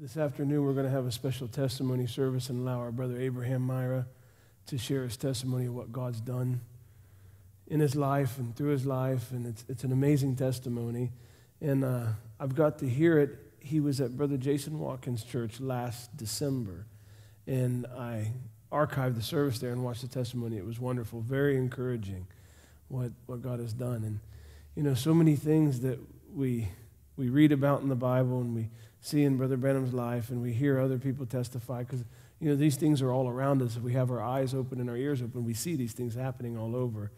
This afternoon, we're going to have a special testimony service and allow our brother Abraham Maiah to share his testimony of what God's done in his life and through his life, and it's an amazing testimony. And I've got to hear it. He was at Brother Jason Watkins' church last December, and I archived the service there and watched the testimony. It was wonderful, very encouraging what God has done. And, you know, so many things that we read about in the Bible and we see in Brother Branham's life, and we hear other people testify, because, you know, these things are all around us. If we have our eyes open and our ears open, we see these things happening all over.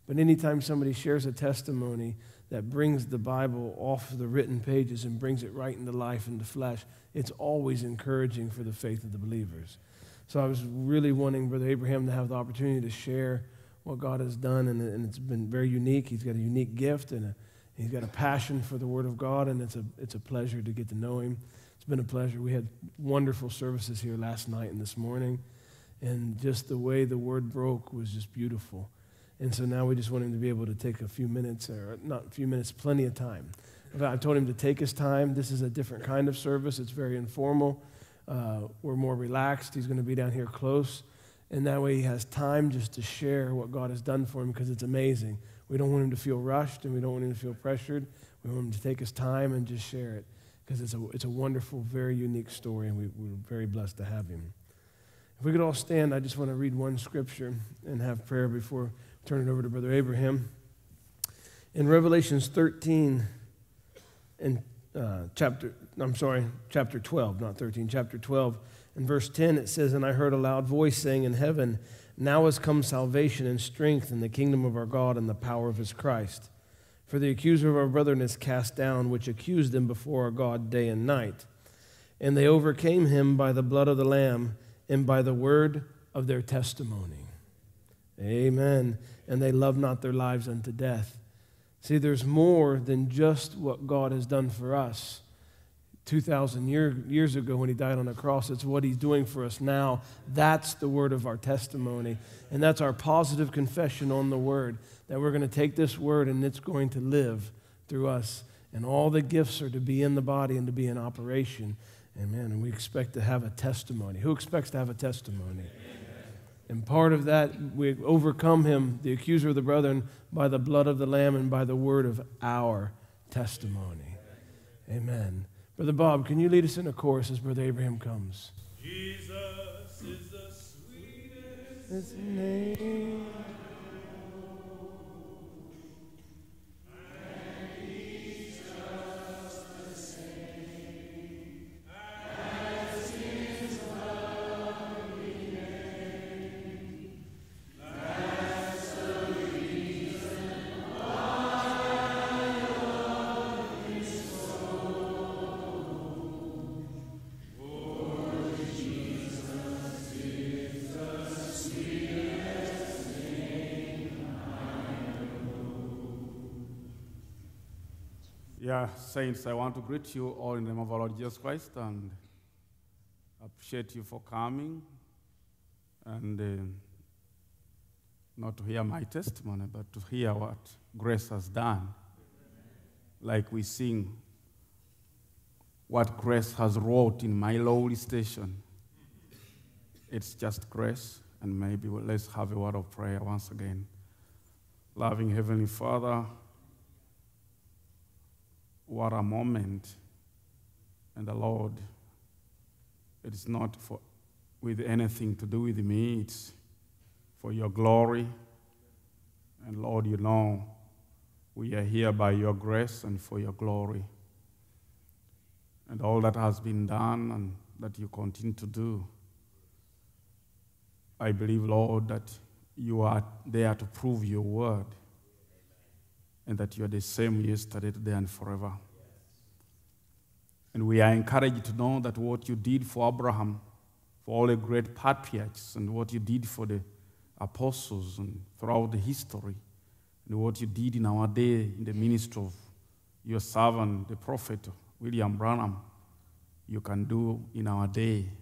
But anytime somebody shares a testimony that brings the Bible off the written pages and brings it right into life and the flesh, it's always encouraging for the faith of the believers. So I was really wanting Brother Abraham to have the opportunity to share what God has done, and it's been very unique. He's got a unique gift, and he's got a passion for the Word of God, and it's a pleasure to get to know him. It's been a pleasure. We had wonderful services here last night and this morning, and just the way the Word broke was just beautiful. And so now we just want him to be able to take a few minutes, or not a few minutes, plenty of time. I told him to take his time. This is a different kind of service. It's very informal. We're more relaxed. He's going to be down here close. And that way he has time just to share what God has done for him, because it's amazing. We don't want him to feel rushed, and we don't want him to feel pressured. We want him to take his time and just share it, because it's a wonderful, very unique story, and we're very blessed to have him. If we could all stand, I just want to read one scripture and have prayer before I turn it over to Brother Abraham. In Revelations 13 and chapter 12, not 13, chapter 12, in verse 10, it says, "And I heard a loud voice saying in heaven, 'Now has come salvation and strength in the kingdom of our God and the power of his Christ. For the accuser of our brethren is cast down, which accused them before our God day and night. And they overcame him by the blood of the Lamb and by the word of their testimony.'" Amen. "And they loved not their lives unto death." See, there's more than just what God has done for us 2,000 years ago when he died on the cross. It's what he's doing for us now. That's the word of our testimony. And that's our positive confession on the word, that we're going to take this word and it's going to live through us. And all the gifts are to be in the body and to be in operation. Amen. And we expect to have a testimony. Who expects to have a testimony? And part of that, we overcome him, the accuser of the brethren, by the blood of the Lamb and by the word of our testimony. Amen. Brother Bob, can you lead us in a chorus as Brother Abraham comes? Jesus is the sweetest His name. Yeah, saints, I want to greet you all in the name of our Lord Jesus Christ and appreciate you for coming and not to hear my testimony, but to hear what grace has done. Like we sing, what grace has wrought in my lowly station. It's just grace, and maybe let's have a word of prayer once again. Loving Heavenly Father, what a moment. And the Lord, it is not with anything to do with me. It's for your glory. And Lord, you know, we are here by your grace and for your glory. And all that has been done and that you continue to do, I believe, Lord, that you are there to prove your word. And that you are the same yesterday, today, and forever. And we are encouraged to know that what you did for Abraham, for all the great patriarchs, and what you did for the apostles and throughout the history, and what you did in our day in the ministry of your servant, the prophet William Branham, you can do in our day. Amen.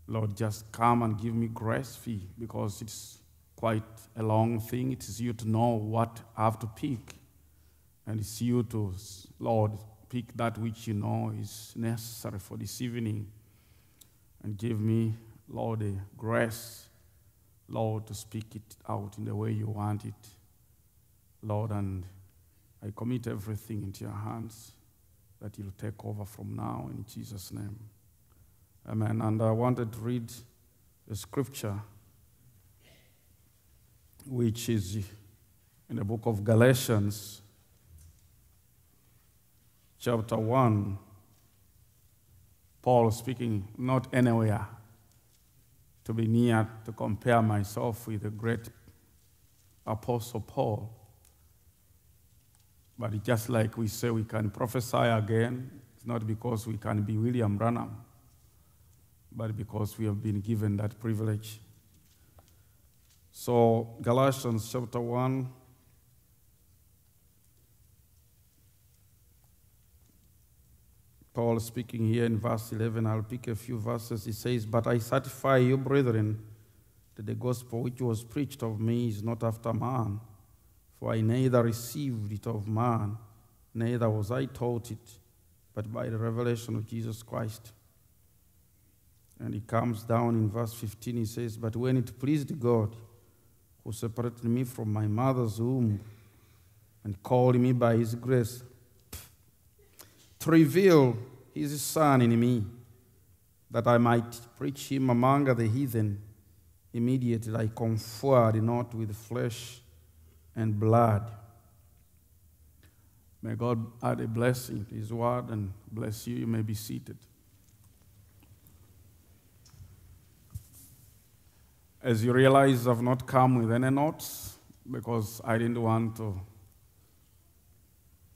Lord, just come and give me grace fee, because it's quite a long thing. It is you to know what I have to pick. And it's you to, Lord, speak that which you know is necessary for this evening. And give me, Lord, the grace, Lord, to speak it out in the way you want it. Lord, and I commit everything into your hands, that you'll take over from now in Jesus' name. Amen. And I wanted to read a scripture which is in the book of Galatians, chapter 1. Paul speaking, not anywhere to be near to compare myself with the great Apostle Paul. But just like we say we can prophesy again, it's not because we can be William Branham, but because we have been given that privilege. So Galatians chapter 1, Paul speaking here in verse 11, I'll pick a few verses. He says, "But I certify you, brethren, that the gospel which was preached of me is not after man. For I neither received it of man, neither was I taught it, but by the revelation of Jesus Christ." And he comes down in verse 15, he says, "But when it pleased God, who separated me from my mother's womb, and called me by his grace, to reveal his Son in me, that I might preach him among the heathen, immediately I conferred not with flesh and blood." May God add a blessing to his word and bless you. You may be seated. As you realize, I've not come with any notes because I didn't want to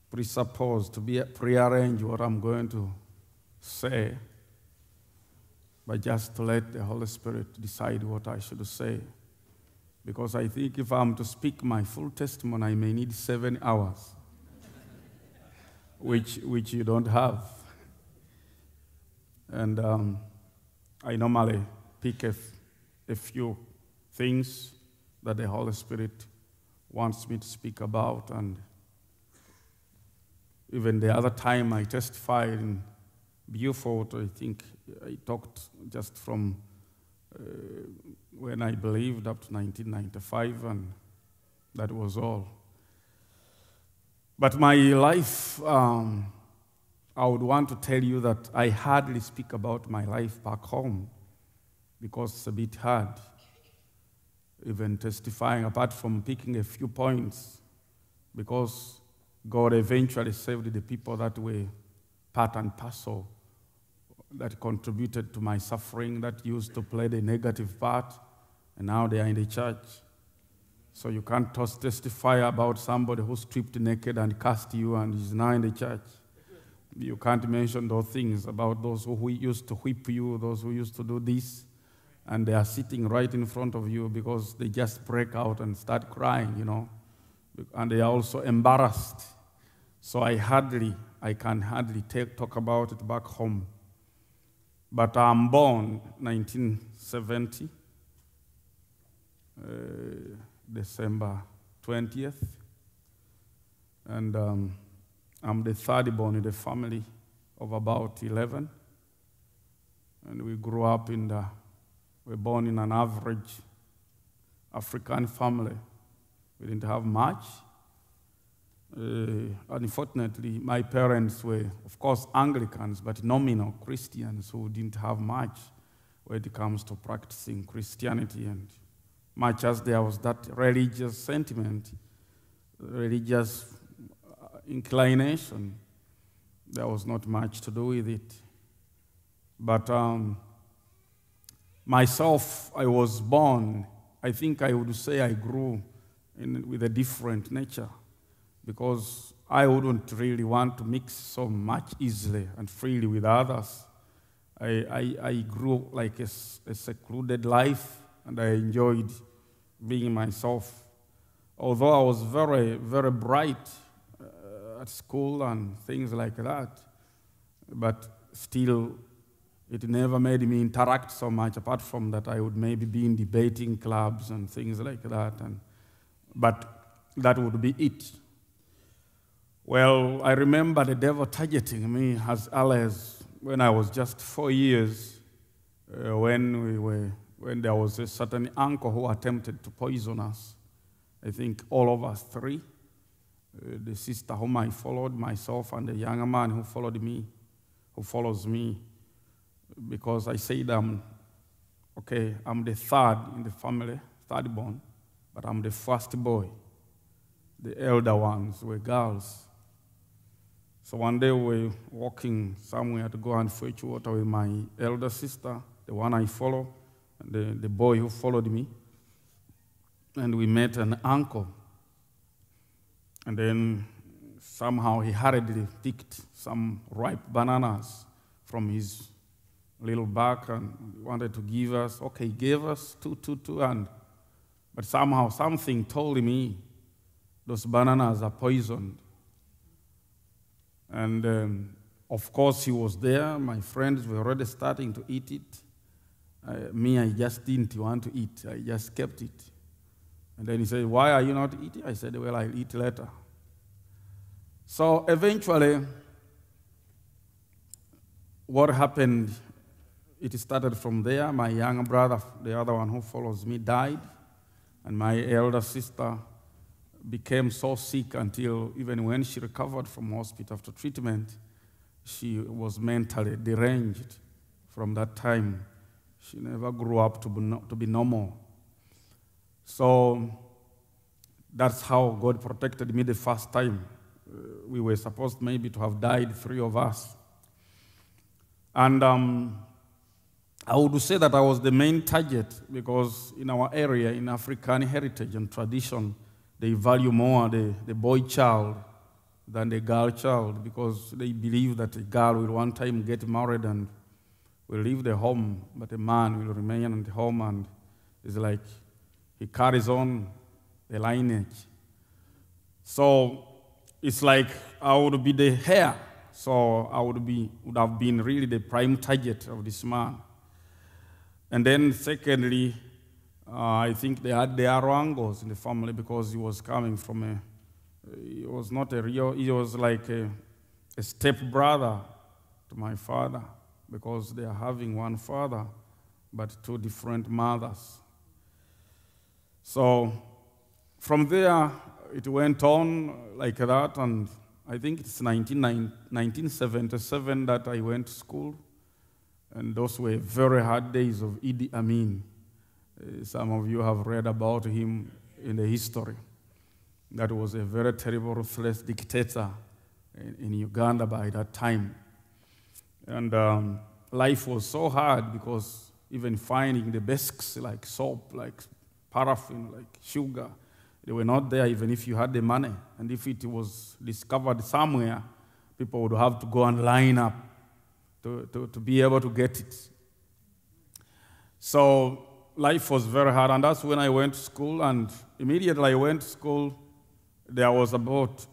presuppose, to be prearrange what I'm going to say, but just to let the Holy Spirit decide what I should say. Because I think if I'm to speak my full testimony, I may need 7 hours, which you don't have. And I normally pick a few things that the Holy Spirit wants me to speak about. And even the other time I testified in Beaufort, I think I talked just from when I believed up to 1995, and that was all. But my life, I would want to tell you that I hardly speak about my life back home because it's a bit hard, even testifying, apart from picking a few points, because God eventually saved the people that were part and parcel, that contributed to my suffering, that used to play the negative part, and now they are in the church. So you can't just testify about somebody who stripped naked and cast you and is now in the church. You can't mention those things about those who used to whip you, those who used to do this, and they are sitting right in front of you because they just break out and start crying, and they are also embarrassed. So I can hardly talk about it back home. But I'm born 1970, December 20th, and I'm the third born in the family of about 11, and we grew up we're born in an average African family. We didn't have much. Unfortunately, my parents were, of course, Anglicans, but nominal Christians who didn't have much when it comes to practicing Christianity. And much as there was that religious sentiment, religious inclination, there was not much to do with it. But myself, I was born, I think I would say I grew with a different nature, because I wouldn't really want to mix so much easily and freely with others. I grew like a secluded life, and I enjoyed being myself. Although I was very, very bright at school and things like that, but still it never made me interact so much. Apart from that, I would maybe be in debating clubs and things like that, but that would be it. Well, I remember the devil targeting me as early as when I was just 4 years, when there was a certain uncle who attempted to poison us. I think all of us three, the sister whom I followed, myself, and the younger man who follows me, because I said, I'm the third in the family, third born, but I'm the first boy. The elder ones were girls. So one day we were walking somewhere to go and fetch water with my elder sister, the one I follow, and the boy who followed me. And we met an uncle. And then somehow he hurriedly picked some ripe bananas from his little bag and wanted to give us. Okay, he gave us two, but somehow something told me those bananas are poisoned. And of course he was there. My friends were already starting to eat it. I just didn't want to eat. I just kept it. And then he said, why are you not eating? I said, well, I'll eat later. So eventually, what happened, it started from there. My younger brother, the other one who follows me, died. And my elder sister became so sick until even when she recovered from hospital after treatment, she was mentally deranged. From that time, she never grew up to be normal. So that's how God protected me the first time. We were supposed maybe to have died, 3 of us. And I would say that I was the main target because in our area, in African heritage and tradition, they value more the boy child than the girl child because they believe that a girl will one time get married and will leave the home, but a man will remain at the home and it's like he carries on the lineage. So it's like I would be the heir, so I would have been really the prime target of this man. And then secondly, I think they had their angles in the family because he was coming from he was like a step-brother to my father because they are having one father but 2 different mothers. So from there, it went on like that, and I think it's 1977 that I went to school, and those were very hard days of Idi Amin. Some of you have read about him in the history. That was a very terrible, ruthless dictator in Uganda by that time. And life was so hard because even finding the basics like soap, like paraffin, like sugar, they were not there even if you had the money. And if it was discovered somewhere, people would have to go and line up to be able to get it. So life was very hard, and that's when I went to school, and immediately I went to school, there was about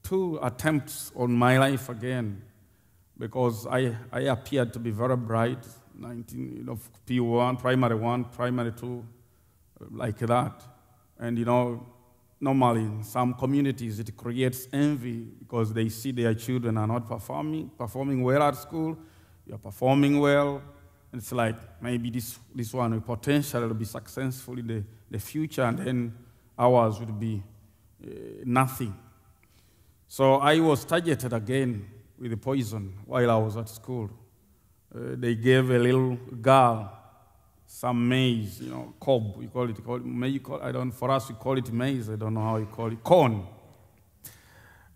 2 attempts on my life again, because I appeared to be very bright, P1, primary 1, primary 2, like that. And normally in some communities it creates envy because they see their children are not performing well at school, you're performing well. It's like maybe this one with potential will be successful in the future, and then ours would be nothing. So I was targeted again with the poison while I was at school. They gave a little girl some maize, cob, you call it, for us we call it maize, I don't know how you call it, corn.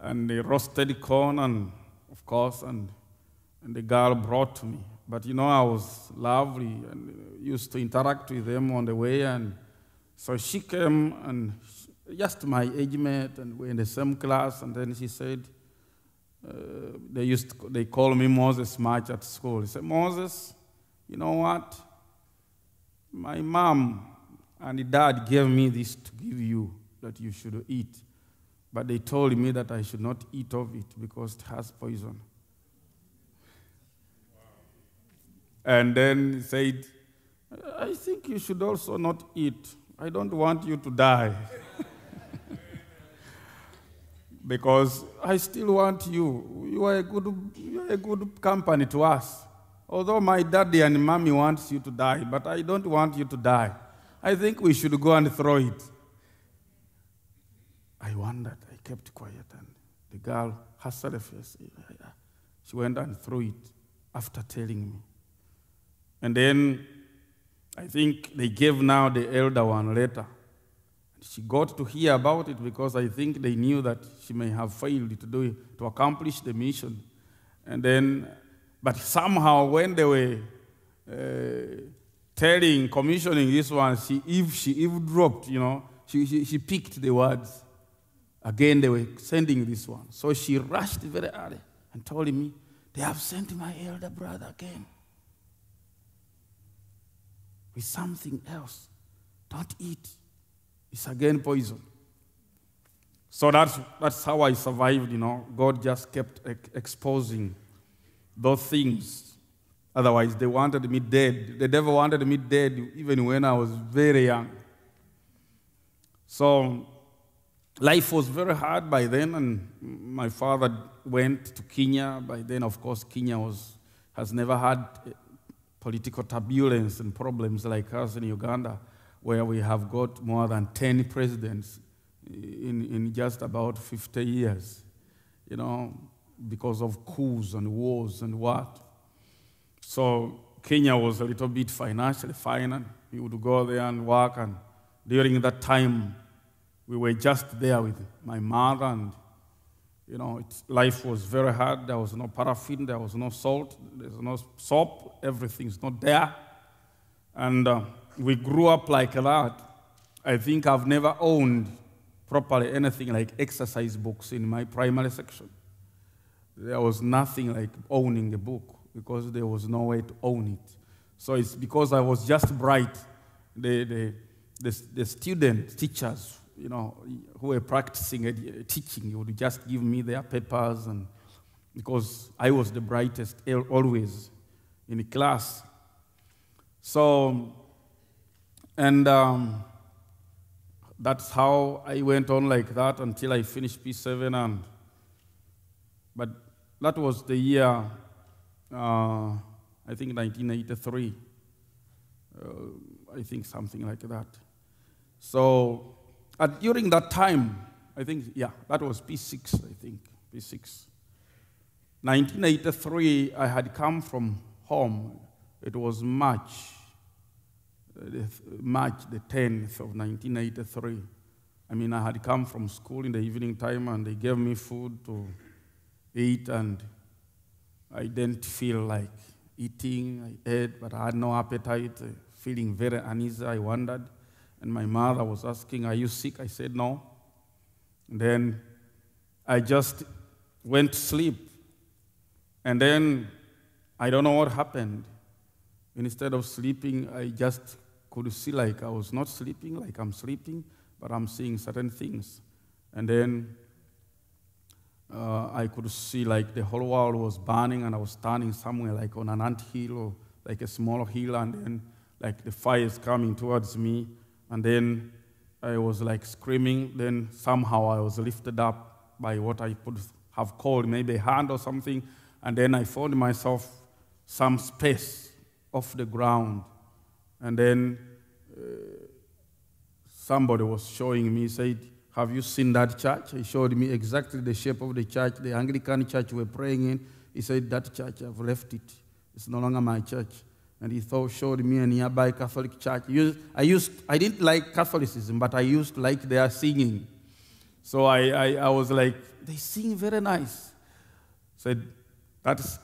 And they roasted corn, and of course, and the girl brought to me. But I was lovely and used to interact with them on the way, and so she came and just my age mate, and we're in the same class, and then she said, they call me Moses Mairah at school. He said, Moses, you know what? My mom and dad gave me this to give you, that you should eat. But they told me that I should not eat of it because it has poison. And then he said, I think you should also not eat. I don't want you to die. because I still want you. You are a good company to us. Although my daddy and mommy wants you to die, but I don't want you to die. I think we should go and throw it. I wondered. I kept quiet, and the girl herself, she went and threw it after telling me. And then I think they gave now the elder one later. She got to hear about it because I think they knew that she may have failed to accomplish the mission. And then, but somehow when they were commissioning this one, she eavesdropped, she picked the words. Again, they were sending this one. So she rushed very early and told me, they have sent my elder brother again with something else. Don't eat. It's again poison. So that's how I survived, God just kept exposing those things. Otherwise, they wanted me dead. The devil wanted me dead even when I was very young. So life was very hard by then, and my father went to Kenya. By then, of course, Kenya has never had political turbulence and problems like us in Uganda, where we have got more than 10 presidents in just about 50 years, because of coups and wars and what. So Kenya was a little bit financially fine, and we would go there and work, and during that time, we were just there with my mother, and life was very hard. There was no paraffin, there was no salt, there's no soap, everything's not there. And we grew up like that. I think I've never owned properly anything like exercise books in my primary section. There was nothing like owning a book because there was no way to own it. So it's because I was just bright. The teachers, who were practicing teaching, would just give me their papers, and because I was the brightest always in the class. So, and that's how I went on like that until I finished P7. But that was the year, I think 1983. I think something like that. So during that time, I think, that was P6, I think, P6. 1983, I had come from home. It was March the 10th of 1983. I had come from school in the evening time, and they gave me food to eat, and I didn't feel like eating. I ate, but I had no appetite, feeling very uneasy. I wondered, and my mother was asking, "Are you sick?" I said, "No." And then I just went to sleep, and then I don't know what happened. Instead of sleeping, I just could see like I was not sleeping, like I'm sleeping, but I'm seeing certain things. And then I could see like the whole world was burning, and I was standing somewhere like on an anthill or like a small hill, and then like the fire is coming towards me, and then I was like screaming. Then somehow I was lifted up by what I could have called maybe a hand or something, and then I found myself some space off the ground. And then somebody was showing me, said, "Have you seen that church?" He showed me exactly the shape of the church, the Anglican church we're praying in. He said, "That church, I've left it. It's no longer my church." And he showed me a nearby Catholic church. I didn't like Catholicism, but I used to like their singing. So I was like, they sing very nice. Said,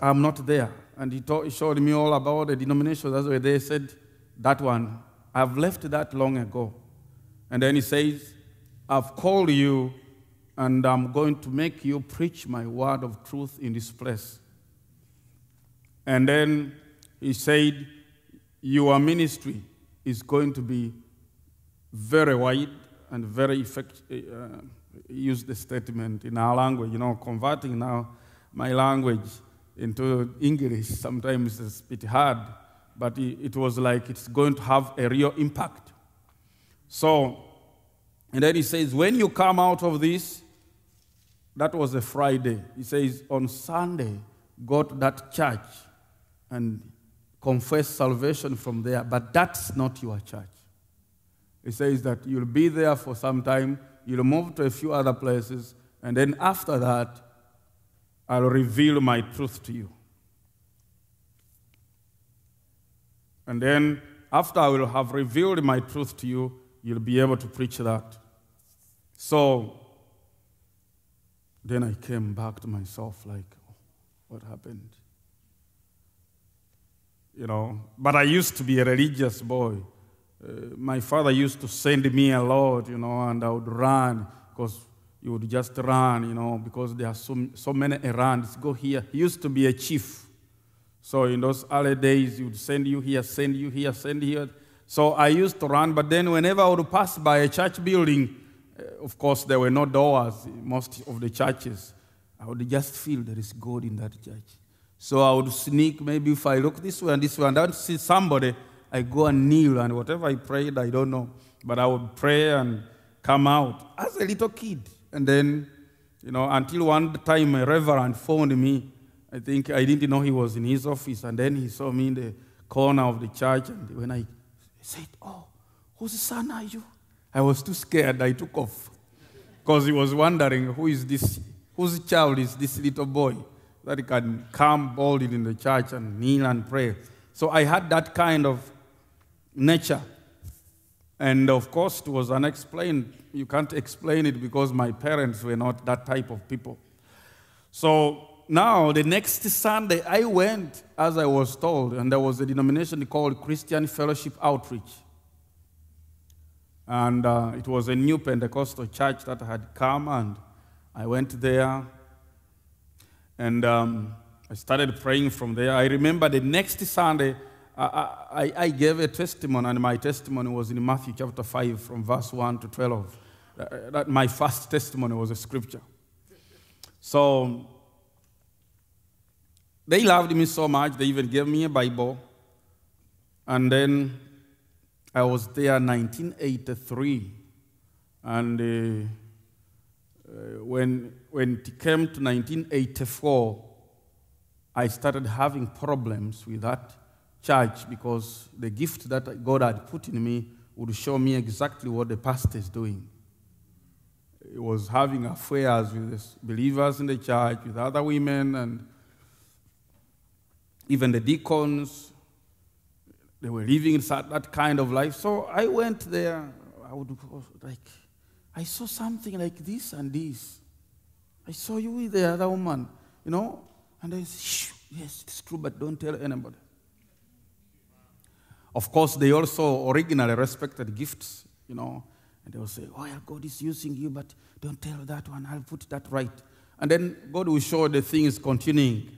I'm not there. And he showed me all about the denominations. That's why they said, that one, I've left that long ago. And then he says, I've called you, and I'm going to make you preach my word of truth in this place. And then he said, your ministry is going to be very wide and very effective. Use the statement in our language, converting now my language into English sometimes is a bit hard, but it was like it's going to have a real impact. So, and then he says, when you come out of this, that was a Friday. He says, on Sunday, go to that church and confess salvation from there, but that's not your church. He says that you'll be there for some time, you'll move to a few other places, and then after that, I'll reveal my truth to you. And then after I will have revealed my truth to you, you'll be able to preach that. So then I came back to myself like, oh, what happened? You know, but I used to be a religious boy. My father used to send me a lot, you know, and I would run because you would just run, you know, because there are so many errands. Go here. He used to be a chief. So in those early days, he would send you here, send you here, send here. So I used to run, but then whenever I would pass by a church building, of course, there were no doors in most of the churches. I would just feel there is God in that church. So I would sneak, maybe if I look this way and I would see somebody, I go and kneel, and whatever I prayed, I don't know. But I would pray and come out as a little kid. And then, you know, until one time a reverend phoned me. I think I didn't know he was in his office, and then he saw me in the corner of the church, and when I said, oh, whose son are you? I was too scared, I took off, because he was wondering, who is this, whose child is this little boy that he can come boldly in the church and kneel and pray. So I had that kind of nature, and of course it was unexplained. You can't explain it because my parents were not that type of people. So now, the next Sunday, I went as I was told, and there was a denomination called Christian Fellowship Outreach. And it was a new Pentecostal church that had come, and I went there, and I started praying from there. I remember the next Sunday, I gave a testimony, and my testimony was in Matthew chapter 5, from verse 1 to 12. That my first testimony was a scripture. So they loved me so much, they even gave me a Bible. And then I was there in 1983. And when it came to 1984, I started having problems with that church because the gift that God had put in me would show me exactly what the pastor is doing. He was having affairs with the believers in the church, with other women, and even the deacons. They were living that kind of life. So I went there. I saw something like this and this. I saw you with the other woman, you know. And I said, shh, yes, it's true, but don't tell anybody. Of course, they also originally respected gifts, you know. And they will say, oh, yeah, God is using you, but don't tell that one. I'll put that right. And then God will show the things continuing.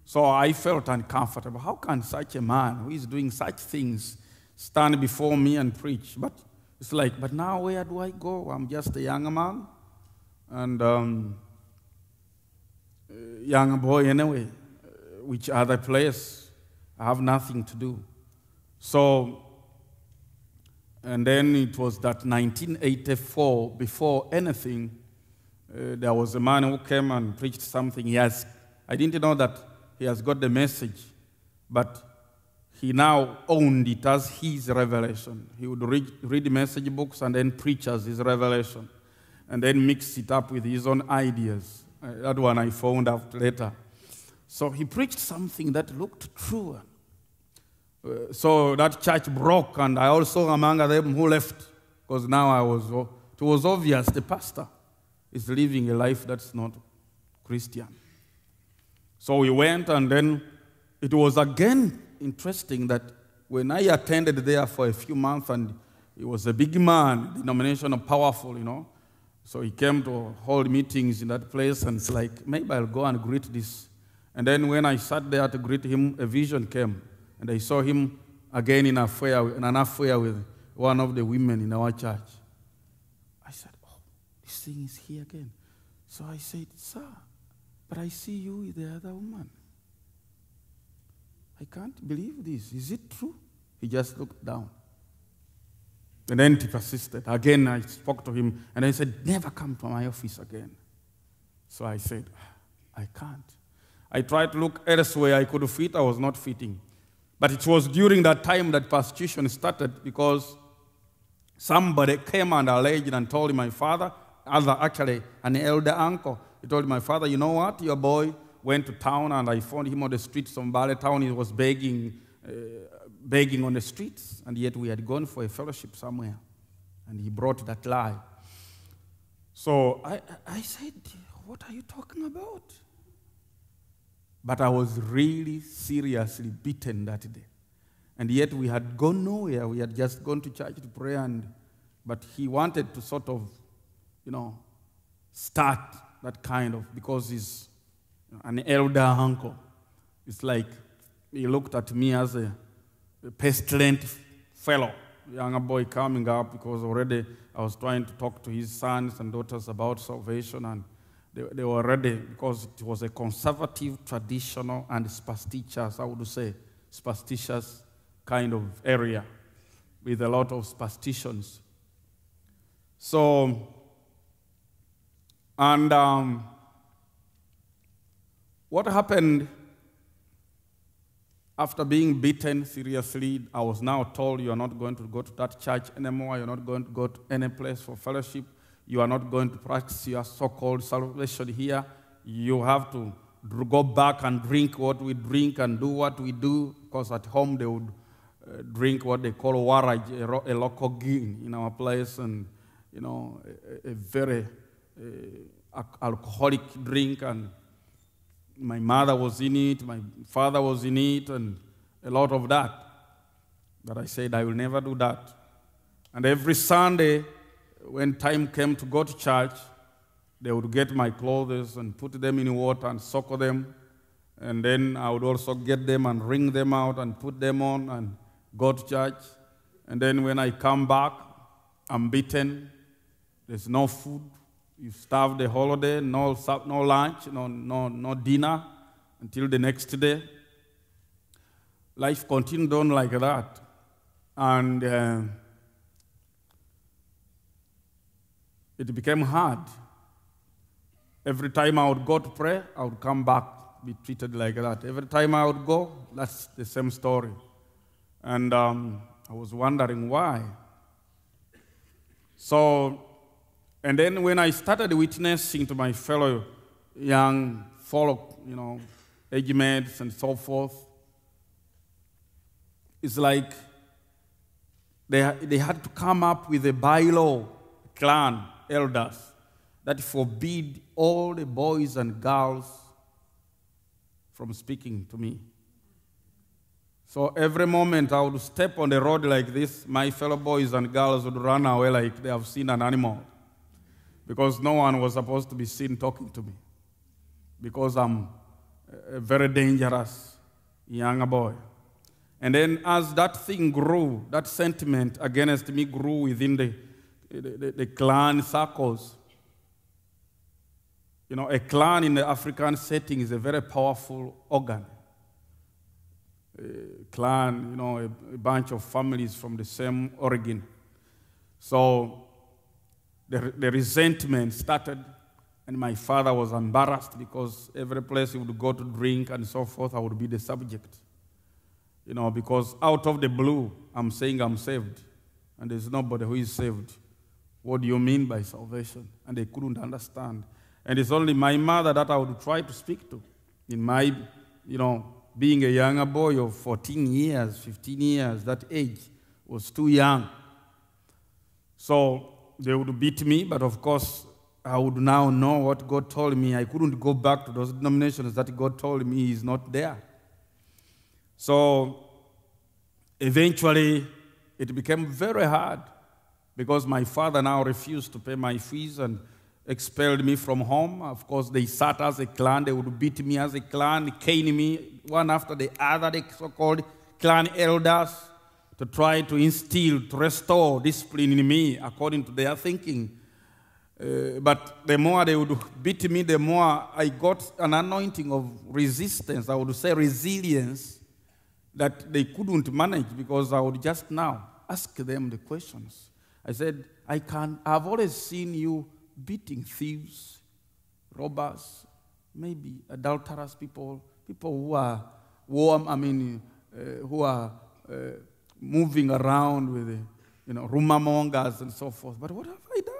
So I felt uncomfortable. How can such a man who is doing such things stand before me and preach? But it's like, but now where do I go? I'm just a young man. And young boy anyway. Which other place? I have nothing to do. So, and then it was that 1984, before anything, there was a man who came and preached something. I didn't know that he has got the message, but he now owned it as his revelation. He would read message books and then preach as his revelation, and then mix it up with his own ideas. That one I found out later. So he preached something that looked true. So that church broke, and I also among them who left, because now it was obvious the pastor is living a life that's not Christian. So we went, and then it was again interesting that when I attended there for a few months, and he was a big man, denominational, powerful, you know. So he came to hold meetings in that place, and it's like, maybe I'll go and greet this. And then when I sat there to greet him, a vision came. And I saw him again in an affair with one of the women in our church. I said, oh, this thing is here again. So I said, sir, but I see you with the other woman. I can't believe this. Is it true? He just looked down. And then he persisted. Again, I spoke to him, and I said, never come to my office again. So I said, I can't. I tried to look elsewhere I could fit. I was not fitting. But it was during that time that persecution started because somebody came and alleged and told my father, actually an elder uncle, he told my father, you know what, your boy went to town and I found him on the streets of Valley Town. He was begging on the streets, and yet we had gone for a fellowship somewhere. And he brought that lie. So I said, what are you talking about? But I was really seriously beaten that day. And yet we had gone nowhere. We had just gone to church to pray, but he wanted to sort of, start that kind of, because he's an elder uncle. It's like he looked at me as a pestilent fellow, younger boy coming up, because already I was trying to talk to his sons and daughters about salvation, and they were ready, because it was a conservative, traditional, and superstitious, I would say, superstitious kind of area with a lot of superstitions. So, and what happened after being beaten seriously, I was now told, you are not going to go to that church anymore, you're not going to go to any place for fellowship, you are not going to practice your so-called salvation here, you have to go back and drink what we drink and do what we do, because at home they would drink what they call waraj, a local gin in our place, and a very alcoholic drink, and my mother was in it, my father was in it, and a lot of that. But I said, I will never do that. And every Sunday, when time came to go to church, they would get my clothes and put them in water and soak them. And then I would also get them and wring them out and put them on and go to church. And then when I come back, I'm beaten. There's no food. You starve the holiday, no lunch, no dinner until the next day. Life continued on like that. And it became hard. Every time I would go to pray, I would come back, be treated like that. Every time I would go, that's the same story. And I was wondering why. So, and then when I started witnessing to my fellow young folk, age mates and so forth, it's like they had to come up with a bylaw, clan elders, that forbid all the boys and girls from speaking to me. So every moment I would step on the road like this, my fellow boys and girls would run away like they have seen an animal, because no one was supposed to be seen talking to me, because I'm a very dangerous younger boy. And then as that thing grew, that sentiment against me grew within the clan circles. A clan in the African setting is a very powerful organ. A clan, a bunch of families from the same origin. So the resentment started, and my father was embarrassed because every place he would go to drink and so forth, I would be the subject. Because out of the blue, I'm saying I'm saved, and there's nobody who is saved. What do you mean by salvation? And they couldn't understand. And it's only my mother that I would try to speak to. In my, being a younger boy of 14 years, 15 years, that age was too young. So they would beat me, but of course, I would now know what God told me. I couldn't go back to those denominations that God told me is not there. So eventually, it became very hard, because my father now refused to pay my fees and expelled me from home. Of course, they sat as a clan. They would beat me as a clan, cane me one after the other, the so-called clan elders, to try to instill, to restore discipline in me according to their thinking. But the more they would beat me, the more I got an anointing of resistance, I would say resilience, that they couldn't manage, because I would just now ask them the questions. I said, I've always seen you beating thieves, robbers, maybe adulterous people, people who are warm, who are moving around with, rumor mongers and so forth. But what have I done?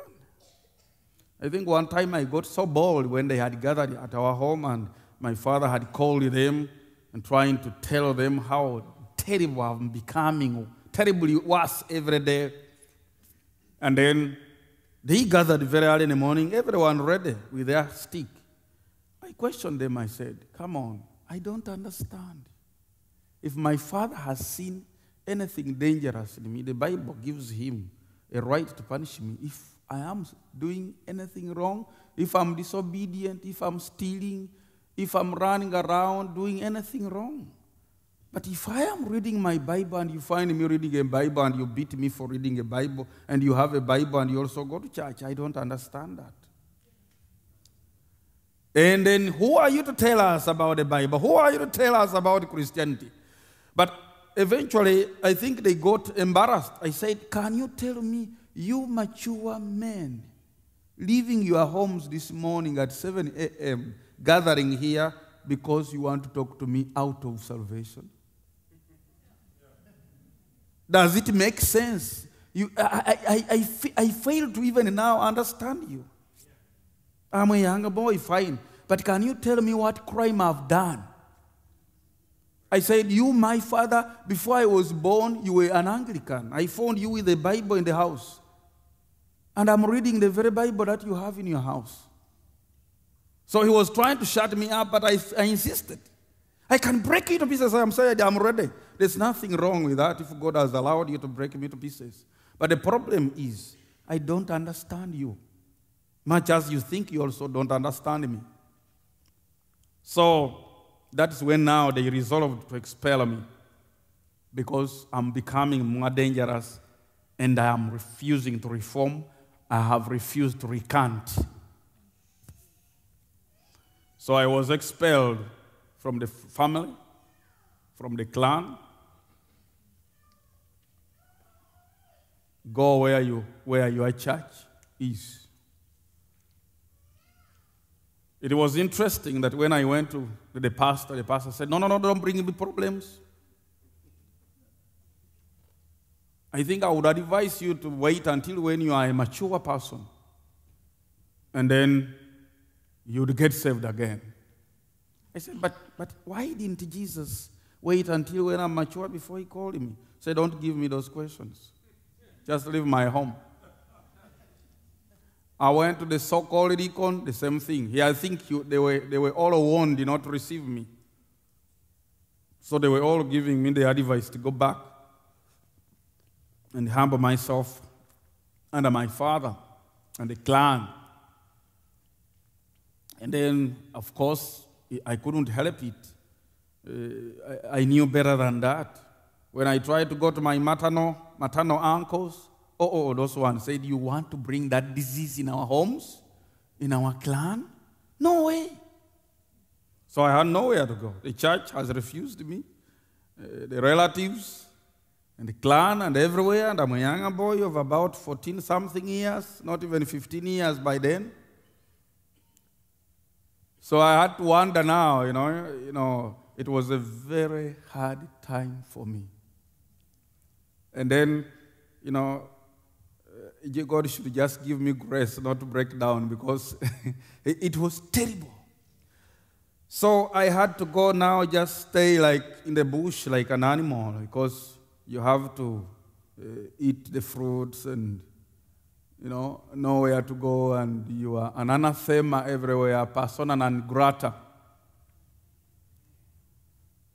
I think one time I got so bold when they had gathered at our home and my father had called them and trying to tell them how terrible I'm becoming, terribly worse every day. And then they gathered very early in the morning, everyone ready with their stick. I questioned them, I said, come on, I don't understand. If my father has seen anything dangerous in me, the Bible gives him a right to punish me. If I am doing anything wrong, if I'm disobedient, if I'm stealing, if I'm running around doing anything wrong. But if I am reading my Bible and you find me reading a Bible and you beat me for reading a Bible and you have a Bible and you also go to church, I don't understand that. And then who are you to tell us about the Bible? Who are you to tell us about Christianity? But eventually, I think they got embarrassed. I said, can you tell me, you mature men, leaving your homes this morning at 7 a.m., gathering here because you want to talk to me out of salvation? Does it make sense? I fail to even now understand you. I'm a younger boy, fine. But can you tell me what crime I've done? I said, you, my father, before I was born, you were an Anglican. I found you with a Bible in the house. And I'm reading the very Bible that you have in your house. So he was trying to shut me up, but I insisted. I can break you to pieces. I'm saying, I'm ready. There's nothing wrong with that if God has allowed you to break me to pieces. But the problem is, I don't understand you. Much as you think you also don't understand me. So that's when now they resolved to expel me because I'm becoming more dangerous and I am refusing to reform. I have refused to recant. So I was expelled from the family, from the clan. Go where your church is. It was interesting that when I went to the pastor said, no, don't bring me problems. I think I would advise you to wait until when you are a mature person. And then you would get saved again. I said, but why didn't Jesus wait until when I'm mature before he called me? He said, don't give me those questions. Just leave my home. I went to the so-called deacon, the same thing. I think they were all warned not to receive me. So they were all giving me the advice to go back and humble myself under my father and the clan. And then, of course, I couldn't help it. I knew better than that. When I tried to go to my maternal uncles, those ones said, you want to bring that disease in our homes, in our clan? No way. So I had nowhere to go. The church has refused me, the relatives, and the clan, and everywhere. And I'm a younger boy of about 14-something years, not even 15 years by then. So I had to wonder now, it was a very hard time for me. And then, God should just give me grace not to break down because it was terrible. So I had to go now just stay like in the bush like an animal because you have to eat the fruits and, know where to go, and you are an anathema everywhere, persona non grata.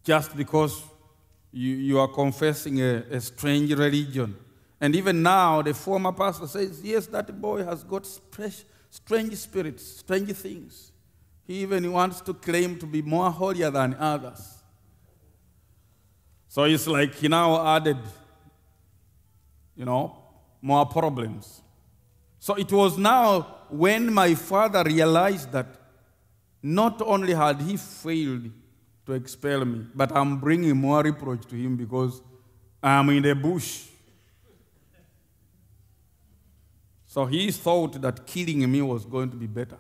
Just because you are confessing a strange religion. And even now, the former pastor says, yes, that boy has got strange spirits, strange things. He even wants to claim to be more holier than others. So it's like he now added, more problems. So it was now when my father realized that not only had he failed to expel me, but I'm bringing more reproach to him because I'm in the bush. So he thought that killing me was going to be better.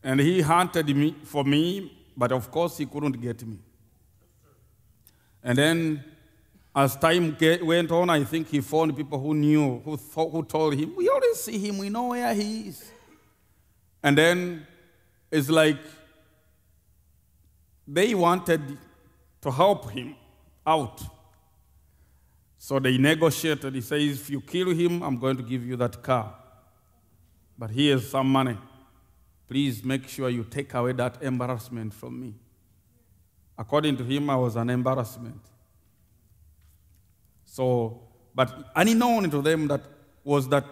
And he hunted me for me, but of course he couldn't get me. And then as time went on, I think he found people who knew, who told him, we always see him, we know where he is. And then it's like they wanted to help him out. So they negotiated. He says, if you kill him, I'm going to give you that car. But here's some money. Please make sure you take away that embarrassment from me. According to him, I was an embarrassment. So, but unknown to them that was that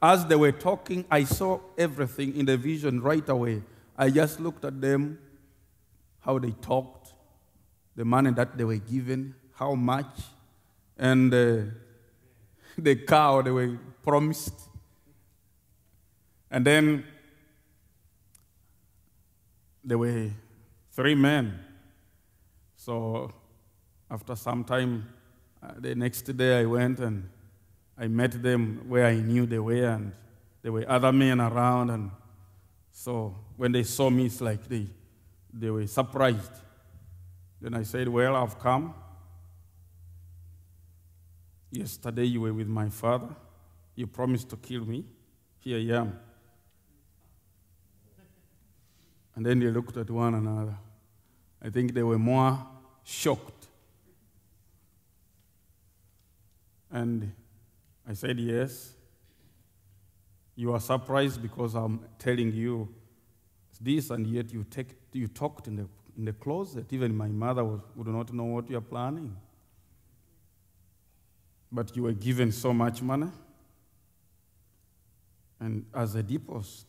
as they were talking, I saw everything in the vision right away. I just looked at them, how they talked, the money that they were given, how much, and the car they were promised. And then there were 3 men. So after some time, the next day I went and I met them where I knew they were, and there were other men around. And so when they saw me, it's like they were surprised. Then I said, well, I've come. Yesterday you were with my father. You promised to kill me. Here I am. And then they looked at one another. I think they were more shocked. And I said, yes. You are surprised because I'm telling you this, and yet you talked in the closet. Even my mother would not know what you are planning. But you were given so much money, and as a deposit,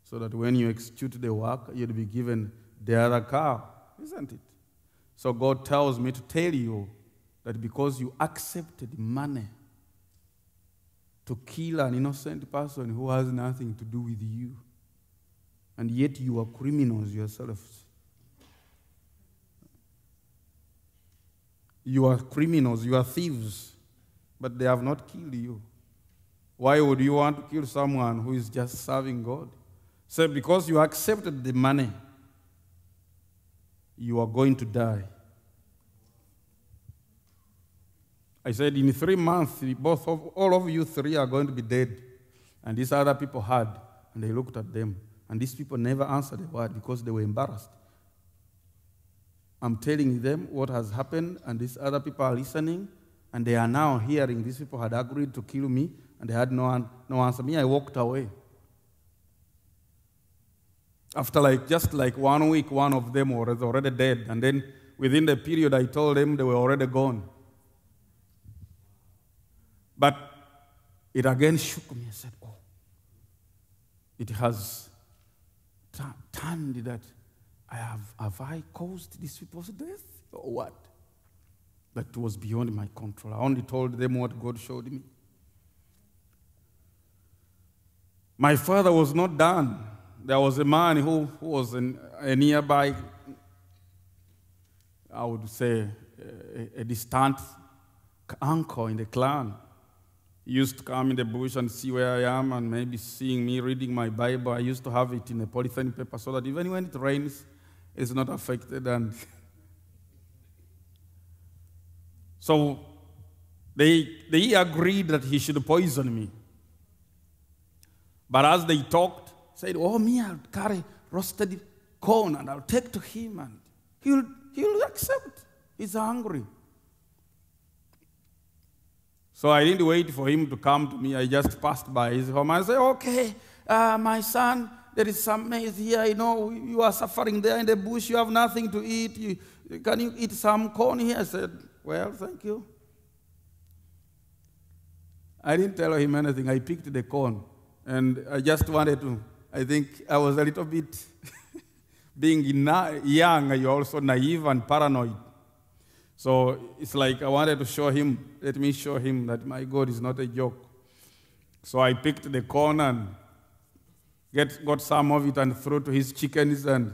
so that when you execute the work, you'd be given the other car, isn't it? So God tells me to tell you that because you accepted money to kill an innocent person who has nothing to do with you, and yet you are criminals yourselves. You are criminals, you are thieves, but they have not killed you. Why would you want to kill someone who is just serving God? So because you accepted the money, you are going to die. I said, in 3 months, all of you 3 are going to be dead. And these other people heard, and they looked at them. And these people never answered a word because they were embarrassed. I'm telling them what has happened, and these other people are listening, and they are now hearing these people had agreed to kill me, and they had no answer. Me, I walked away. After just 1 week, one of them was already dead. And then within the period, I told them they were already gone. But it again shook me. I said, oh, it has turned that have I caused these people's death or what? But it was beyond my control. I only told them what God showed me. My father was not done. There was a man who was a nearby, I would say, a distant uncle in the clan. He used to come in the bush and see where I am, and maybe seeing me reading my Bible. I used to have it in a polythene paper so that even when it rains, it's not affected. And so they agreed that he should poison me. But as they talked, said, oh, me, I'll carry roasted corn and I'll take to him and he'll accept. He's hungry. So I didn't wait for him to come to me. I just passed by his home. I said, okay, my son, there is some maize here. I know you are suffering there in the bush. You have nothing to eat. Can you eat some corn here? I said, well, thank you. I didn't tell him anything. I picked the corn. And I just wanted to, I think I was a little bit, being young, you're also naive and paranoid. So it's like I wanted to show him, let me show him that my God is not a joke. So I picked the corn and got some of it and threw to his chickens. And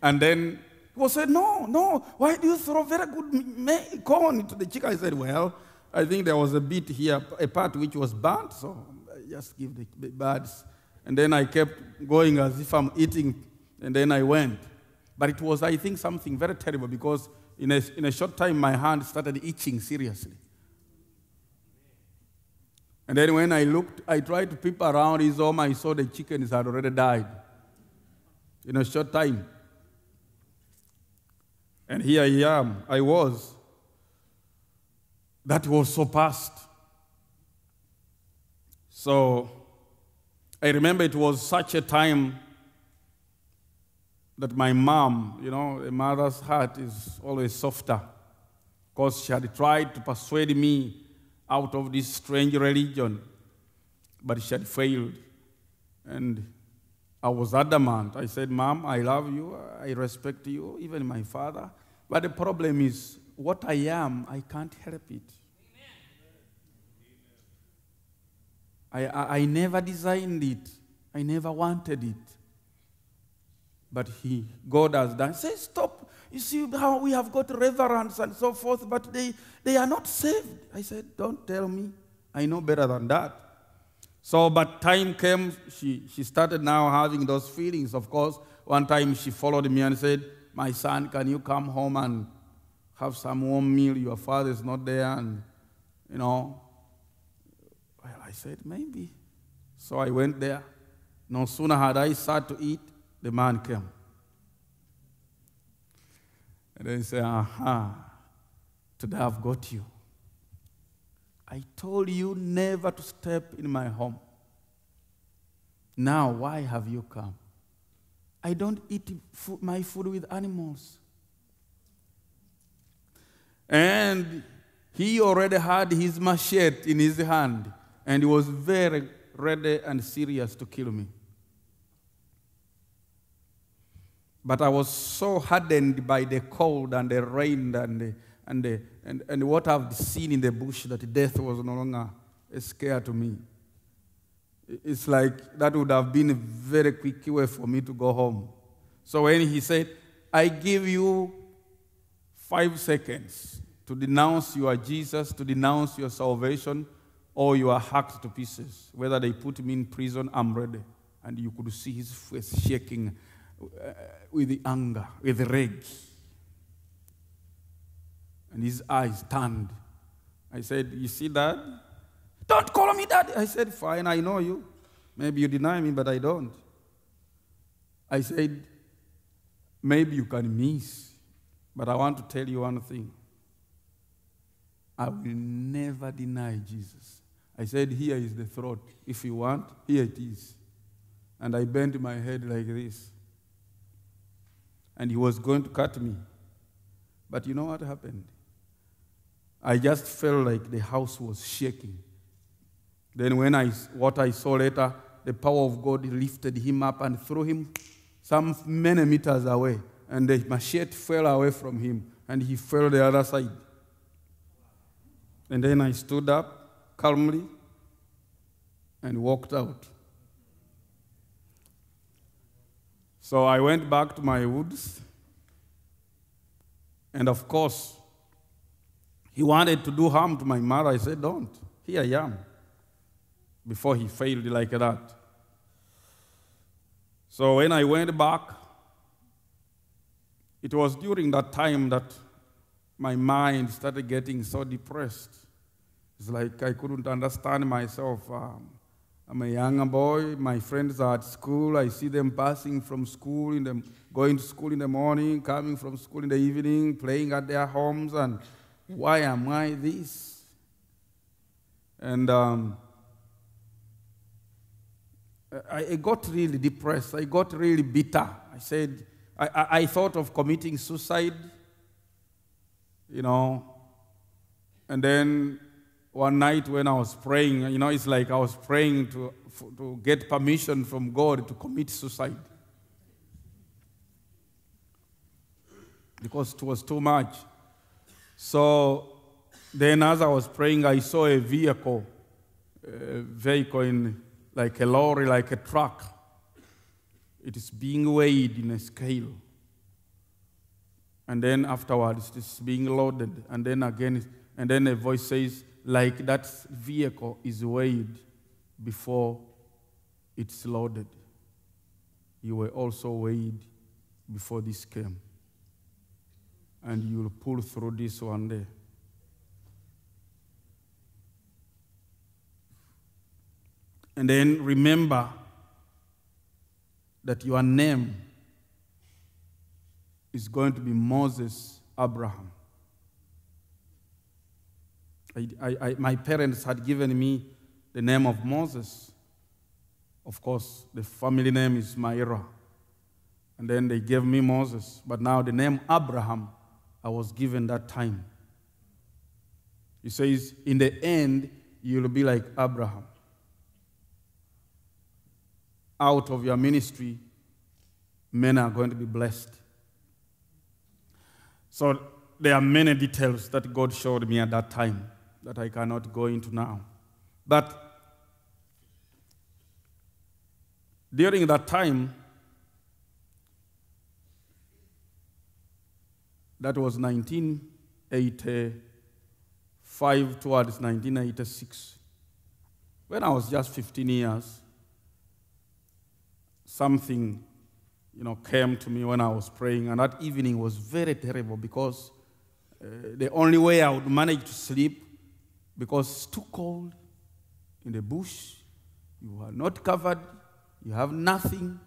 then he said, no, why do you throw very good corn to the chicken? I said, well, I think there was a bit here, a part which was burnt, so I just give the birds. And then I kept going as if I'm eating, and then I went. But it was, I think, something very terrible because in a short time, my hand started itching seriously. And then when I looked, I tried to peep around his home, I saw the chickens had already died in a short time. And here I am, I was. That was so past. So I remember it was such a time that my mom, a mother's heart is always softer, because she had tried to persuade me out of this strange religion, but she had failed. And I was adamant. I said, Mom, I love you, I respect you, even my father. But the problem is, what I am, I can't help it. I never designed it. I never wanted it. But God has done. Say, stop. You see how we have got reverence and so forth, but they are not saved. I said, don't tell me. I know better than that. So, but time came, she started now having those feelings. Of course, one time she followed me and said, my son, can you come home and have some warm meal? Your father is not there. And, well, I said, maybe. So I went there. No sooner had I sat to eat, the man came. And then he said, today I've got you. I told you never to step in my home. Now, why have you come? I don't eat my food with animals. And he already had his machete in his hand, and he was very ready and serious to kill me. But I was so hardened by the cold and the rain and what I've seen in the bush that death was no longer a scare to me. It's like that would have been a very quick way for me to go home. So when he said, I give you 5 seconds to denounce your Jesus, to denounce your salvation, or you are hacked to pieces. Whether they put me in prison, I'm ready. And you could see his face shaking with the anger, with the rage. And his eyes turned. I said, you see, Dad? Don't call me Dad. I said, fine, I know you. Maybe you deny me, but I don't. I said, maybe you can miss, but I want to tell you one thing. I will never deny Jesus. I said, here is the throat. If you want, here it is. And I bent my head like this. And he was going to cut me. But you know what happened? I just felt like the house was shaking. Then what I saw later, the power of God lifted him up and threw him some many meters away. And the machete fell away from him, and he fell the other side. And then I stood up calmly and walked out. So I went back to my woods, and of course, he wanted to do harm to my mother. I said, don't. Here I am. Before he failed like that. So when I went back, it was during that time that my mind started getting so depressed. It's like I couldn't understand myself. I'm a younger boy. My friends are at school. I see them passing from school, going to school in the morning, coming from school in the evening, playing at their homes. And why am I this? And I got really depressed. I got really bitter. I said, I thought of committing suicide, And then one night when I was praying, it's like I was praying to get permission from God to commit suicide. Because it was too much. So then as I was praying, I saw a vehicle in like a lorry, like a truck. It is being weighed in a scale. And then afterwards, it is being loaded. And then again, and then a voice says, like that vehicle is weighed before it's loaded. You were also weighed before this came. And you'll pull through this one day. And then remember that your name is going to be Moses Abraham. My parents had given me the name of Moses. Of course, the family name is Mairah. And then they gave me Moses. But now the name Abraham, I was given that time. He says, in the end, you'll be like Abraham. Out of your ministry, men are going to be blessed. So there are many details that God showed me at that time that I cannot go into now. But during that time, that was 1985 towards 1986. When I was just 15 years, something, came to me when I was praying, and that evening was very terrible because the only way I would manage to sleep, because it's too cold in the bush, you are not covered, you have nothing.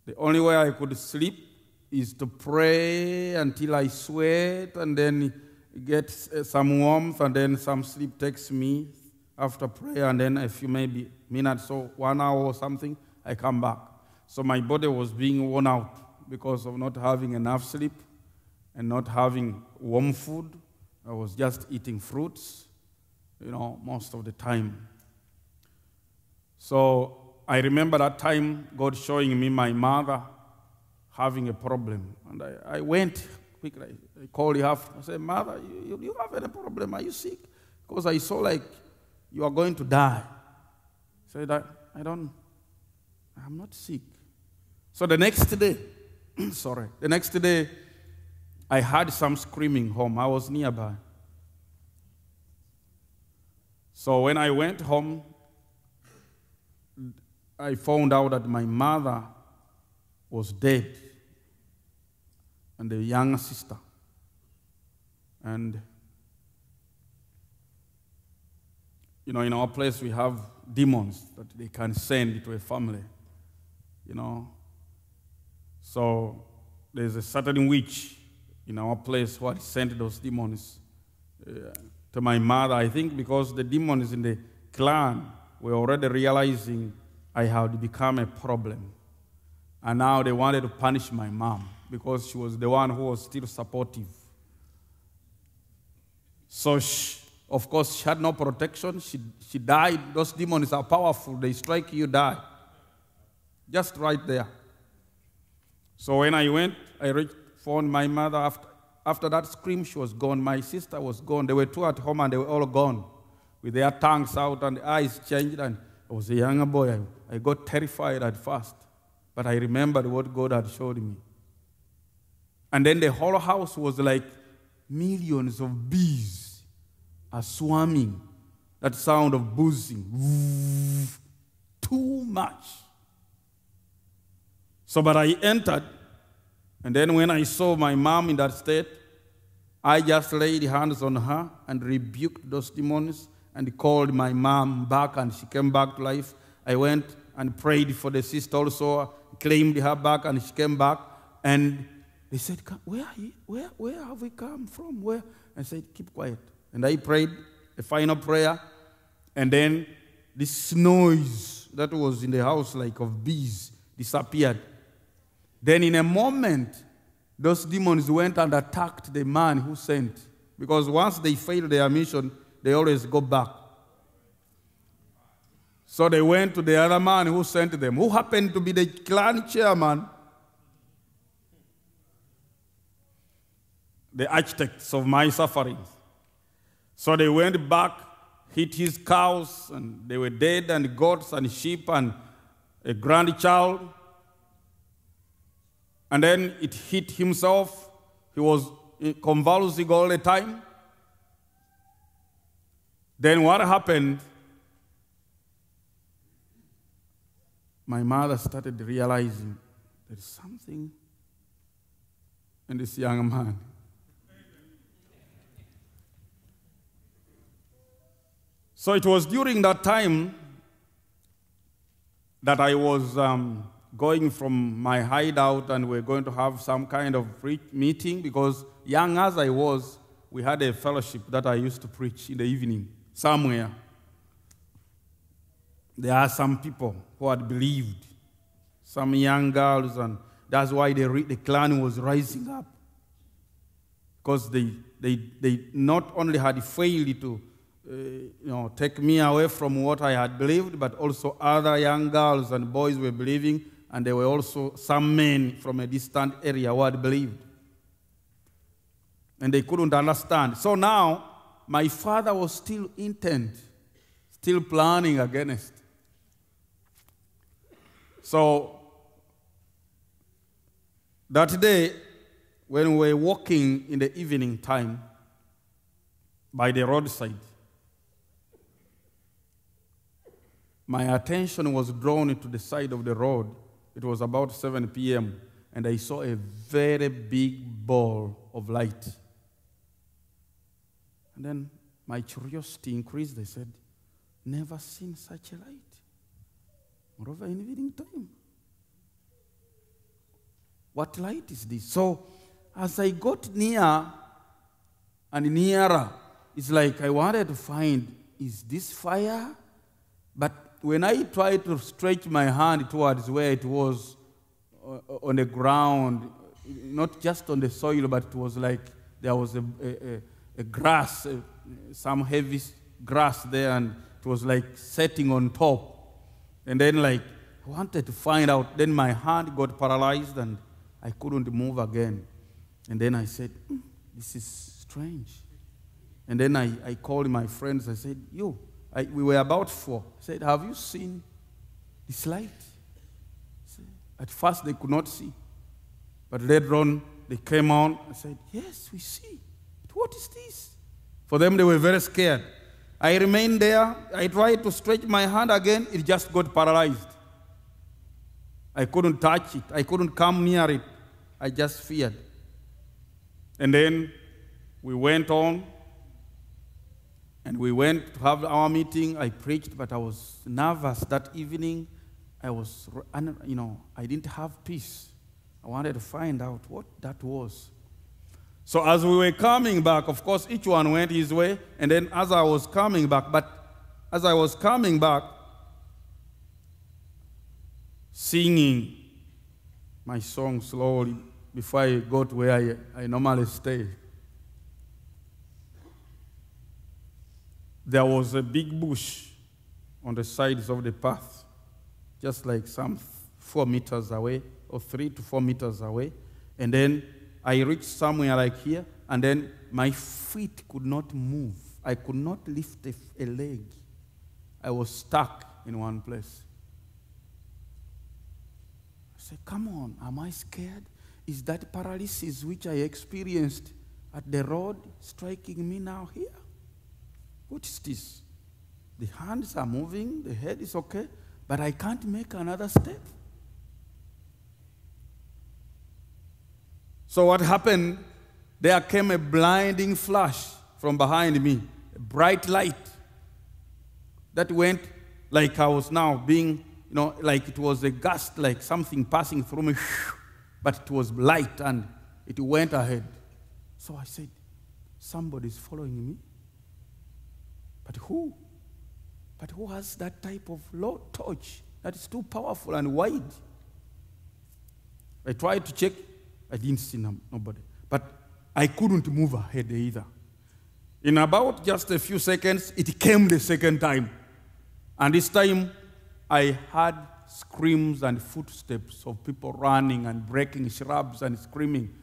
The only way I could sleep is to pray until I sweat and then get some warmth, and then some sleep takes me after prayer, and then a few maybe minutes or 1 hour or something, I come back. So my body was being worn out because of not having enough sleep and not having warm food. I was just eating fruits, most of the time. So I remember that time God showing me my mother having a problem. And I went quickly. I called her after. I said, Mother, you have any problem? Are you sick? Because I saw like you are going to die. I said, I'm not sick. So the next day, I heard some screaming home. I was nearby. So when I went home, I found out that my mother was dead, and the younger sister. And, in our place we have demons that they can send to a family, So there's a certain witch in our place who had sent those demons to my mother. I think because the demons in the clan were already realizing I had become a problem. And now they wanted to punish my mom because she was the one who was still supportive. So, of course, she had no protection. She died. Those demons are powerful. They strike you, die. Just right there. So when I went, I found my mother. After that scream, she was gone. My sister was gone. There were two at home, and they were all gone, with their tongues out and the eyes changed. And I was a younger boy. I got terrified at first. But I remembered what God had showed me. And then the whole house was like millions of bees are swarming. That sound of buzzing. Too much. So, but I entered, and then when I saw my mom in that state, I just laid hands on her and rebuked those demons and called my mom back, and she came back to life. I went and prayed for the sister also, claimed her back, and she came back. And they said, where have we come from? Where? I said, keep quiet. And I prayed a final prayer, and then this noise that was in the house like of bees disappeared. Then in a moment, those demons went and attacked the man who sent. Because once they fail their mission, they always go back. So they went to the other man who sent them, who happened to be the clan chairman, the architects of my sufferings. So they went back, hit his cows, and they were dead, and goats and sheep and a grandchild. And then it hit himself. He was convulsing all the time. Then what happened? My mother started realizing there is something in this young man. So it was during that time that I was going from my hideout, and we're going to have some kind of meeting, because young as I was, we had a fellowship that I used to preach in the evening somewhere. There are some people who had believed, some young girls, and that's why the clan was rising up. Because they not only had failed to take me away from what I had believed, but also other young girls and boys were believing, and there were also some men from a distant area who had believed. And they couldn't understand. So now, my father was still intent, still planning against. So, that day, when we were walking in the evening time by the roadside, my attention was drawn to the side of the road. It was about 7 p.m., and I saw a very big ball of light. And then my curiosity increased. I said, never seen such a light. Moreover, in evening time. What light is this? So, as I got near and nearer, it's like I wanted to find, is this fire? But when I tried to stretch my hand towards where it was on the ground, not just on the soil, but it was like there was a grass, some heavy grass there, and it was like setting on top. And then I wanted to find out. Then my hand got paralyzed and I couldn't move again. And then I said, this is strange. And then I called my friends. I said, we were about 4. I said, have you seen this light? At first they could not see. But later on they came on. I said, yes, we see. But what is this? For them, they were very scared. I remained there. I tried to stretch my hand again. It just got paralyzed. I couldn't touch it. I couldn't come near it. I just feared. And then we went on, and we went to have our meeting. I preached, but I was nervous that evening. I didn't have peace. I wanted to find out what that was. So as we were coming back, of course, each one went his way. And then as I was coming back, singing my song slowly before I got where I normally stay, there was a big bush on the sides of the path, just like some 4 meters away, or 3 to 4 meters away. And then I reached somewhere like here, and then my feet could not move. I could not lift a leg. I was stuck in one place. I said, come on, am I scared? Is that paralysis which I experienced at the road striking me now here? What is this? The hands are moving, the head is okay, but I can't make another step. So what happened? There came a blinding flash from behind me, a bright light that went like I was now being, like it was a gust, like something passing through me, but it was light and it went ahead. So I said, somebody's following me. But who? But who has that type of low torch that is too powerful and wide? I tried to check. I didn't see nobody. But I couldn't move ahead either. In about just a few seconds, it came the second time. And this time, I heard screams and footsteps of people running and breaking shrubs and screaming.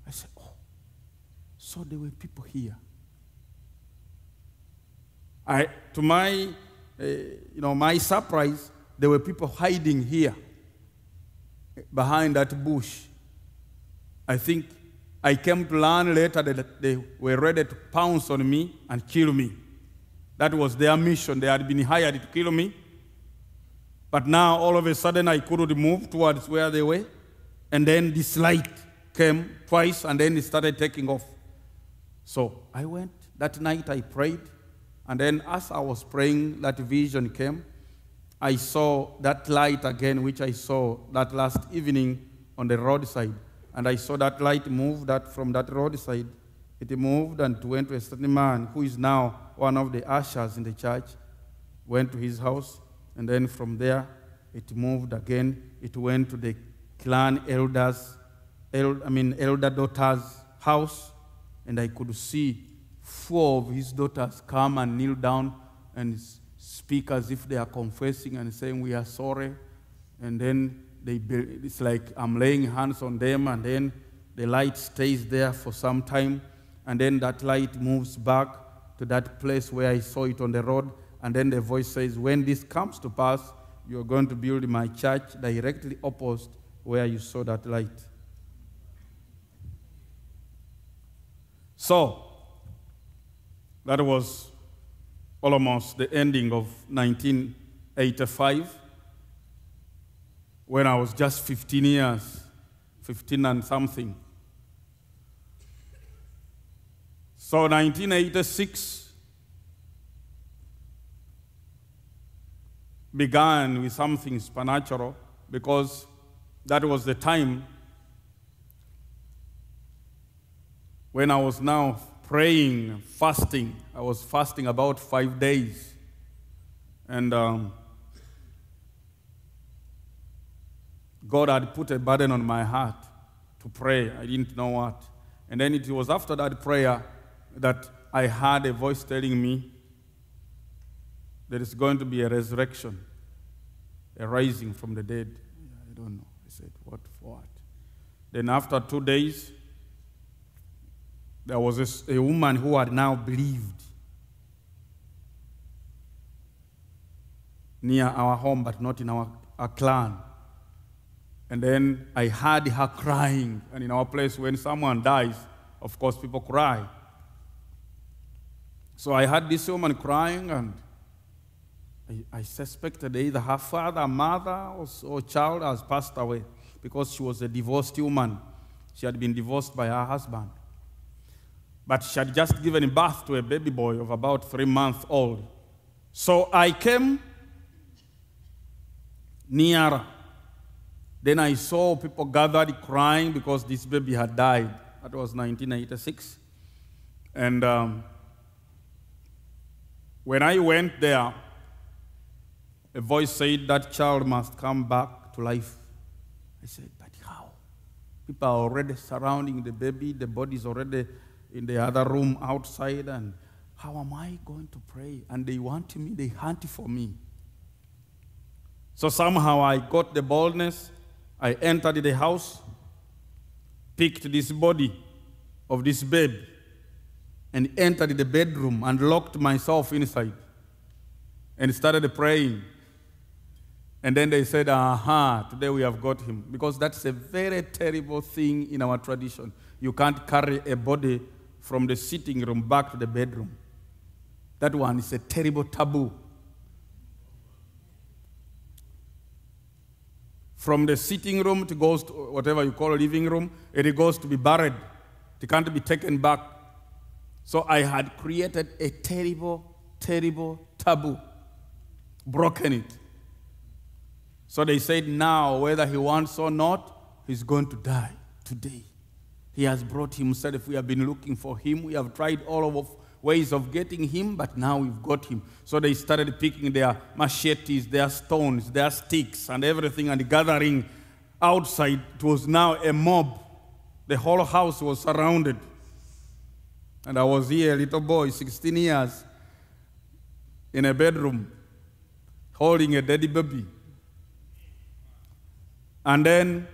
I said, oh, so there were people here. To my, my surprise, there were people hiding here behind that bush. I think I came to learn later that they were ready to pounce on me and kill me. That was their mission. They had been hired to kill me. But now, all of a sudden, I couldn't move towards where they were. And then this light came twice, and then it started taking off. So I went. That night, I prayed. And then as I was praying, that vision came. I saw that light again, which I saw that last evening on the roadside. And I saw that light move from that roadside. It moved and went to a certain man who is now one of the ushers in the church. Went to his house. And then from there, it moved again. It went to the clan elder daughter's house. And I could see 4 of his daughters come and kneel down and speak as if they are confessing and saying, we are sorry. And then it's like I'm laying hands on them, and then the light stays there for some time. And then that light moves back to that place where I saw it on the road. And then the voice says, when this comes to pass, you're going to build my church directly opposite where you saw that light. So, that was almost the ending of 1985, when I was just 15 years, 15 and something. So 1986 began with something supernatural, because that was the time when I was now praying, fasting. I was fasting about 5 days. And God had put a burden on my heart to pray. I didn't know what. And then it was after that prayer that I heard a voice telling me there is going to be a resurrection, a rising from the dead. I don't know. I said, what for what? Then after 2 days, there was a woman who had now believed near our home, but not in our clan. And then I heard her crying. And in our place, when someone dies, of course, people cry. So I heard this woman crying, and I suspected either her father, mother, or child has passed away, because she was a divorced woman. She had been divorced by her husband. But she had just given birth to a baby boy of about 3 months old. So I came near. Then I saw people gathered crying because this baby had died. That was 1986. And when I went there, a voice said that child must come back to life. I said, but how? People are already surrounding the baby. The body is already in the other room outside. And how am I going to pray? And they want me, they hunt for me. So somehow I got the boldness. I entered the house, picked this body of this babe, and entered the bedroom and locked myself inside and started praying. And then they said, aha, today we have got him. Because that's a very terrible thing in our tradition. You can't carry a body from the sitting room back to the bedroom. That one is a terrible taboo. From the sitting room, it goes to whatever you call a living room, it goes to be buried. It can't be taken back. So I had created a terrible, terrible taboo, broken it. So they said now, whether he wants or not, he's going to die today. He has brought himself. We have been looking for him. We have tried all of ways of getting him, but now we've got him. So they started picking their machetes, their stones, their sticks, and everything, and gathering outside. It was now a mob. The whole house was surrounded. And I was here, a little boy, 16 years, in a bedroom, holding a dead baby. And then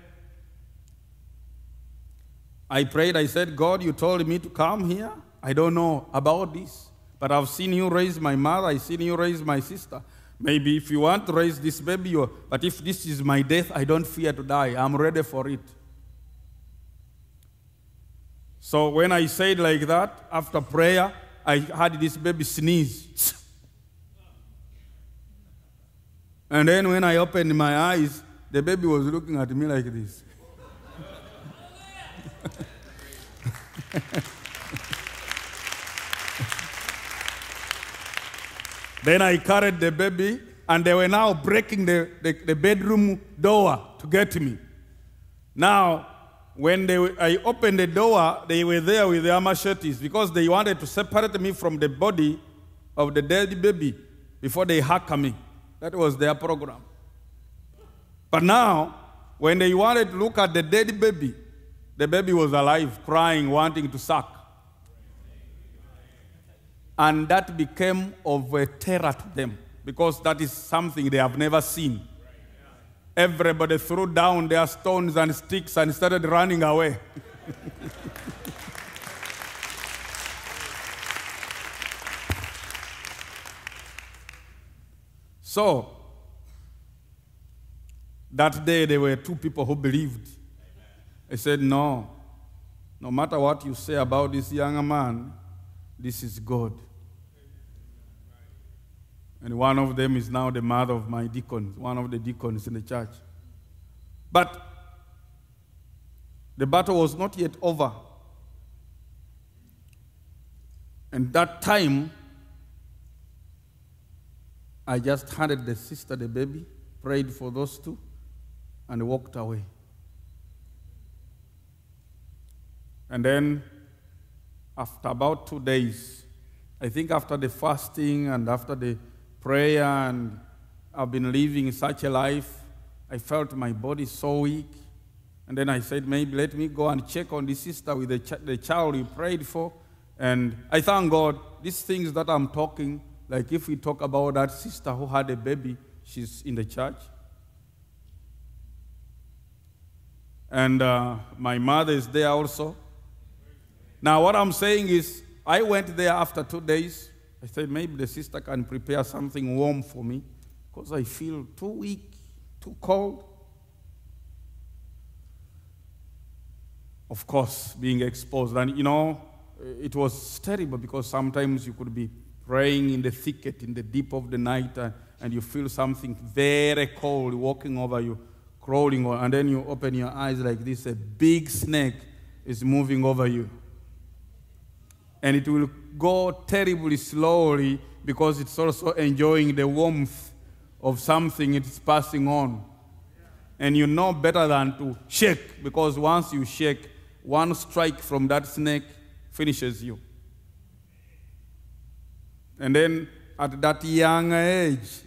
I prayed. I said, God, you told me to come here. I don't know about this, but I've seen you raise my mother. I've seen you raise my sister. Maybe if you want to raise this baby, but if this is my death, I don't fear to die. I'm ready for it. So when I said like that, after prayer, I had this baby sneeze. And then when I opened my eyes, the baby was looking at me like this. Then I carried the baby, and they were now breaking the bedroom door to get me. Now, when I opened the door, they were there with their machetes because they wanted to separate me from the body of the dead baby before they hack me. That was their program. But now, when they wanted to look at the dead baby, the baby was alive, crying, wanting to suck. And that became of a terror to them because that is something they have never seen. Everybody threw down their stones and sticks and started running away. So, that day there were two people who believed. I said, no matter what you say about this young man, this is God. And one of them is now the mother of my deacons, one of the deacons in the church. But the battle was not yet over. And that time, I just handed the sister the baby, prayed for those two, and walked away. And then, after about 2 days, I think after the fasting and after the prayer, and I've been living such a life, I felt my body so weak. And then I said, maybe let me go and check on the sister with the child we prayed for. And I thank God, these things that I'm talking, like if we talk about that sister who had a baby, she's in the church. And my mother is there also. Now what I'm saying is, I went there after 2 days. I said, maybe the sister can prepare something warm for me because I feel too weak, too cold. Of course, being exposed. And it was terrible because sometimes you could be praying in the thicket, in the deep of the night, and you feel something very cold walking over you, crawling on, and then you open your eyes like this, a big snake is moving over you. And it will go terribly slowly because it's also enjoying the warmth of something it's passing on. And you know better than to shake, because once you shake, one strike from that snake finishes you. And then at that young age,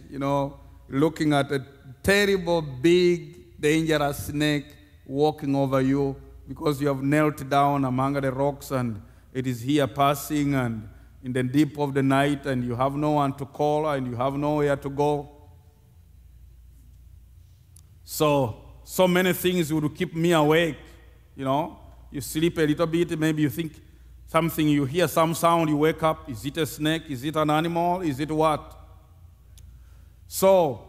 looking at a terrible, big, dangerous snake walking over you because you have knelt down among the rocks and it is here passing and in the deep of the night and you have no one to call and you have nowhere to go. So many things would keep me awake, You sleep a little bit, maybe you think something, you hear some sound, you wake up. Is it a snake? Is it an animal? Is it what? So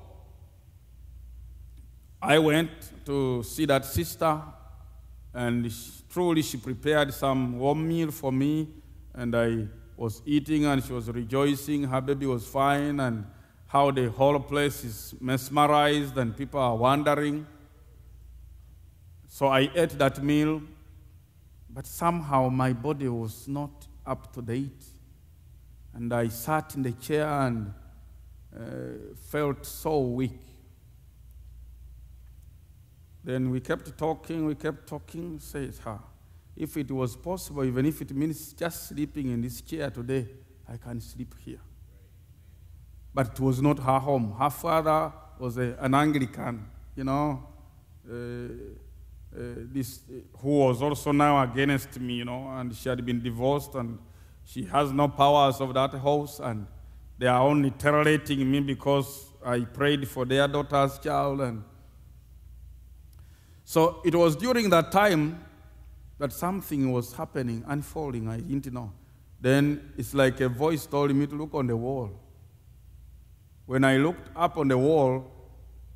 I went to see that sister, and truly she prepared some warm meal for me, and I was eating and she was rejoicing. Her baby was fine, and how the whole place is mesmerized and people are wondering. So I ate that meal, but somehow my body was not up to date. And I sat in the chair and felt so weak. Then we kept talking, says her, if it was possible, even if it means just sleeping in this chair today, I can sleep here. But it was not her home. Her father was an Anglican, who was also now against me, and she had been divorced, and she has no powers of that house, and they are only tolerating me because I prayed for their daughter's child. And so it was during that time that something was happening, unfolding. I didn't know. Then it's like a voice told me to look on the wall. When I looked up on the wall,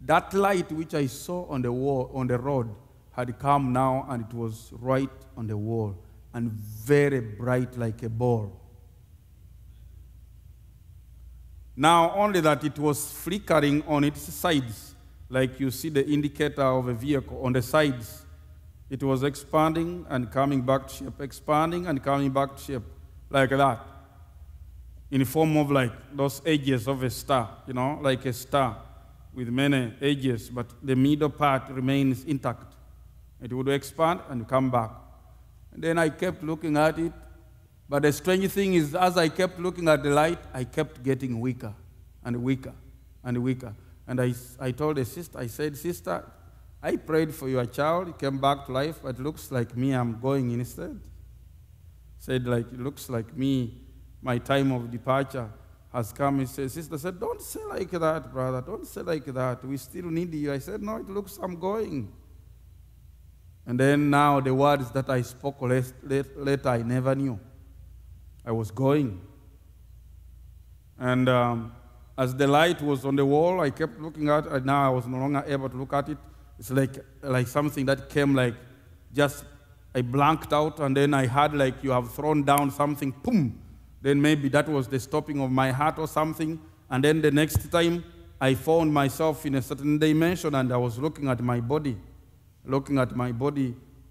that light which I saw on the wall, on the road, had come now, and it was right on the wall and very bright like a ball. Now, only that it was flickering on its sides, like you see the indicator of a vehicle on the sides. It was expanding and coming back to shape, expanding and coming back to shape, like that, in the form of like those edges of a star, like a star with many edges, but the middle part remains intact. It would expand and come back. And then I kept looking at it, but the strange thing is, as I kept looking at the light, I kept getting weaker and weaker and weaker. And I told the sister, I said, "Sister, I prayed for your child, he came back to life, but it looks like me, I'm going instead." Said, like, it looks like me, my time of departure has come. He said, sister said, "Don't say like that, brother, don't say like that. We still need you." I said, "No, it looks I'm going." And then now the words that I spoke later, I never knew. I was going. And as the light was on the wall, I kept looking at it, and now I was no longer able to look at it. It's like something that came like just, I blanked out, and then I had like you have thrown down something, boom. Then maybe that was the stopping of my heart or something. And then the next time, I found myself in a certain dimension, and I was looking at my body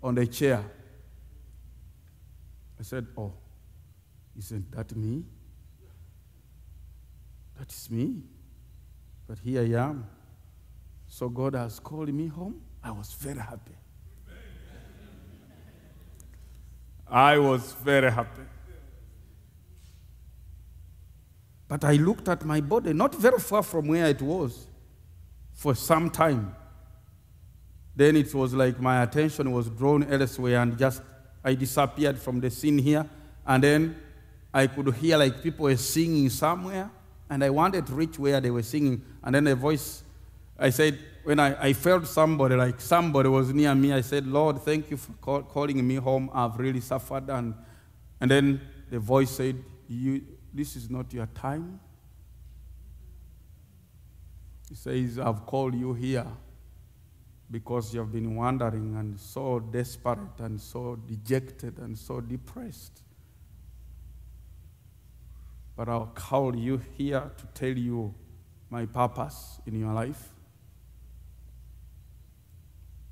on the chair. I said, "Oh, isn't that me? That is me. But here I am. So God has called me home." I was very happy. I was very happy. But I looked at my body, not very far from where it was, for some time. Then it was like my attention was drawn elsewhere, and just I disappeared from the scene here. And then I could hear like people were singing somewhere, and I wanted to reach where they were singing. And then a voice, I said, when I felt somebody, like somebody was near me, I said, "Lord, thank you for calling me home. I've really suffered." And then the voice said, "This is not your time." He says, "I've called you here because you have been wandering and so desperate and so dejected and so depressed. But I'll call you here to tell you my purpose in your life.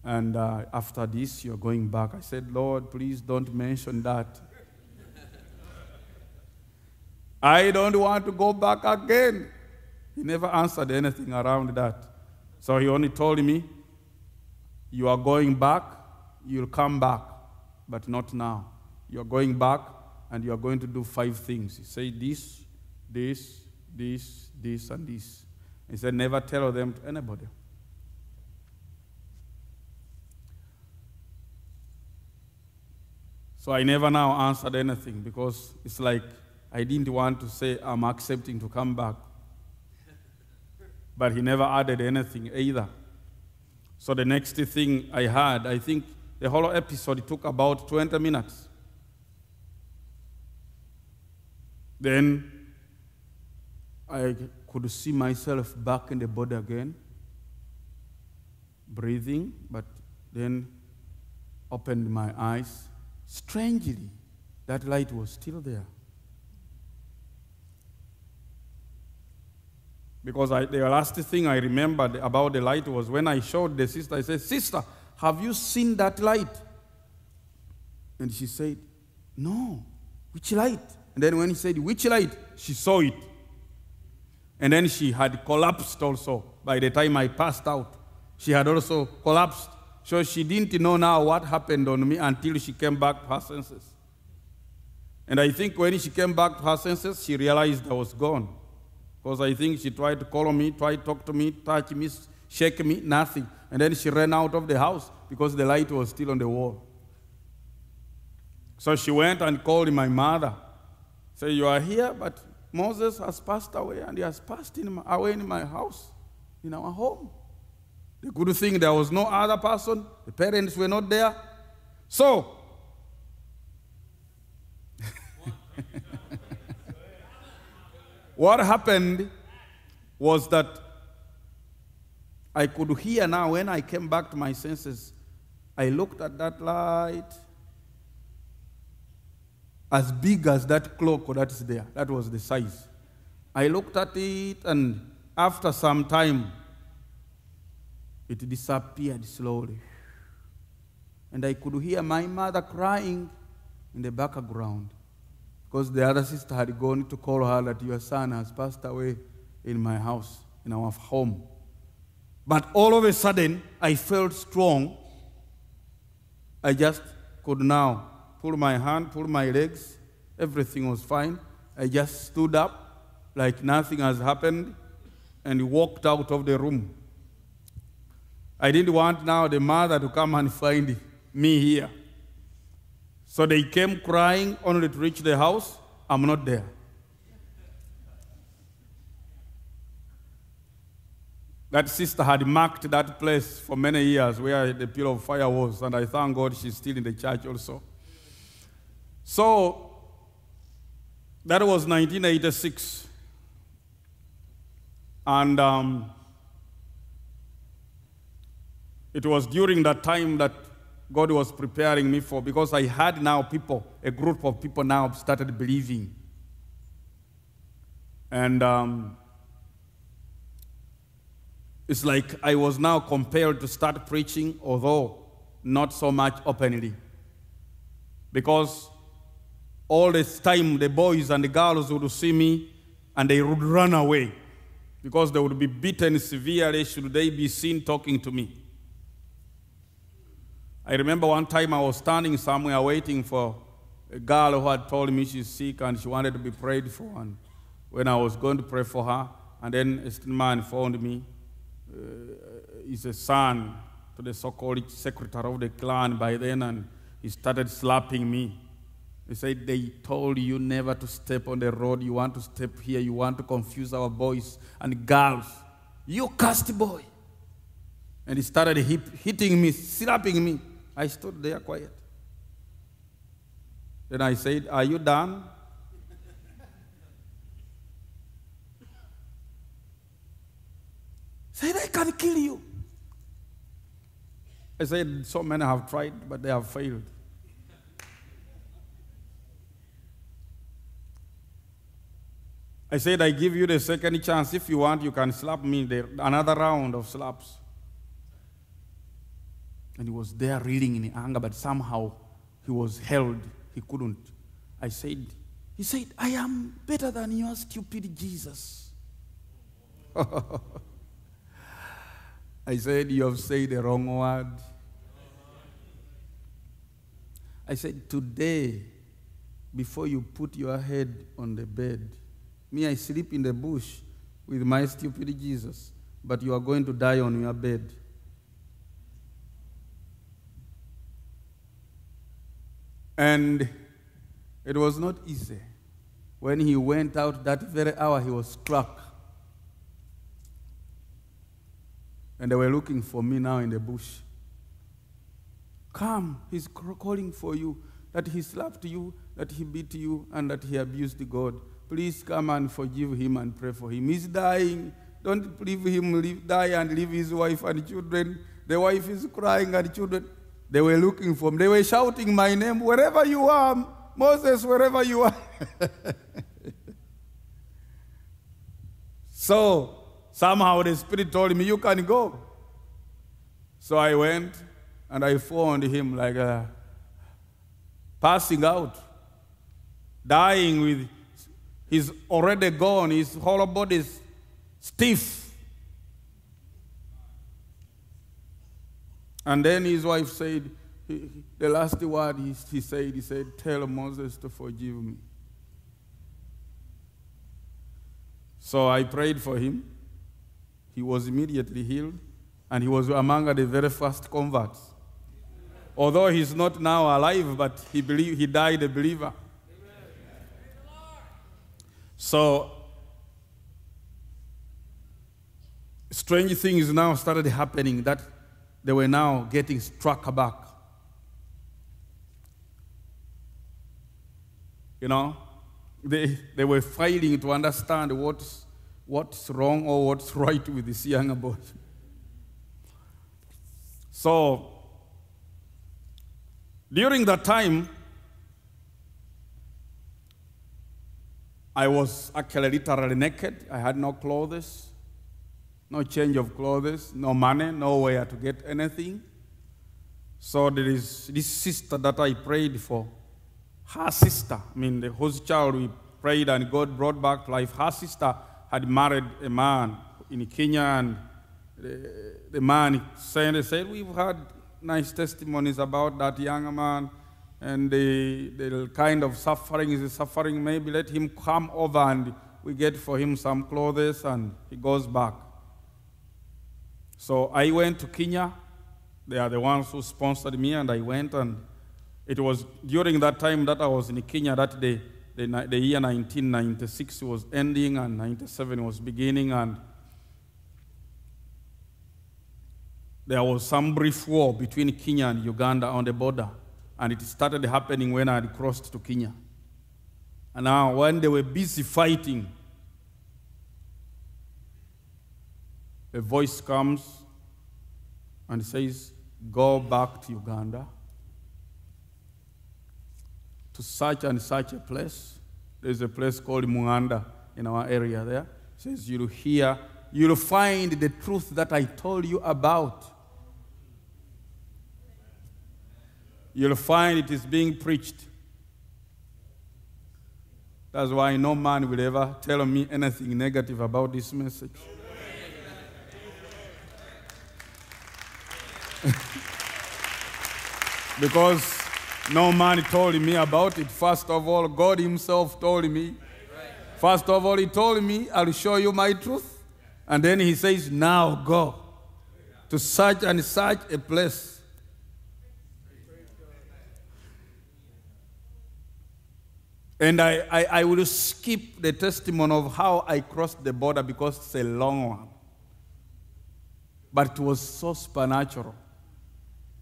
And after this, you're going back." I said, "Lord, please don't mention that. I don't want to go back again." He never answered anything around that. So he only told me, "You are going back, you'll come back, but not now. You're going back, and you are going to do 5 things. He said this, and this." He said, "Never tell them to anybody." So I never now answered anything, because it's like I didn't want to say I'm accepting to come back. But he never added anything either. So the next thing I had, I think the whole episode took about 20 minutes. Then I could see myself back in the body again, breathing, but then opened my eyes. Strangely, that light was still there. Because the last thing I remembered about the light was when I showed the sister, I said, "Sister, have you seen that light?" And she said, "No." "Which light?" And then when he said, "Which light?" she saw it. And then she had collapsed also. By the time I passed out, she had also collapsed. So she didn't know now what happened on me until she came back to her senses. And I think when she came back to her senses, she realized I was gone. Because I think she tried to call me, tried to talk to me, touch me, shake me, nothing. And then she ran out of the house because the light was still on the wall. So she went and called my mother. Said, "You are here, but Moses has passed away, and he has passed away in my house, in our home." The good thing, there was no other person. The parents were not there. So, what happened was that I could hear now when I came back to my senses. I looked at that light, as big as that clock that is there. That was the size. I looked at it, and after some time, it disappeared slowly. And I could hear my mother crying in the background because the other sister had gone to call her that your son has passed away in my house, in our home. But all of a sudden, I felt strong. I just could now pull my hand, pull my legs. Everything was fine. I just stood up like nothing has happened and walked out of the room. I didn't want now the mother to come and find me here. So they came crying only to reach the house. I'm not there. That sister had marked that place for many years where the pillar of fire was, and I thank God she's still in the church also. So that was 1986. And it was during that time that God was preparing me for, because I had now people, a group of people now started believing. And it's like I was now compelled to start preaching, although not so much openly. Because all this time the boys and the girls would see me and they would run away because they would be beaten severely should they be seen talking to me. I remember one time I was standing somewhere waiting for a girl who had told me she's sick and she wanted to be prayed for. And when I was going to pray for her, and then a man phoned me. He's a son to the so-called secretary of the clan by then, and he started slapping me. He said, they told you never to step on the road. You want to step here. You want to confuse our boys and girls. You cursed boy. And he started hitting me, slapping me. I stood there quiet. Then I said, are you done? He said, I can kill you. I said, so many have tried, but they have failed. I said, I give you the second chance. If you want, you can slap me there. Another round of slaps. And he was there reeling in anger, but somehow he was held. He couldn't. He said, I am better than your stupid Jesus. I said, you have said the wrong word. I said, today, before you put your head on the bed, me, I sleep in the bush with my stupid Jesus, but you are going to die on your bed. And it was not easy. When he went out that very hour, he was struck. And they were looking for me now in the bush. Come, he's calling for you, that he slapped you, that he beat you, and that he abused God. Please come and forgive him and pray for him. He's dying. Don't leave him die and leave his wife and children. The wife is crying and children. They were looking for him. They were shouting my name, wherever you are, Moses, wherever you are. So somehow the Spirit told me, you can go. So I went and I found him like passing out, dying with he's already gone, his whole body is stiff. And then his wife said, the last word he said, tell Moses to forgive me. So I prayed for him. He was immediately healed, and he was among the very first converts. Although he's not now alive, but he died a believer. So strange things now started happening that they were now getting struck back. You know, they were failing to understand what's wrong or what's right with this young boy. So during that time, I was actually literally naked. I had no clothes, no change of clothes, no money, nowhere to get anything. So there is this sister that I prayed for. Her sister, whose child we prayed and God brought back to life, her sister had married a man in Kenya, and the man said, we've had nice testimonies about that young man, and the kind of suffering is suffering. Maybe let him come over and we get for him some clothes and he goes back. So I went to Kenya. They are the ones who sponsored me, and I went, and it was during that time that I was in Kenya that day, the year 1996 was ending and 97 was beginning, and there was some brief war between Kenya and Uganda on the border, and it started happening when I had crossed to Kenya. And now when they were busy fighting, a voice comes and says, go back to Uganda to such and such a place. There's a place called Muanda in our area there. It says, you'll find the truth that I told you about. You'll find it is being preached. That's why no man will ever tell me anything negative about this message. Because no man told me about it. First of all, God himself told me. First of all, he told me, I'll show you my truth. And then he says, now go to such and such a place. And I will skip the testimony of how I crossed the border because it's a long one. But it was so supernatural.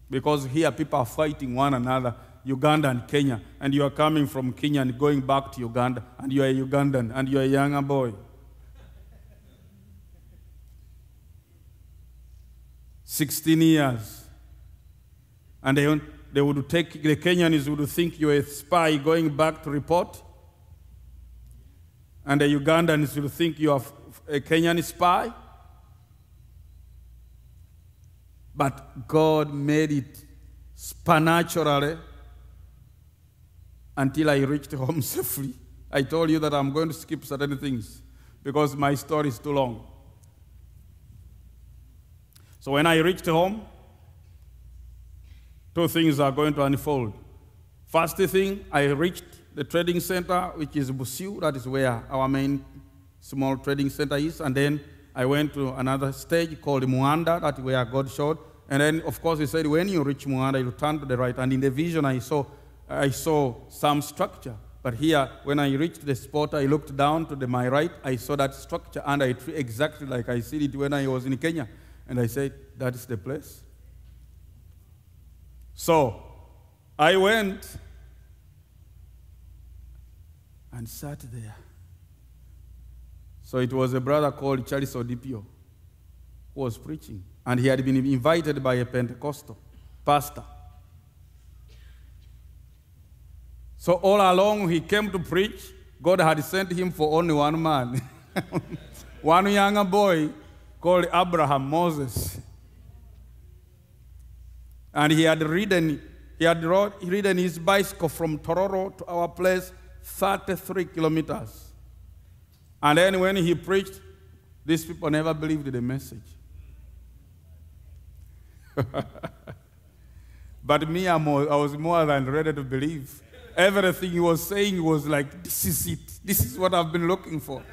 Because here people are fighting one another, Uganda and Kenya, and you are coming from Kenya and going back to Uganda, and you are a Ugandan, and you are a younger boy. 16 years. And they would take, the Kenyans would think you are a spy going back to report, and the Ugandans would think you are a Kenyan spy. But God made it supernaturally until I reached home safely. I told you that I'm going to skip certain things because my story is too long. So when I reached home, two things are going to unfold. First thing, I reached the trading center, which is Busiu. That is where our main small trading center is. And then I went to another stage called Muanda, that's where God showed. And then, of course, he said, when you reach Muanda, you turn to the right. And in the vision, I saw some structure. But here, when I reached the spot, I looked down to my right. I saw that structure under a tree exactly like I see it when I was in Kenya. And I said, that is the place. So I went and sat there. So it was a brother called Charles Odipio who was preaching. And he had been invited by a Pentecostal pastor. So all along he came to preach. God had sent him for only one man. One younger boy called Abraham Moses. And he had ridden his bicycle from Tororo to our place 33 kilometers. And then when he preached, these people never believed the message. But me, I was more than ready to believe. Everything he was saying was like, this is it. This is what I've been looking for.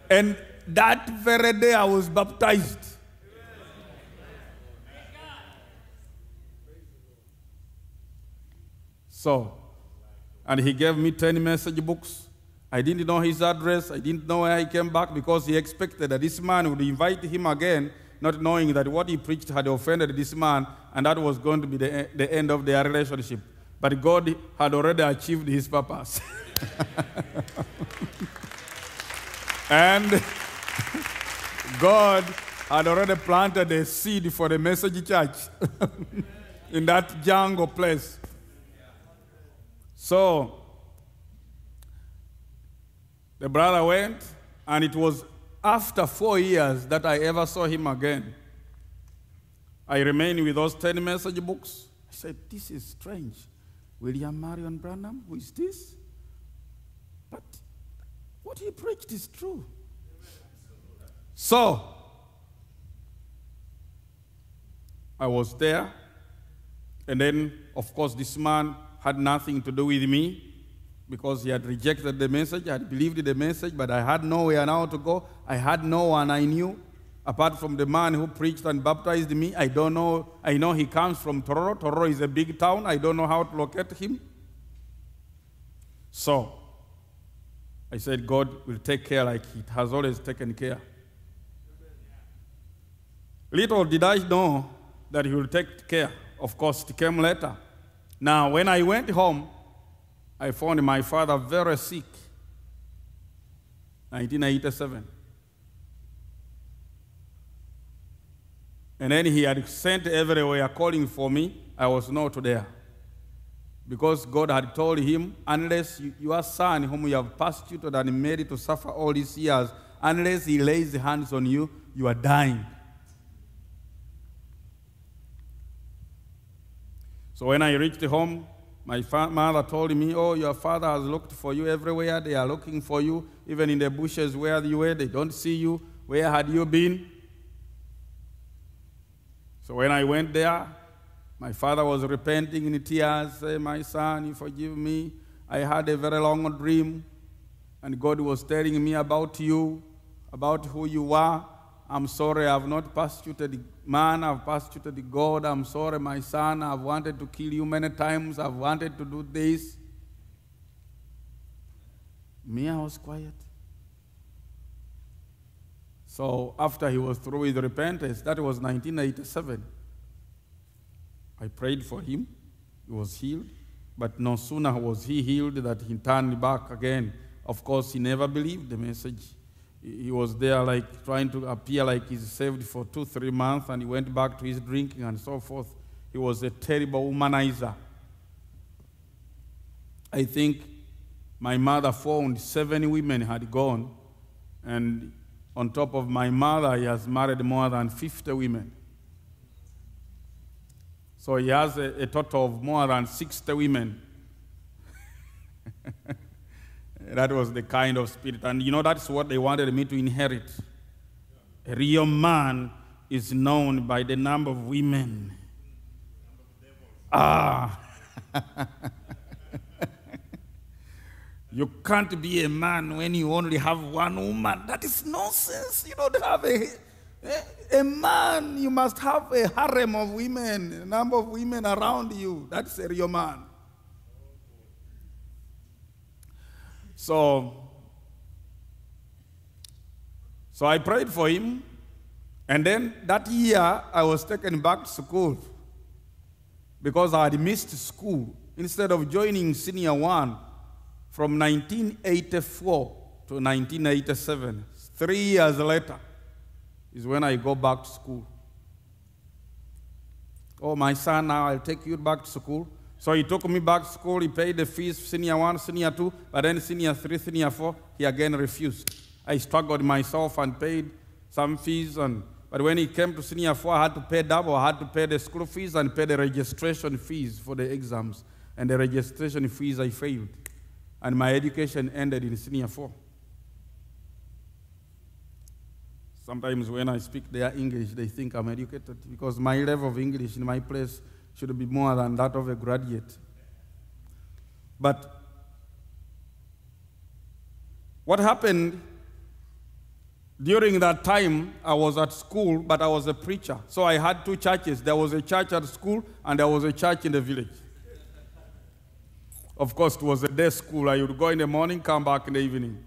And that very day I was baptized. So, and he gave me 10 message books. I didn't know his address. I didn't know where he came back because he expected that this man would invite him again, not knowing that what he preached had offended this man, and that was going to be the end of their relationship. But God had already achieved his purpose. And God had already planted a seed for the message church in that jungle place. So, The brother went, and it was after 4 years that I ever saw him again. I remained with those 10 message books. I said, this is strange. William Marion Branham, who is this? But what he preached is true. So, I was there, and then, of course, this man had nothing to do with me because he had rejected the message. I had believed the message, but I had nowhere now to go. I had no one I knew apart from the man who preached and baptized me. I don't know. I know he comes from Tororo. Tororo is a big town. I don't know how to locate him. So, I said, God will take care like He has always taken care. Little did I know that He will take care. Of course, it came later. Now, when I went home, I found my father very sick. 1987. And then he had sent everywhere calling for me. I was not there. Because God had told him, unless your son, whom you have persecuted and made to suffer all these years, unless he lays hands on you, you are dying. So when I reached home, my mother told me, oh, your father has looked for you everywhere. They are looking for you. Even in the bushes where you were, they don't see you. Where had you been? So when I went there, my father was repenting in tears, saying, my son, you forgive me. I had a very long dream, and God was telling me about you, about who you are. I'm sorry, I have not persecuted man, I've persecuted God. I'm sorry, my son, I've wanted to kill you many times. I've wanted to do this. Me, I was quiet. So after he was through with repentance, that was 1987. I prayed for him. He was healed. But no sooner was he healed that he turned back again. Of course, he never believed the message. He was there like trying to appear like he's saved for 2-3 months, and he went back to his drinking and so forth. He was a terrible womanizer. I think my mother found 7 women had gone, and on top of my mother, he has married more than 50 women. So he has a total of more than 60 women. That was the kind of spirit. And you know, that's what they wanted me to inherit. A real man is known by the number of women. You can't be a man when you only have one woman. That is nonsense. You don't have a man. You must have a harem of women, a number of women around you. That's a real man. So I prayed for him, and then that year I was taken back to school because I had missed school. Instead of joining senior 1 from 1984 to 1987, 3 years later is when I go back to school. Oh, my son, now I'll take you back to school. So he took me back to school. He paid the fees, senior 1, senior 2, but then senior 3, senior 4, he again refused. I struggled myself and paid some fees, but when he came to senior 4, I had to pay double. I had to pay the school fees and pay the registration fees for the exams. And the registration fees, I failed. And my education ended in senior 4. Sometimes when I speak their English, they think I'm educated because my level of English in my place should be more than that of a graduate. But what happened during that time, I was at school, but I was a preacher. So I had 2 churches. There was a church at school, and there was a church in the village. Of course, it was a day school. I would go in the morning, come back in the evening.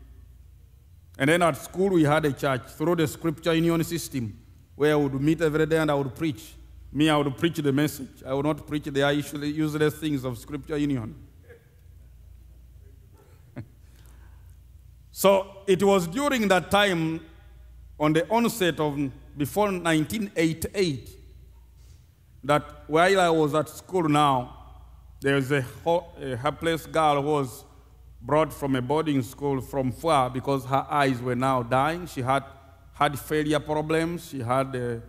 And then at school, we had a church through the Scripture Union system, where I would meet every day and I would preach. Me, I would preach the message. I would not preach the useless things of Scripture Union. So it was during that time, on the onset of before 1988, that while I was at school now, there was a helpless girl who was brought from a boarding school from far because her eyes were now dying. She had failure problems. She had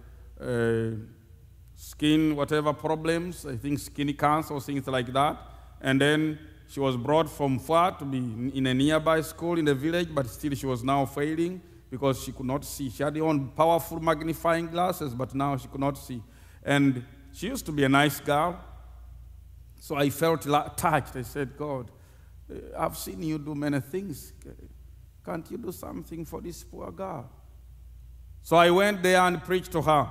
skin, whatever problems, I think skin cancer or things like that. And then she was brought from far to be in a nearby school in the village, but still she was now failing because she could not see. She had her own powerful magnifying glasses, but now she could not see. And she used to be a nice girl. So I felt touched. I said, God, I've seen you do many things. Can't you do something for this poor girl? So I went there and preached to her.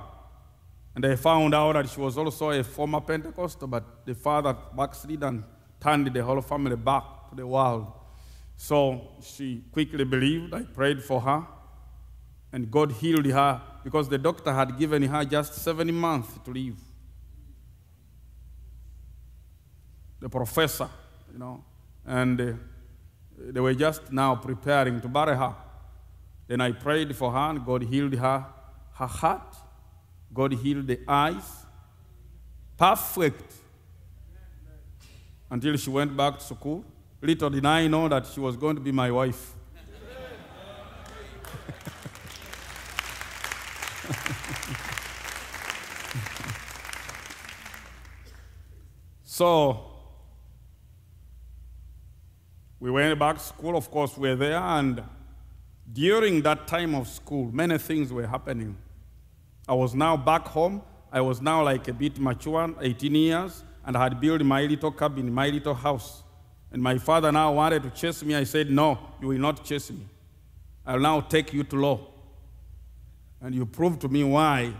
And I found out that she was also a former Pentecostal, but the father backslid and turned the whole family back to the world. So she quickly believed. I prayed for her. And God healed her because the doctor had given her just 7 months to live. The professor, and they were just now preparing to bury her. Then I prayed for her, and God healed her heart. God healed the eyes. Perfect. Until she went back to school. Little did I know that she was going to be my wife. So, we went back to school. Of course, we were there, and during that time of school, many things were happening. I was now back home. I was now like a bit mature, 18 years, and I had built my little cabin, my little house. And my father now wanted to chase me. I said, no, you will not chase me. I'll now take you to law. And you prove to me why.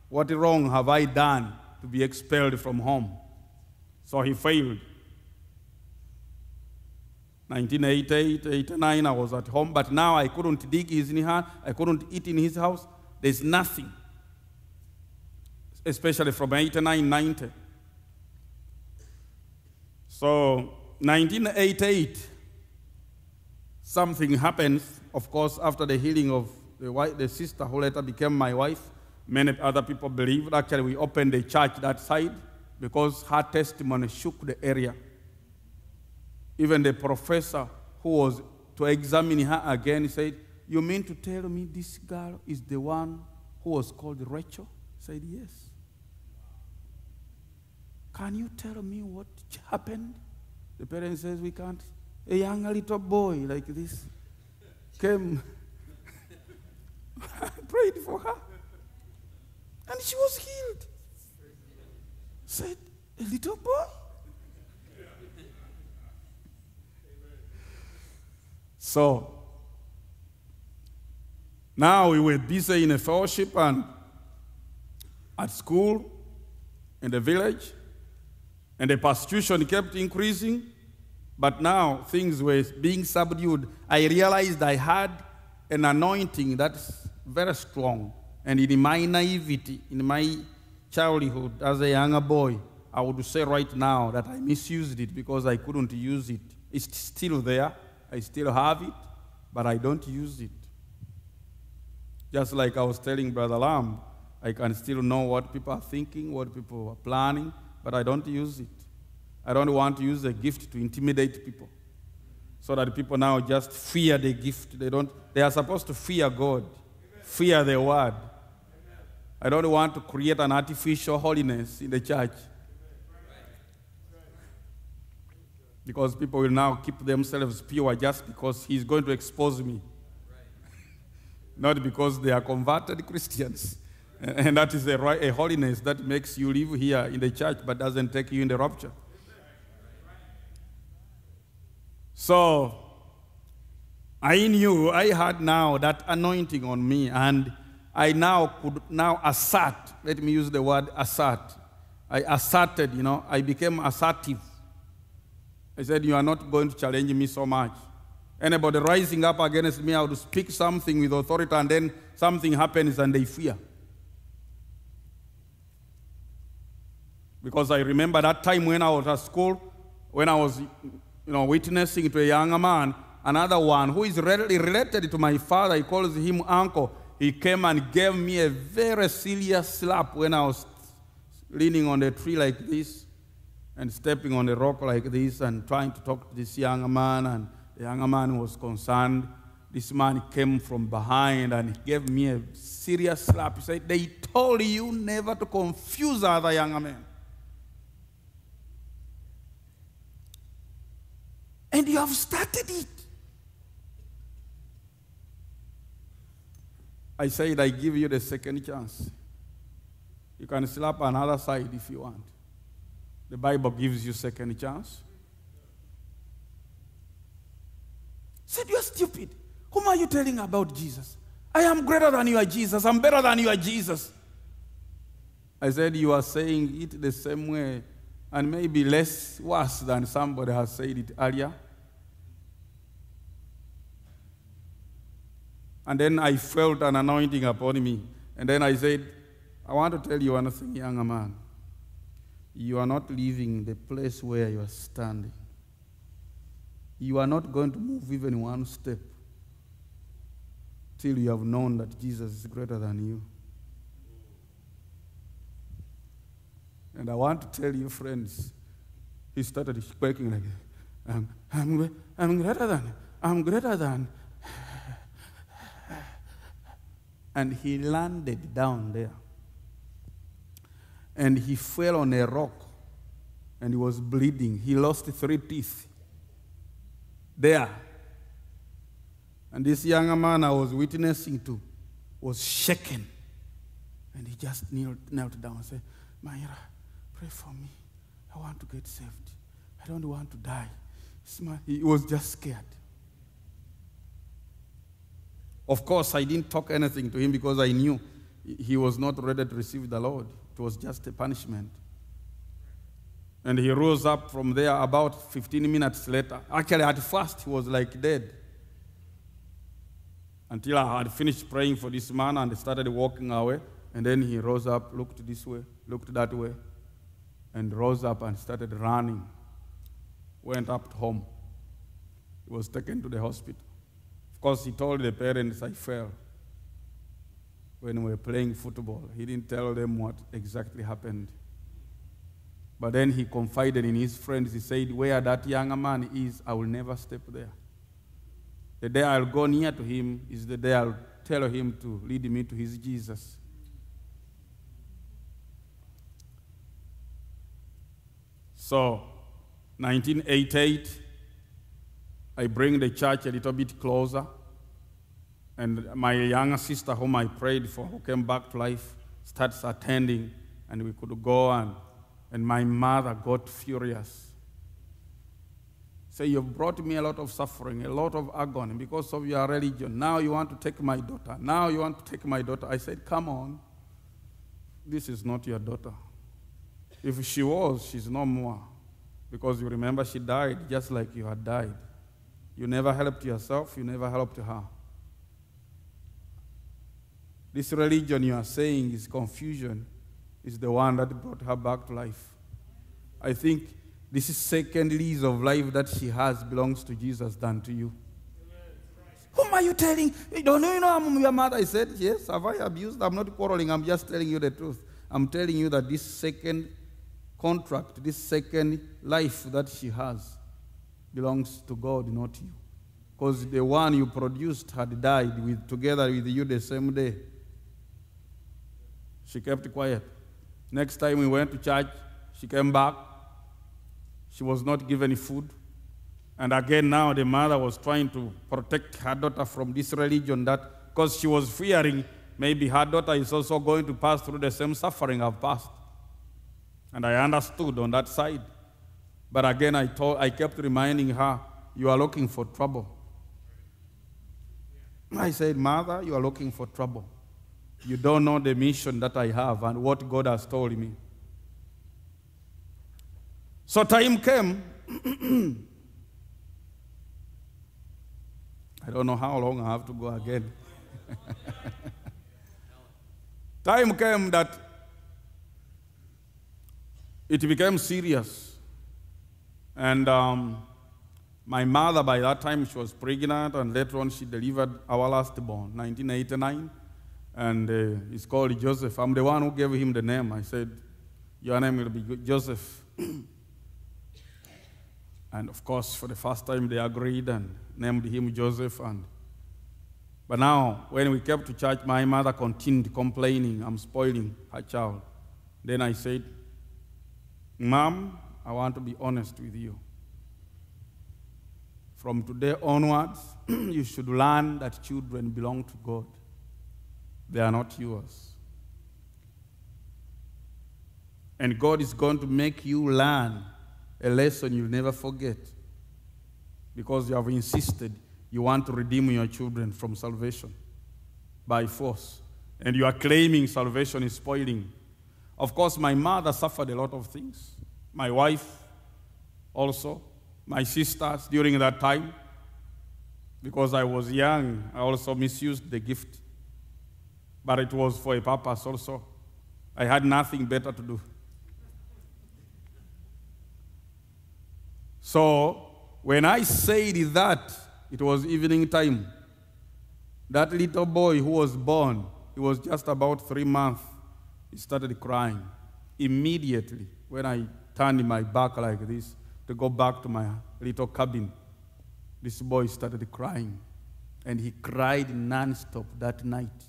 What wrong have I done to be expelled from home? So he failed. 1988, 89, I was at home, but now I couldn't dig his hand. I couldn't eat in his house. There's nothing, especially from 89, 90. So 1988, something happens, of course, after the healing of the sister who later became my wife. Many other people believed. Actually, we opened a church that side because her testimony shook the area. Even the professor who was to examine her again said, you mean to tell me this girl is the one who was called Rachel? I said, yes. Can you tell me what happened? The parent says, we can't. A young little boy like this came, prayed for her, and she was healed. Said, a little boy? So, now we were busy in a fellowship and at school, in the village, and the persecution kept increasing, but now things were being subdued. I realized I had an anointing that's very strong, and in my naivety, in my childhood as a younger boy, I would say right now that I misused it because I couldn't use it. It's still there. I still have it, but I don't use it. Just like I was telling Brother Lamb, I can still know what people are thinking, what people are planning, but I don't use it. I don't want to use the gift to intimidate people so that people now just fear the gift. They are supposed to fear God, fear the word. I don't want to create an artificial holiness in the church. Because people will now keep themselves pure just because he's going to expose me. Not because they are converted Christians. And that is a holiness that makes you live here in the church but doesn't take you in the rapture. So, I knew I had now that anointing on me, and I now could assert. Let me use the word assert. I asserted, I became assertive. I said, you are not going to challenge me so much. Anybody rising up against me, I would speak something with authority, and then something happens and they fear. Because I remember that time when I was at school, when I was witnessing to a younger man, another one who is related to my father, he calls him uncle. He came and gave me a very serious slap when I was leaning on the tree like this, and stepping on a rock like this and trying to talk to this young man and the younger man was concerned. This man came from behind and he gave me a serious slap. He said, they told you never to confuse other younger men. And you have started it. I said, I give you the second chance. You can slap another side if you want. The Bible gives you second chance. Said, you're stupid. Whom are you telling about Jesus? I am greater than you are Jesus. I'm better than you are Jesus. I said, you are saying it the same way and maybe less worse than somebody has said it earlier. And then I felt an anointing upon me. And then I said, I want to tell you one thing, younger man. You are not leaving the place where you are standing. You are not going to move even one step till you have known that Jesus is greater than you. And I want to tell you, friends, he started speaking like, I'm greater than. And he landed down there. And he fell on a rock. And he was bleeding. He lost 3 teeth. There. And this younger man I was witnessing to was shaken. And he just knelt down and said, Mairah, pray for me. I want to get saved. I don't want to die. He was just scared. Of course, I didn't talk anything to him because I knew he was not ready to receive the Lord. It was just a punishment. And he rose up from there about 15 minutes later. Actually, at first, he was like dead. Until I had finished praying for this man and started walking away. And then he rose up, looked this way, looked that way, and rose up and started running. Went up to home. He was taken to the hospital. Of course, he told the parents, I fell when we were playing football. He didn't tell them what exactly happened. But then he confided in his friends. He said, where that younger man is, I will never step there. The day I'll go near to him is the day I'll tell him to lead me to his Jesus. So, 1988, I bring the church a little bit closer. And my younger sister, whom I prayed for, who came back to life, starts attending, and we could go on. And my mother got furious. Say, you've brought me a lot of suffering, a lot of agony because of your religion. Now you want to take my daughter. Now you want to take my daughter. I said, come on. This is not your daughter. If she was, she's no more. Because you remember she died just like you had died. You never helped yourself. You never helped her. This religion you are saying is confusion, is the one that brought her back to life. I think this is second lease of life that she has belongs to Jesus than to you. Whom are you telling? Don't you know I'm your mother? I said, yes, have I abused? I'm not quarreling. I'm just telling you the truth. I'm telling you that this second contract, this second life that she has belongs to God, not you. Because the one you produced had died together with you the same day. She kept quiet. Next time we went to church, she came back. She was not given food. And again now the mother was trying to protect her daughter from this religion, that because she was fearing maybe her daughter is also going to pass through the same suffering I've passed. And I understood on that side. But again I kept reminding her, you are looking for trouble. I said, Mother, you are looking for trouble. You don't know the mission that I have and what God has told me. So time came. I don't know how long I have to go again. Time came that it became serious. And my mother, by that time, she was pregnant, and later on she delivered our last born, 1989. And he's called Joseph. I'm the one who gave him the name. I said, your name will be Joseph. And of course, for the first time, they agreed and named him Joseph. But now, when we came to church, my mother continued complaining, I'm spoiling her child. Then I said, Mom, I want to be honest with you. From today onwards, you should learn that children belong to God. They are not yours. And God is going to make you learn a lesson you'll never forget, because you have insisted you want to redeem your children from salvation by force. And you are claiming salvation is spoiling. Of course, my mother suffered a lot of things. My wife also. My sisters during that time. Because I was young, I also misused the gift. But it was for a purpose also. I had nothing better to do. So, when I said that, it was evening time. That little boy who was born, he was just about 3 months, he started crying. Immediately, when I turned my back like this to go back to my little cabin, this boy started crying. And he cried non-stop that night.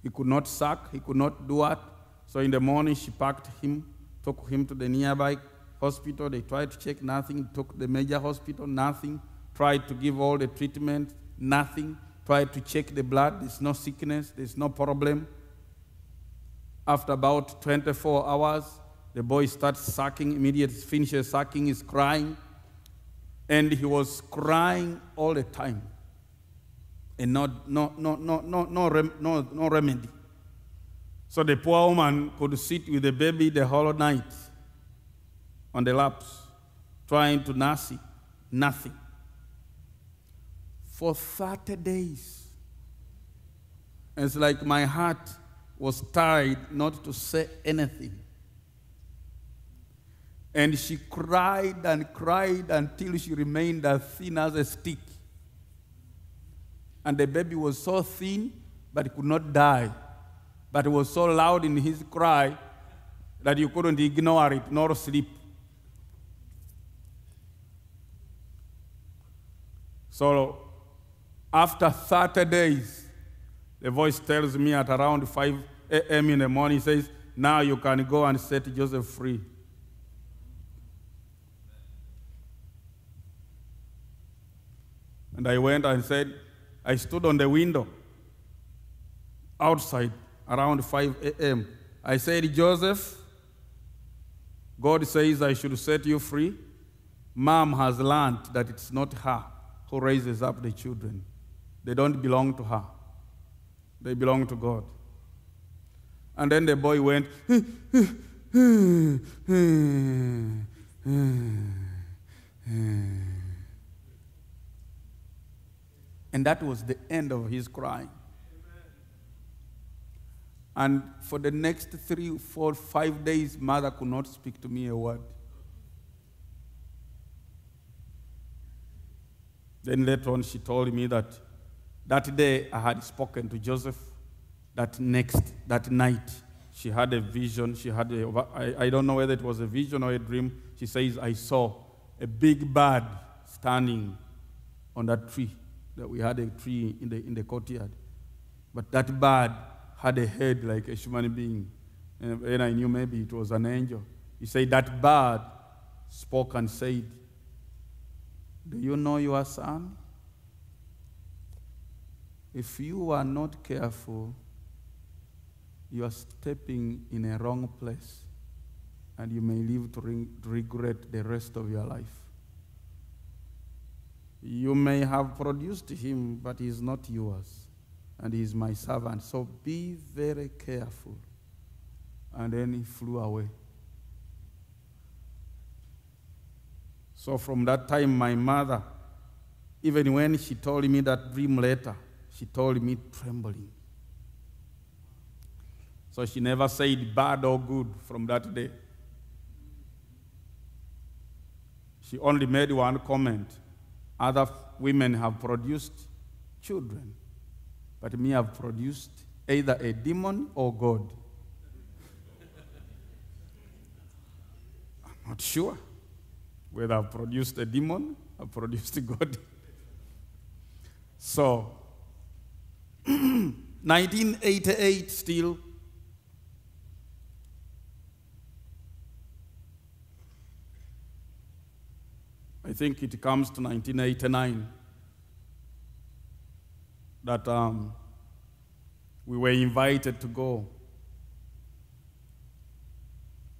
He could not suck, he could not do what. So in the morning, she packed him, took him to the nearby hospital. They tried to check, nothing. Took the major hospital, nothing. Tried to give all the treatment, nothing. Tried to check the blood, there's no sickness, there's no problem. After about 24 hours, the boy starts sucking, immediately finishes sucking, he's crying. And he was crying all the time. And no remedy. So the poor woman could sit with the baby the whole night on the laps, trying to nurse it. Nothing. For 30 days. It's like my heart was tied not to say anything. And she cried and cried until she remained as thin as a stick. And the baby was so thin, but he could not die. But it was so loud in his cry that you couldn't ignore it nor sleep. So after 30 days, the voice tells me at around 5 a.m. in the morning, says, now you can go and set Joseph free. And I went and said, I stood on the window outside around 5 a.m. I said, Joseph, God says I should set you free. Mom has learned that it's not her who raises up the children. They don't belong to her. They belong to God. And then the boy went, and that was the end of his crying. And for the next 3, 4, 5 days, mother could not speak to me a word. Then later on, she told me that that day I had spoken to Joseph. That night, she had a vision. I don't know whether it was a vision or a dream. She says, I saw a big bird standing on that tree. That we had a tree in the courtyard. But that bird had a head like a human being. And I knew maybe it was an angel. He said that bird spoke and said, do you know your son? If you are not careful, you are stepping in a wrong place, and you may live to regret the rest of your life. You may have produced him, but he is not yours, and he is my servant. So be very careful. And then he flew away. So from that time, my mother, even when she told me that dream later, she told me trembling. So she never said bad or good from that day. She only made one comment. Other women have produced children, but me have produced either a demon or God. I'm not sure. whether I've produced a demon or produced a God. So, 1988 still, I think it comes to 1989 that we were invited to go.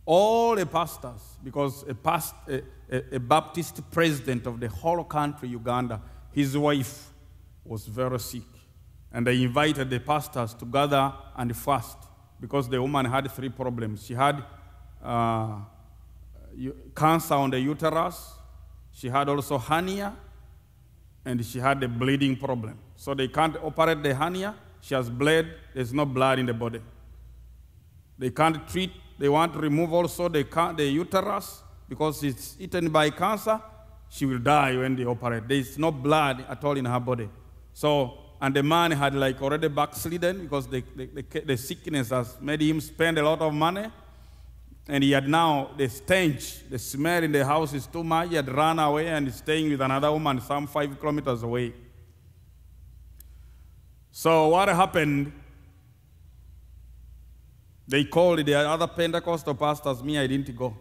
All the pastors, because a Baptist president of the whole country, Uganda, his wife was very sick. And they invited the pastors to gather and fast because the woman had 3 problems. She had cancer on the uterus, she had also hernia, and she had a bleeding problem. So they can't operate the hernia. She has bled. There's no blood in the body. They can't treat. They want to remove also the uterus because it's eaten by cancer. She will die when they operate. There's no blood at all in her body. So, and the man had like already backslidden because the sickness has made him spend a lot of money. And he had now the stench, the smell in the house is too much. He had run away and is staying with another woman some 5 kilometers away. So what happened? They called the other Pentecostal pastors. Me, I didn't go.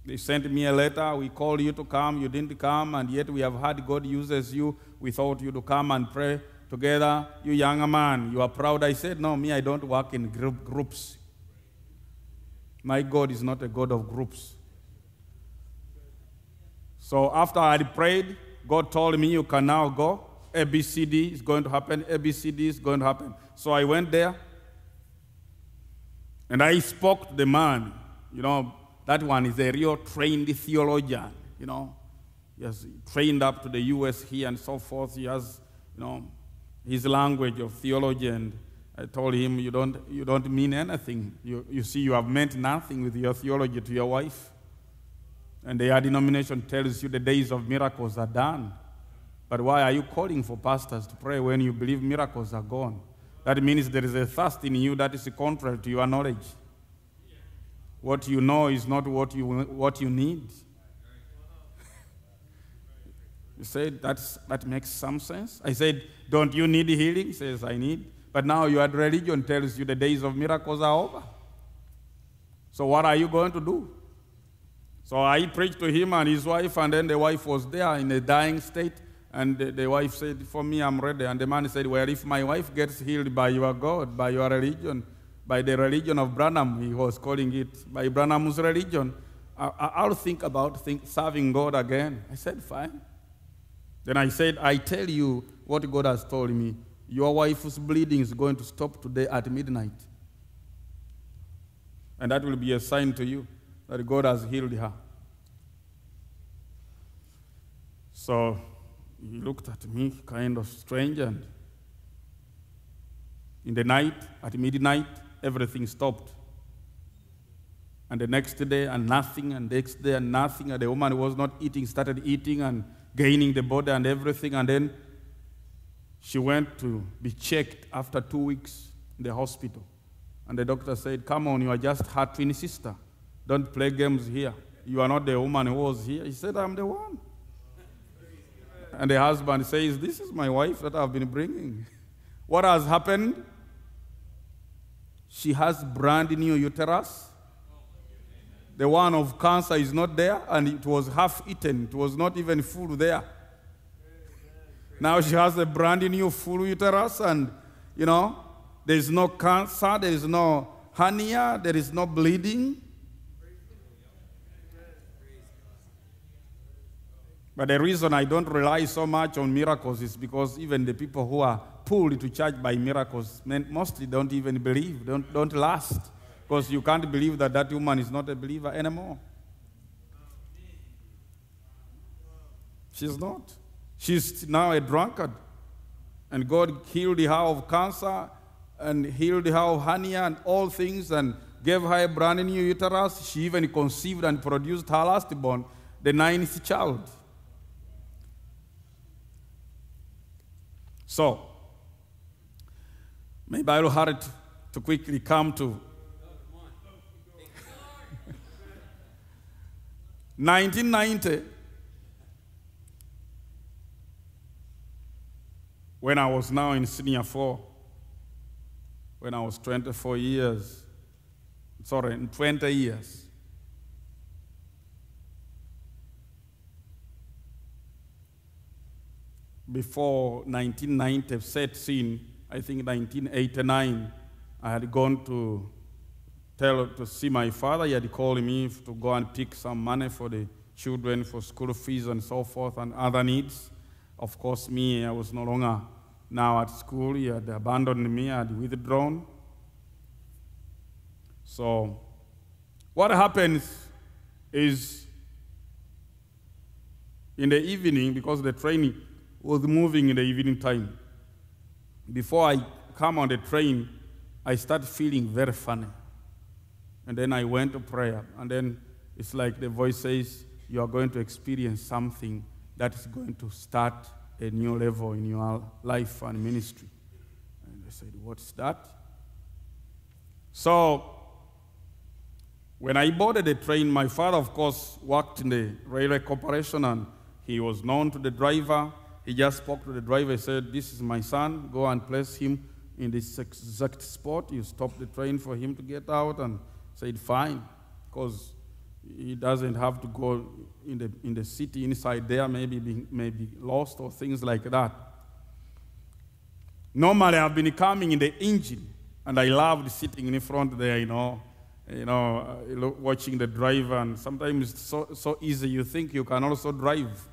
They sent me a letter. We called you to come. You didn't come, and yet we have had God uses you. We thought you to come and pray together. You young man, you are proud. I said, no, me, I don't work in groups. My God is not a God of groups. So after I had prayed, God told me, you can now go. ABCD is going to happen. ABCD is going to happen. So I went there, and I spoke to the man. You know, that one is a real trained theologian. You know, he has trained up to the U.S. here and so forth. He has, you know, his language of theology. And I told him, you don't mean anything. You see, you have meant nothing with your theology to your wife. And their denomination tells you the days of miracles are done. But why are you calling for pastors to pray when you believe miracles are gone? That means there is a thirst in you that is contrary to your knowledge. What you know is not what you need. You said that makes some sense. I said, don't you need healing? He says, I need. But now your religion tells you the days of miracles are over. So what are you going to do? So I preached to him and his wife, and then the wife was there in a dying state. And the wife said, for me, I'm ready. And the man said, well, if my wife gets healed by your God, by your religion, by the religion of Branham, he was calling it, by Branham's religion, I'll think about serving God again. I said, fine. Then I said, I tell you what God has told me. Your wife's bleeding is going to stop today at midnight. And that will be a sign to you that God has healed her. So he looked at me kind of strange, and in the night, at midnight, everything stopped. And the next day, and nothing, and the next day, and nothing, and the woman who was not eating started eating and gaining the body and everything, and then she went to be checked after 2 weeks in the hospital. And the doctor said, come on, you are just her twin sister. Don't play games here. You are not the woman who was here. He said, I'm the one. And the husband says, this is my wife that I've been bringing. What has happened? She has brand new uterus. The one of cancer is not there, and it was half eaten. It was not even full there. Now she has a brand new full uterus, and, you know, there is no cancer, there is no hernia, there is no bleeding. But the reason I don't rely so much on miracles is because even the people who are pulled to church by miracles mostly don't even believe, don't last. Because you can't believe that that woman is not a believer anymore. She's not. She's now a drunkard. And God healed her of cancer and healed her of hernia and all things and gave her a brand new uterus. She even conceived and produced her lastborn, the 9th child. So, maybe I'll hurry to quickly come to 1990, when I was now in senior 4, when I was 24 years, 20 years. Before 1990 sets in, I think 1989, I had gone to see my father. He had called me to go and pick some money for the children for school fees and so forth and other needs. Of course, me, I was no longer now at school. He had abandoned me, I had withdrawn. So what happens is in the evening, because the train was moving in the evening time, before I come on the train, I started feeling very funny. And then I went to prayer, and then it's like the voice says, you are going to experience something that is going to start a new level in your life and ministry. And I said, what's that? So when I boarded the train, my father, of course, worked in the railway corporation, and he was known to the driver. He just spoke to the driver. He said, this is my son. Go and place him in this exact spot. You stop the train for him to get out. And said, fine, because he doesn't have to go in the city inside there, maybe be lost or things like that. Normally, I've been coming in the engine, and I loved sitting in front there, watching the driver, and sometimes it's so easy, you think you can also drive.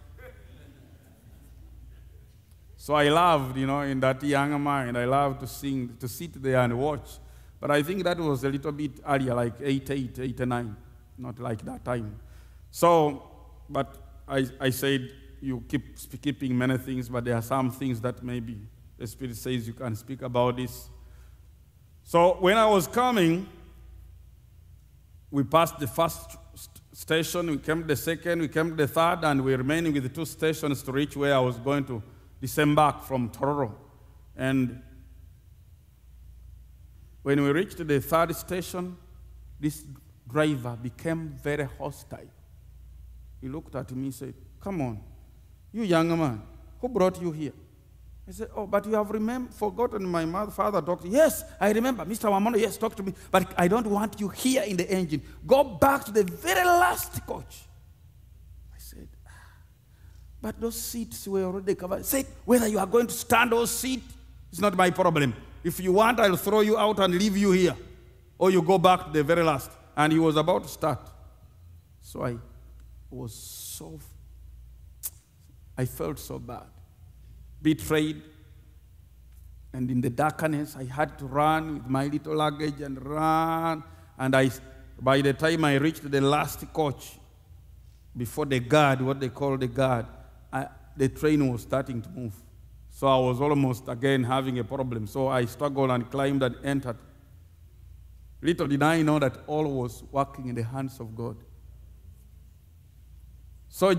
So I loved, in that young mind, I loved to sit there and watch. But I think that was a little bit earlier, like 88, 9, not like that time. So, but I said, you keep keeping many things, but there are some things that maybe the Spirit says you can speak about this. So when I was coming, we passed the first station, we came to the second, we came to the third, and we remained with the 2 stations to reach where I was going to disembark from Tororo. And when we reached the 3rd station, this driver became very hostile. He looked at me and said, come on, you young man, who brought you here? I said, oh, but you have forgotten my father talked to you. Yes, I remember. Mr. Wamono, yes, talk to me. But I don't want you here in the engine. Go back to the very last coach. I said, but those seats were already covered. I said, whether you are going to stand or sit, it's not my problem. If you want, I'll throw you out and leave you here. Or you go back to the very last. And he was about to start. So I felt so bad. Betrayed. And in the darkness, I had to run with my little luggage and run. And by the time I reached the last coach, before the guard, what they call the guard, the train was starting to move. So I was almost again having a problem. So I struggled and climbed and entered. Little did I know that all was working in the hands of God. So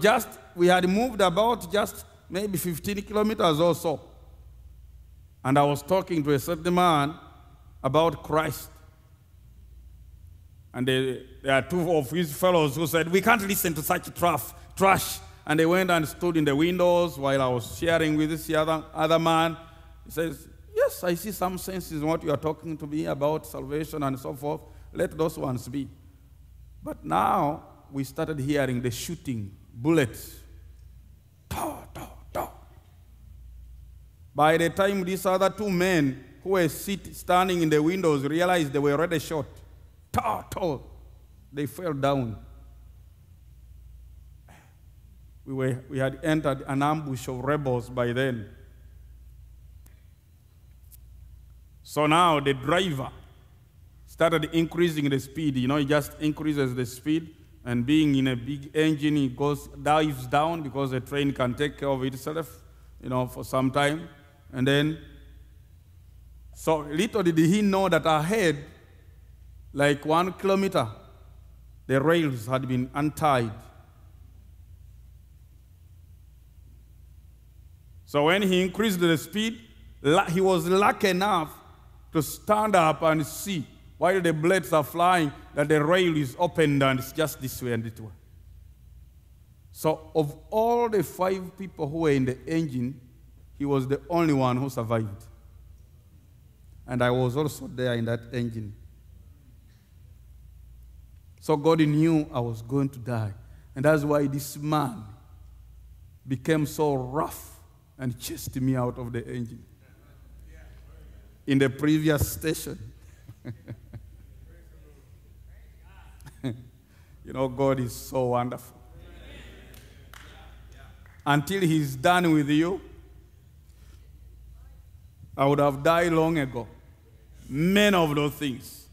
we had moved about just maybe 15 kilometers or so. And I was talking to a certain man about Christ. And there are 2 of his fellows who said, we can't listen to such trash. And they went and stood in the windows while I was sharing with this other man. He says, yes, I see some sense in what you are talking to me about salvation and so forth. Let those ones be. But now we started hearing the shooting, bullets. By the time these other 2 men who were standing in the windows realized they were already shot, they fell down. We had entered an ambush of rebels by then. So now the driver started increasing the speed. He just increases the speed, and being in a big engine, he dives down because the train can take care of itself, for some time. And then, so little did he know that ahead, like 1 kilometer, the rails had been untied. So when he increased the speed, he was lucky enough to stand up and see, while the blades are flying, that the rail is opened and it's just this way and this way. So of all the 5 people who were in the engine, he was the only one who survived. And I was also there in that engine. So God knew I was going to die. And that's why this man became so rough and chased me out of the engine. In the previous station. You know, God is so wonderful. Until he's done with you, I would have died long ago. Many of those things.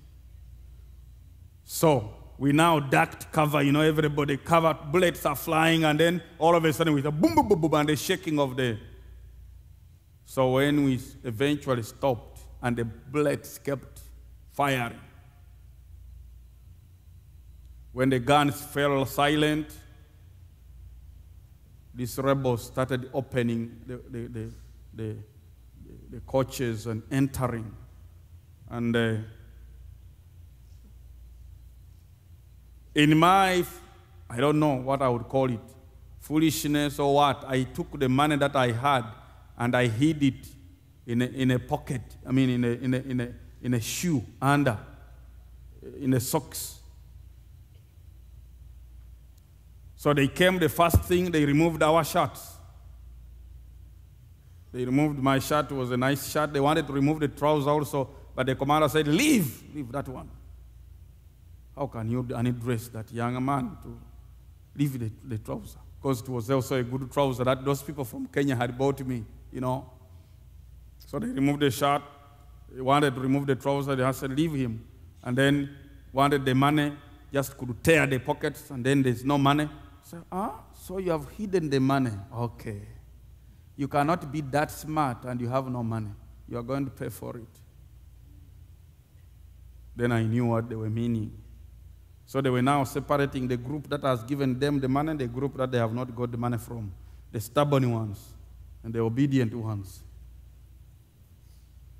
So, we now ducked cover, you know, everybody covered, bullets are flying, and then all of a sudden with a boom, boom, boom, boom, and the shaking of the... So when we eventually stopped, and the bullets kept firing, when the guns fell silent, these rebels started opening the coaches and entering. And in my, I don't know what I would call it, foolishness or what, I took the money that I had and I hid it in a pocket, I mean in a shoe under, in the socks. So they came, the first thing, they removed our shirts. They removed my shirt, it was a nice shirt. They wanted to remove the trousers also, but the commander said, leave that one. How can you dress that young man to leave the trouser? Because it was also a good trouser that those people from Kenya had bought me, you know. So they removed the shirt, they wanted to remove the trouser, they said, leave him. And then wanted the money, just could tear the pockets, and then there's no money. So, so you have hidden the money. Okay. You cannot be that smart and you have no money. You are going to pay for it. Then I knew what they were meaning. So they were now separating the group that has given them the money and the group that they have not got the money from. The stubborn ones and the obedient ones.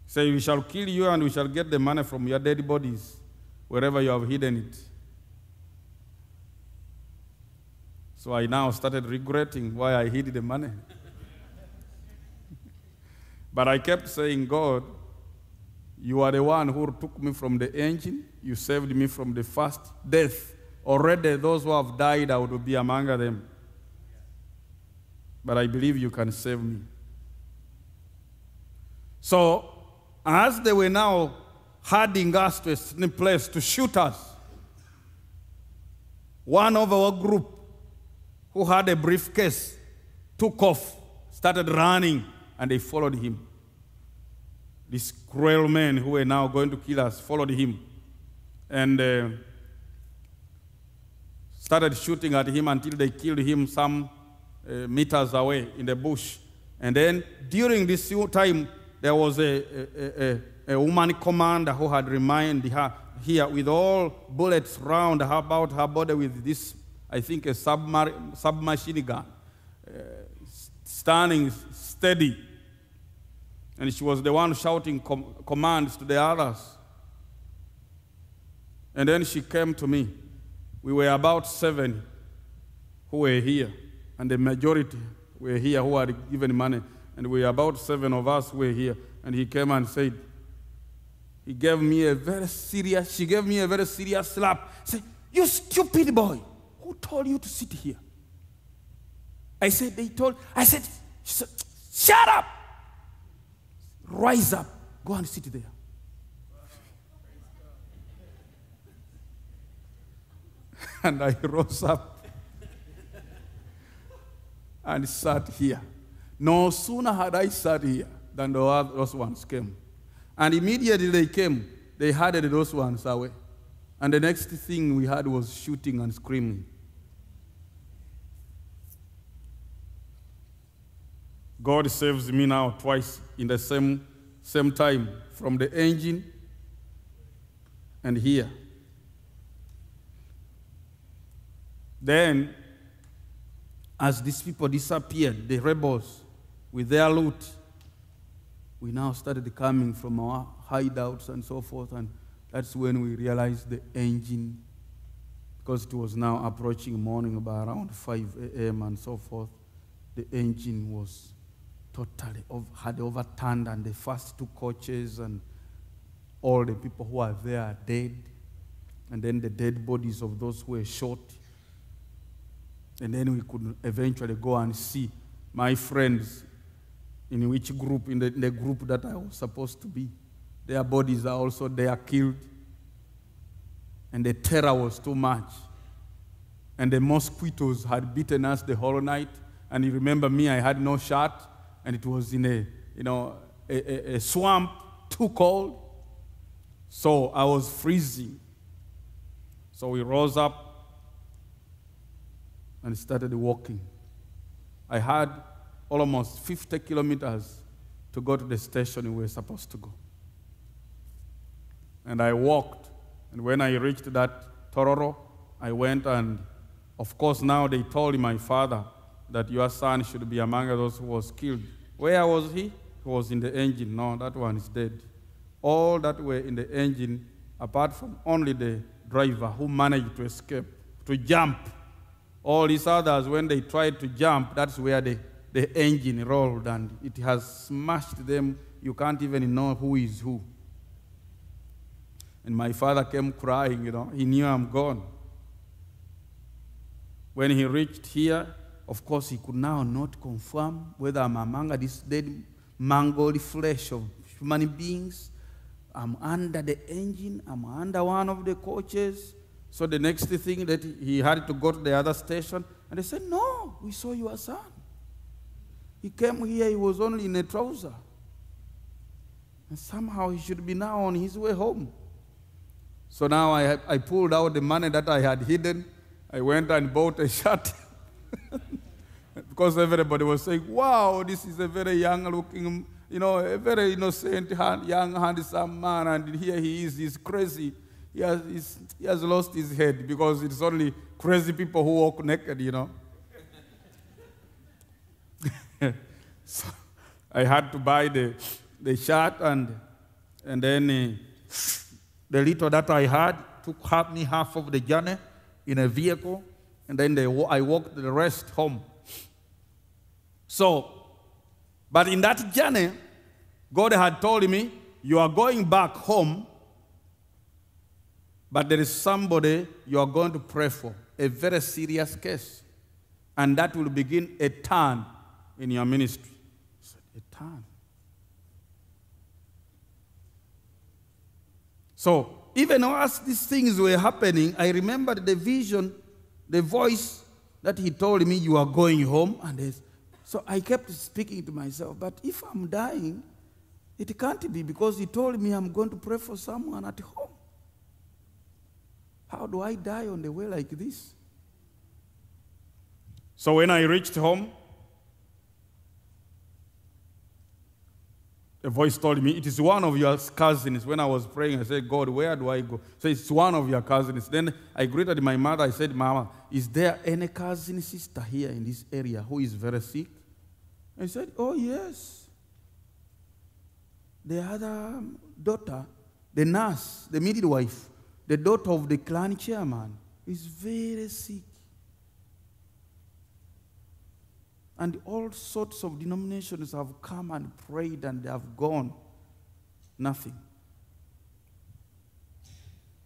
Say, we shall kill you and we shall get the money from your dead bodies, wherever you have hidden it. So I now started regretting why I hid the money. But I kept saying, God, you are the one who took me from the engine. You saved me from the first death. Already those who have died, I would be among them. But I believe you can save me. So, as they were now herding us to a place to shoot us, one of our group who had a briefcase took off, started running, and they followed him. These cruel men who were now going to kill us followed him and started shooting at him until they killed him some meters away in the bush. And then during this time, there was a woman commander who had remained her here with all bullets round about her body with this, I think, a submachine gun, standing steady. And she was the one shouting commands to the others. And then she came to me. We were about 7 who were here, and the majority were here who had given money. And we were about 7 of us who were here. And he came and said, she gave me a very serious slap. Say, you stupid boy, who told you to sit here? I said, she said, shut up! Rise up, go and sit there. And I rose up and sat here. No sooner had I sat here than those ones came. And immediately they came, they herded those ones away. And the next thing we had was shooting and screaming. God saves me now twice in the same time, from the engine and here. Then, as these people disappeared, the rebels, with their loot, we now started coming from our hideouts and so forth, and that's when we realized the engine, because it was now approaching morning by around 5 a.m. and so forth. The engine was totally had overturned, and the first 2 coaches and all the people who are there are dead, and then the dead bodies of those who were shot. And then we could eventually go and see my friends in which group, in the group that I was supposed to be. Their bodies are also there killed. And the terror was too much. And the mosquitoes had beaten us the whole night. And you remember me, I had no shirt, and it was in a swamp, too cold. So I was freezing. So we rose up and started walking. I had almost 50 kilometers to go to the station we were supposed to go. And I walked, and when I reached that Tororo, I went, and of course now they told my father that your son should be among those who was killed. Where was he? He was in the engine. No, that one is dead. All that were in the engine, apart from only the driver who managed to escape, to jump. All these others, when they tried to jump, that's where the engine rolled, and it has smashed them. You can't even know who is who. And my father came crying, he knew I'm gone. When he reached here, of course, he could now not confirm whether I'm among this dead, mangled flesh of human beings. I'm under the engine. I'm under one of the coaches. So the next thing that he had to go to the other station, and they said, no, we saw your son. He came here, he was only in a trouser. And somehow he should be now on his way home. So now I pulled out the money that I had hidden. I went and bought a shirt. Because everybody was saying, wow, this is a very young-looking, a very innocent, young, handsome man, and here he is, he's crazy. He has lost his head, because it's only crazy people who walk naked, So I had to buy the shirt, and then the little that I had took me half of the journey in a vehicle, and then I walked the rest home. So, but in that journey, God had told me, you are going back home, but there is somebody you are going to pray for, a very serious case. And that will begin a turn in your ministry. I said, a turn. So, even as these things were happening, I remembered the vision, the voice that he told me, you are going home. And so I kept speaking to myself, but if I'm dying, it can't be, because he told me I'm going to pray for someone at home. How do I die on the way like this? So when I reached home, a voice told me, it is one of your cousins. When I was praying, I said, God, where do I go? So it's one of your cousins. Then I greeted my mother. I said, Mama, is there any cousin sister here in this area who is very sick? I said, oh, yes. The other daughter, the nurse, the midwife, the daughter of the clan chairman, is very sick. And all sorts of denominations have come and prayed, and they have gone. Nothing.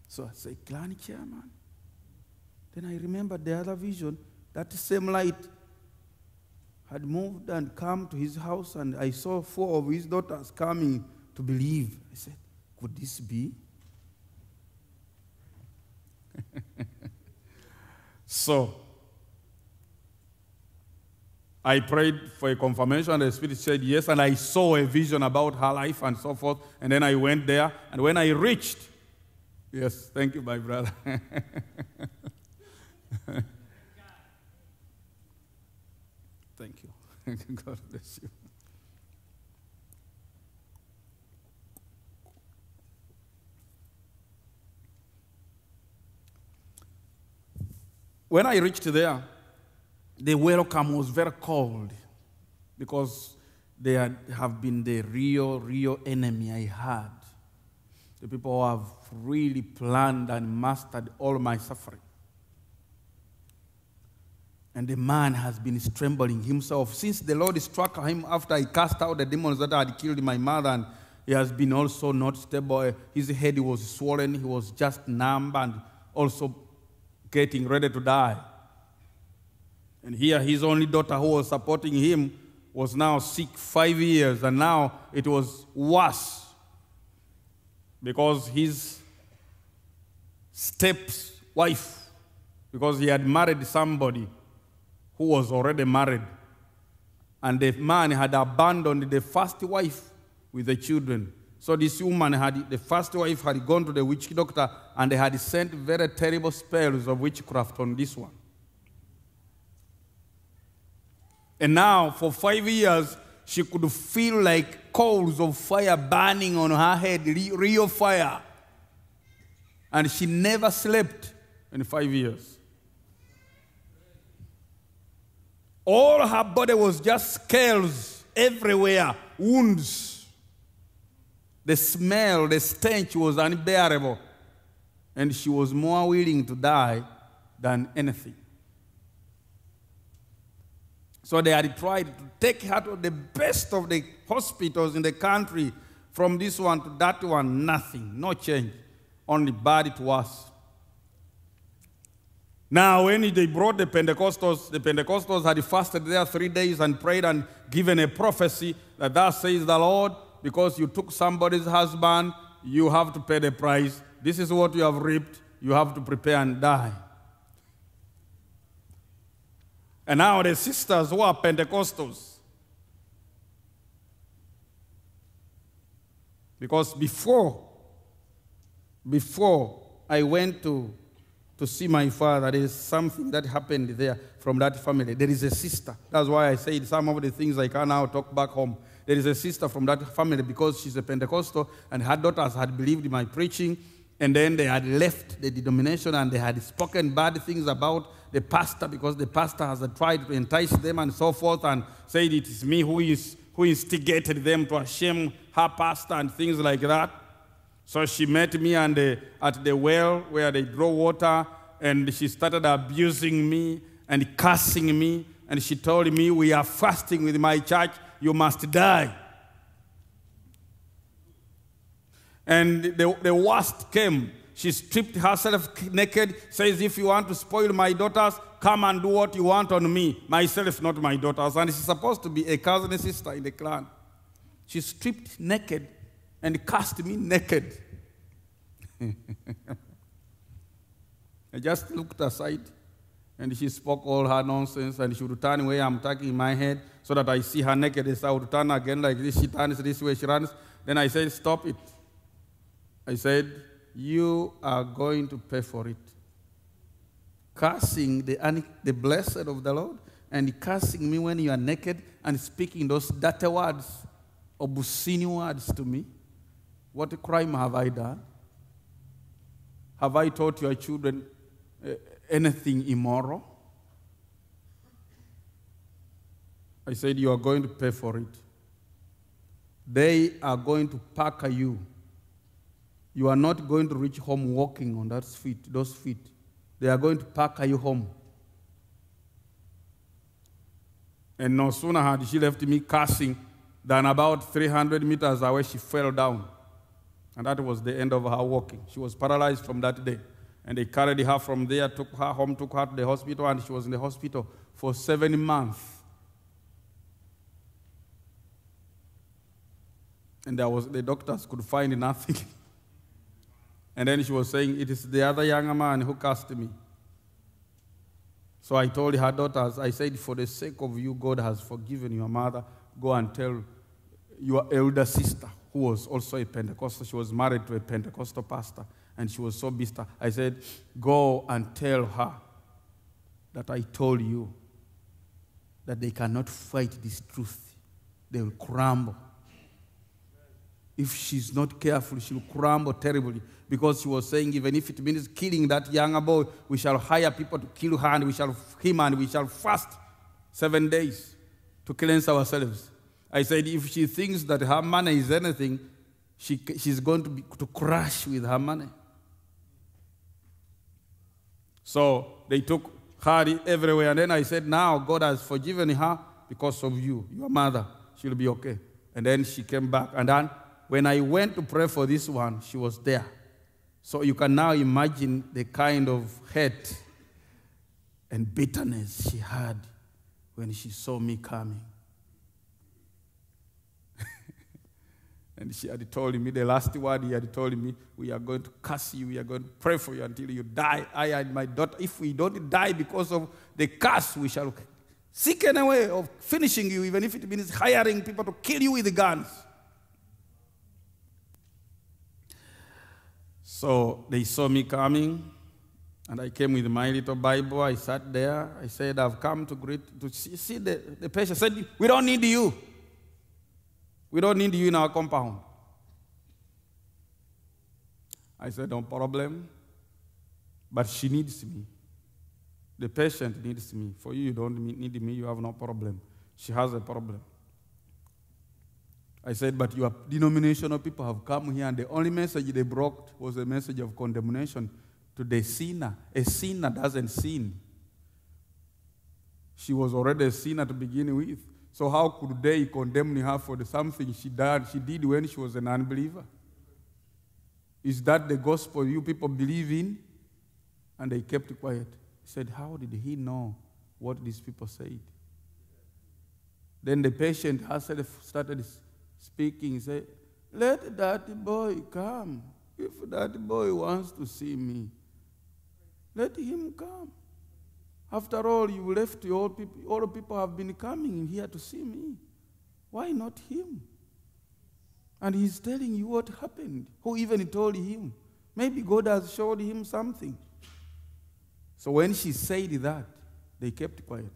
So I say, clan chairman. Then I remembered the other vision. That same light had moved and come to his house, and I saw 4 of his daughters coming to believe. I said, could this be? So I prayed for a confirmation, and the Spirit said yes, and I saw a vision about her life and so forth, and then I went there, and when I reached, yes, thank you, my brother. Thank you. God bless you. When I reached there, the welcome was very cold, because they have been the real enemy I had. The people who have really planned and mastered all my suffering. And the man has been trembling himself. Since the Lord struck him after he cast out the demons that had killed my mother, and he has been also not stable. His head was swollen. He was just numb and also getting ready to die. And here his only daughter who was supporting him was now sick 5 years, and now it was worse because his stepwife, because he had married somebody who was already married, and the man had abandoned the first wife with the children. So this woman the first wife had gone to the witch doctor, and they had sent very terrible spells of witchcraft on this one. And now, for 5 years, she could feel like coals of fire burning on her head, real fire. And she never slept in 5 years. All her body was just scales everywhere, wounds. The smell, the stench was unbearable. And she was more willing to die than anything. So they had tried to take her to the best of the hospitals in the country, from this one to that one, nothing, no change, only bad it was. Now, when they brought the Pentecostals had fasted there 3 days and prayed and given a prophecy that thus says the Lord, because you took somebody's husband, you have to pay the price. This is what you have reaped. You have to prepare and die. And now the sisters who are Pentecostals, because before I went to see my father, there is something that happened there from that family. There is a sister. That's why I said some of the things I can now talk back home. There is a sister from that family, because she's a Pentecostal, and her daughters had believed in my preaching, and then they had left the denomination, and they had spoken bad things about the pastor, because the pastor has tried to entice them and so forth, and said it is me who instigated them to shame her pastor and things like that. So she met me at the well where they draw water, and she started abusing me and cursing me, and she told me, "We are fasting with my church, you must die." And the worst came. She stripped herself naked, says, "If you want to spoil my daughters, come and do what you want on me, myself, not my daughters." And she's supposed to be a cousin sister in the clan. She stripped naked and cast me naked. I just looked aside, and she spoke all her nonsense, and she would turn away. I'm tucking my head so that I see her naked, and so I would turn again like this. She turns this way, she runs. Then I said, "Stop it." I said, "You are going to pay for it." Cursing the blessed of the Lord, and cursing me when you are naked, and speaking those dirty words, obscene words to me. What crime have I done? Have I taught your children anything immoral? I said, "You are going to pay for it. They are going to pack you. You are not going to reach home walking on those feet. They are going to pack you home." And no sooner had she left me cursing than about 300 meters away, she fell down. And that was the end of her walking. She was paralyzed from that day. And they carried her from there, took her home, took her to the hospital, and she was in the hospital for 7 months. And the doctors could find nothing. And then she was saying, "It is the other young man who cursed me." So I told her daughters, I said, "For the sake of you, God has forgiven your mother. Go and tell your elder sister," who was also a Pentecostal. She was married to a Pentecostal pastor, and she was so bitter. I said, "Go and tell her that I told you that they cannot fight this truth. They will crumble. If she's not careful, she will crumble terribly." Because she was saying, even if it means killing that younger boy, we shall hire people to kill her, and we shall fast 7 days to cleanse ourselves. I said, if she thinks that her money is anything, she's going to crash with her money. So they took Had it everywhere. And then I said, now God has forgiven her because of you, your mother. She'll be okay. And then she came back. And then when I went to pray for this one, she was there. So you can now imagine the kind of hate and bitterness she had when she saw me coming. And she had told me, the last word he had told me, we are going to curse you, we are going to pray for you until you die. I and my daughter, if we don't die because of the curse, we shall seek any way of finishing you, even if it means hiring people to kill you with the guns. So they saw me coming, and I came with my little Bible. I sat there. I said, I've come to see the patient. I said, we don't need you. We don't need you in our compound. I said, no problem. But she needs me. The patient needs me. For you, you don't need me. You have no problem. She has a problem. I said, but your denominational people have come here, and the only message they brought was a message of condemnation to the sinner. A sinner doesn't sin. She was already a sinner to begin with. So how could they condemn her for something she did when she was an unbeliever? Is that the gospel you people believe in? And they kept quiet. He said, how did he know what these people said? Then the patient herself started speaking. He said, let that boy come. If that boy wants to see me, let him come. After all, you left all people. All people have been coming here to see me. Why not him? And he's telling you what happened. Who even told him? Maybe God has showed him something. So when she said that, they kept quiet.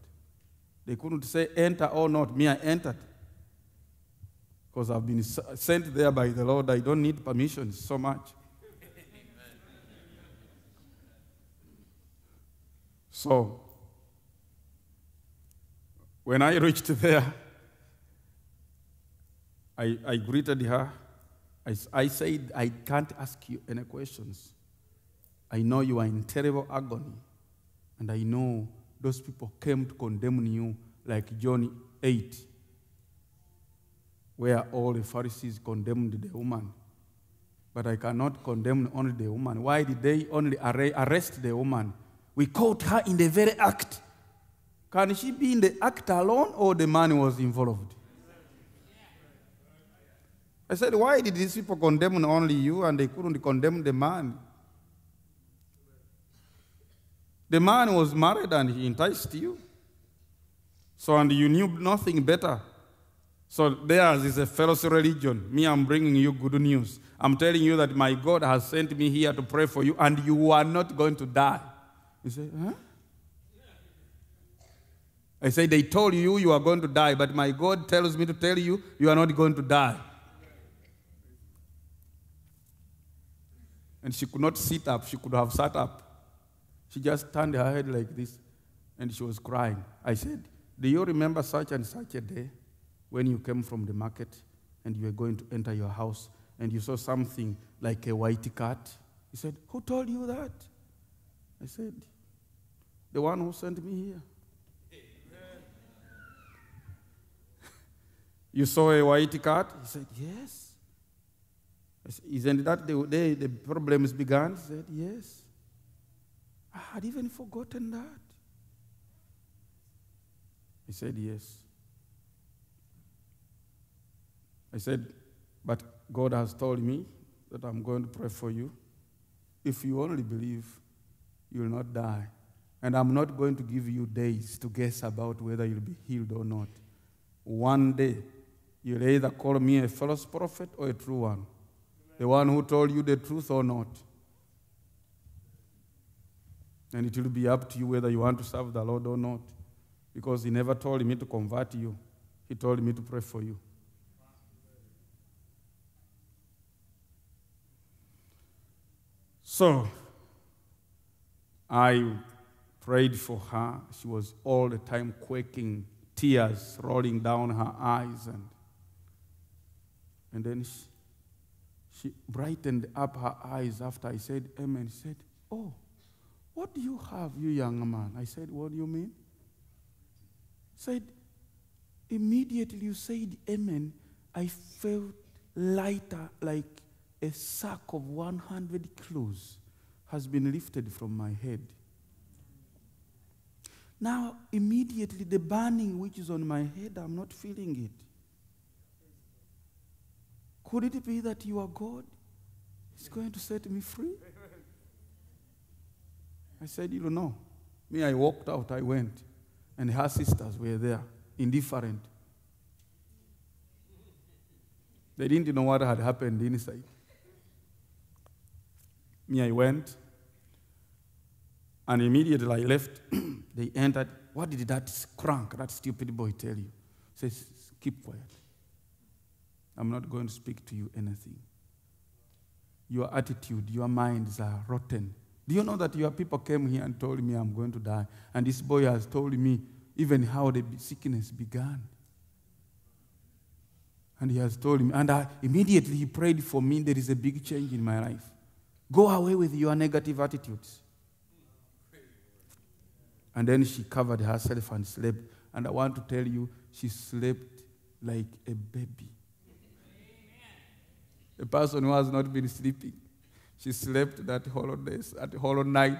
They couldn't say enter or not. Me, I entered. Because I've been sent there by the Lord. I don't need permission so much. So, when I reached there, I greeted her. I said, I can't ask you any questions. I know you are in terrible agony. And I know those people came to condemn you like John 8, where all the Pharisees condemned the woman. But I cannot condemn only the woman. Why did they only arrest the woman? We caught her in the very act. Can she be in the act alone, or the man was involved? I said, why did these people condemn only you and they couldn't condemn the man? The man was married and he enticed you. So, and you knew nothing better. So theirs is a false religion. Me, I'm bringing you good news. I'm telling you that my God has sent me here to pray for you, and you are not going to die. You say, huh? I say, they told you you are going to die, but my God tells me to tell you, you are not going to die. And she could not sit up. She could have sat up. She just turned her head like this, and she was crying. I said, do you remember such and such a day when you came from the market and you were going to enter your house and you saw something like a white cat? He said, who told you that? I said, the one who sent me here. You saw a white cat? He said, yes. I said, isn't that the day the problems began? He said, yes. I had even forgotten that. He said, yes. I said, but God has told me that I'm going to pray for you. If you only believe, you will not die. And I'm not going to give you days to guess about whether you'll be healed or not. One day, you'll either call me a false prophet or a true one. The one who told you the truth or not. And it will be up to you whether you want to serve the Lord or not. Because he never told me to convert you. He told me to pray for you. So, I prayed for her. She was all the time quaking, tears rolling down her eyes. And then she brightened up her eyes after I said amen. She said, oh, "What do you have, you young man?" I said, "What do you mean?" He said, "Immediately you said amen, I felt lighter, like a sack of 100 kilos has been lifted from my head. Now, immediately the burning which is on my head, I'm not feeling it. Could it be that you are God? He's going to set me free?" I said, "You don't know." Me, I walked out, I went, and her sisters were there, indifferent. They didn't know what had happened inside. Me, I went, and immediately I left. They entered. "What did that crank, that stupid boy, tell you?" Says, "Keep quiet. I'm not going to speak to you anything. Your attitude, your minds are rotten. Do you know that your people came here and told me I'm going to die? And this boy has told me even how the sickness began. And he has told me, and immediately he prayed for me. There is a big change in my life. Go away with your negative attitudes." And then she covered herself and slept. And I want to tell you, she slept like a baby. A person who has not been sleeping. She slept that whole night.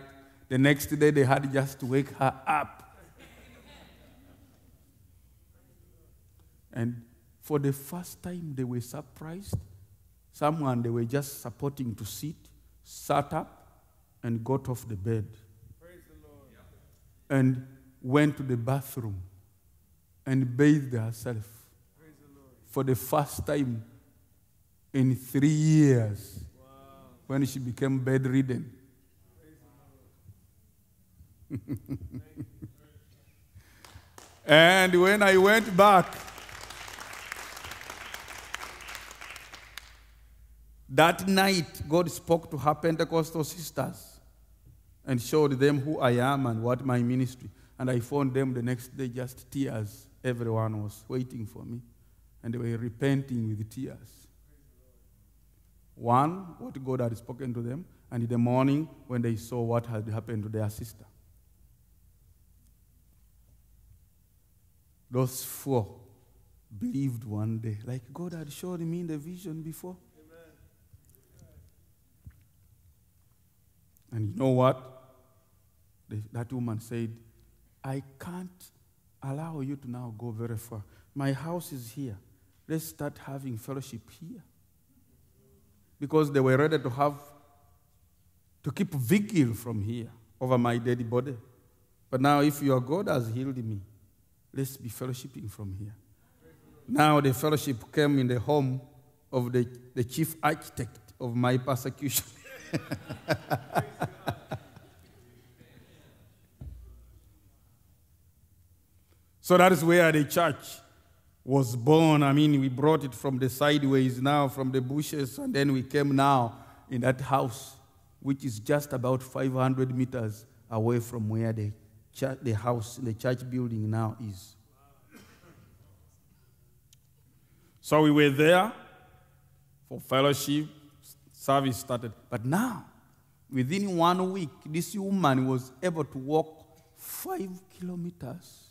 The next day they had just to wake her up. And for the first time they were surprised. Someone they were just supporting to sit, sat up, and got off the bed. Praise the Lord. And went to the bathroom and bathed herself. Praise the Lord. For the first time in 3 years. Wow. When she became bedridden. And when I went back, that night God spoke to her Pentecostal sisters and showed them who I am and what my ministry. And I found them the next day just tears. Everyone was waiting for me. And they were repenting with tears. One, what God had spoken to them, and in the morning when they saw what had happened to their sister. Those 4 believed one day, like God had showed me in the vision before. Amen. And you know what? That woman said, "I can't allow you to now go very far. My house is here. Let's start having fellowship here." Because they were ready to keep vigil from here over my dead body. But now if your God has healed me, let's be fellowshipping from here. Now the fellowship came in the home of the chief architect of my persecution. So that is where the church was born. I mean, we brought it from the sideways now, from the bushes, and then we came now in that house, which is just about 500 meters away from where the church building now is. So we were there for fellowship, service started. But now, within 1 week, this woman was able to walk 5 kilometers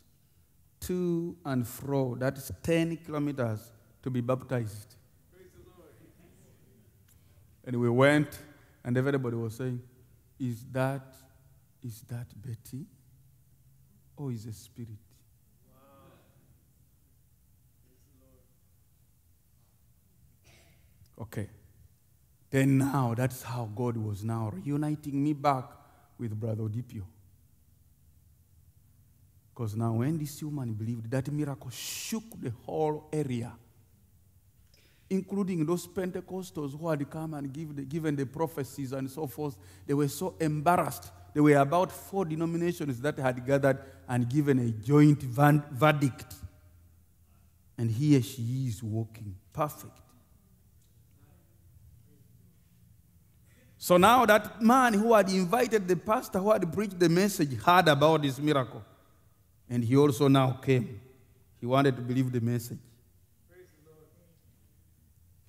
to and fro. That is 10 kilometers to be baptized. Praise the Lord. And we went, and everybody was saying, is that Betty? Or is a spirit? Wow. Okay. Then now, that's how God was now reuniting me back with Brother Odipio. Because now when this woman believed, that miracle shook the whole area, including those Pentecostals who had come and given the prophecies and so forth. They were so embarrassed. There were about 4 denominations that had gathered and given a joint verdict. And here she is walking perfect. So now that man who had invited the pastor who had preached the message heard about this miracle. And he also now came. He wanted to believe the message. Praise the Lord.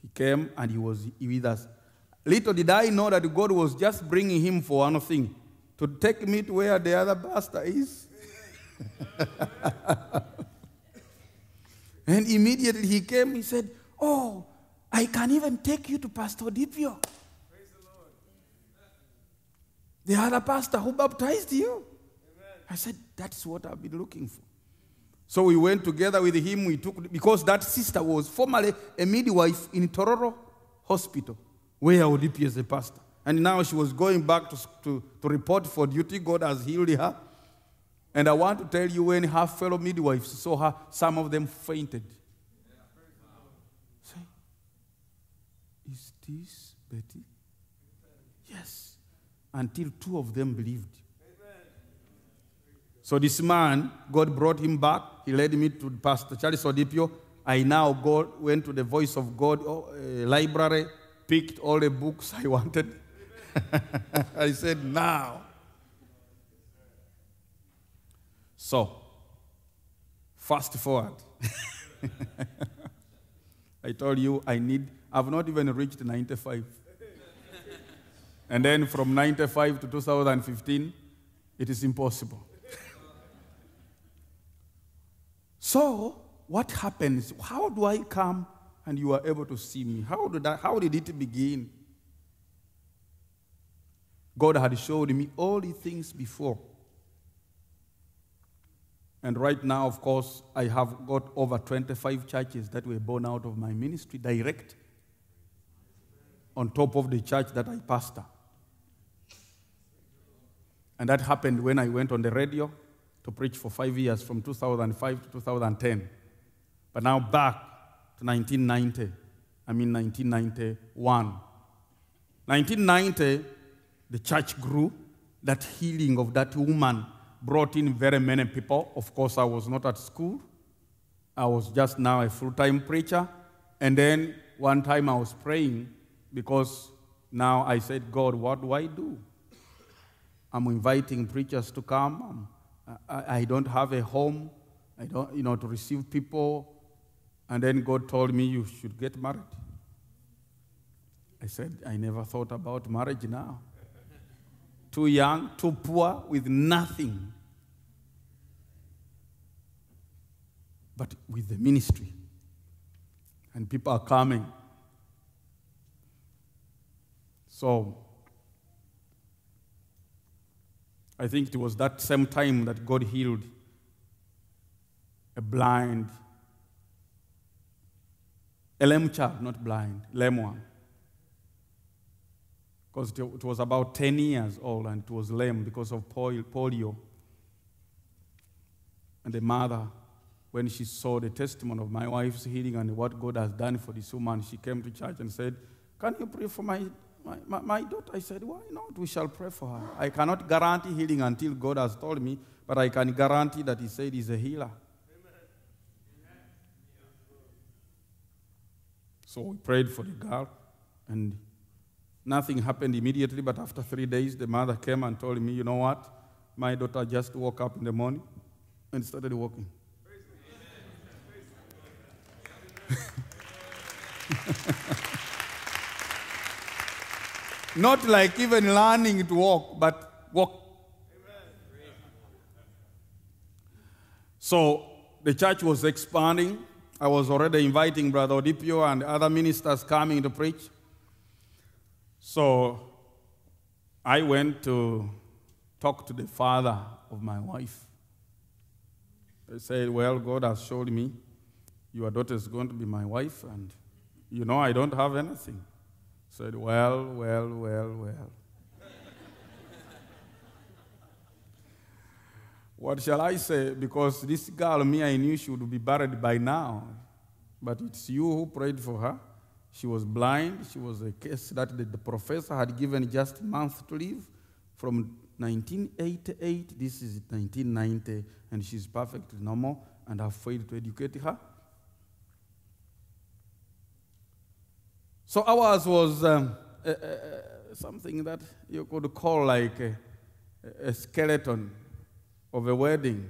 He came and he was with us. Little did I know that God was just bringing him for one thing. to take me to where the other pastor is. And immediately he came, he said, oh, I can even take you to Pastor Dipio. Praise the Lord. The other pastor who baptized you. Amen. I said, that's what I've been looking for. So we went together with him. Because that sister was formerly a midwife in Tororo Hospital, where Odipio is a pastor. And now she was going back to report for duty. God has healed her. And I want to tell you, when her fellow midwives saw her, some of them fainted. Say, is this Betty? Yes. Until 2 of them believed. So this man, God brought him back. He led me to Pastor Charles Odipio. I now went to the Voice of God library, picked all the books I wanted. I said, now. So, fast forward. I told you I've not even reached 95. And then from 95 to 2015, it is impossible. So, what happens? How do I come and you are able to see me? How did it begin? God had showed me all the things before. And right now, of course, I have got over 25 churches that were born out of my ministry, direct, on top of the church that I pastor. And that happened when I went on the radio to preach for 5 years, from 2005 to 2010. But now back to 1991. 1990, the church grew. That healing of that woman brought in very many people. Of course, I was not at school. I was just now a full-time preacher. And then one time I was praying, because now I said, God, what do I do? I'm inviting preachers to come. I don't have a home. I don't, to receive people. And then God told me, you should get married. I said, I never thought about marriage now. Too young, too poor, with nothing. But with the ministry. And people are coming. So, I think it was that same time that God healed a lame child, not blind, lame one. Because it was about 10 years old and it was lame because of polio. And the mother, when she saw the testimony of my wife's healing and what God has done for this woman, she came to church and said, can you pray for my daughter? I said, why not? We shall pray for her. I cannot guarantee healing until God has told me, but I can guarantee that He said He's a healer. So we prayed for the girl, and nothing happened immediately, but after 3 days, the mother came and told me, you know what? My daughter just woke up in the morning and started walking. Not like even learning to walk, but walk. So the church was expanding. I was already inviting Brother Odipio and other ministers coming to preach. So I went to talk to the father of my wife. They said, well, God has showed me your daughter is going to be my wife, and I don't have anything. I said, well. What shall I say? Because this girl, I knew she would be buried by now. But it's you who prayed for her. She was blind. She was a case that the professor had given just a month to live. From 1988, this is 1990, and she's perfectly normal, and I've failed to educate her. So ours was something that you could call like a skeleton of a wedding.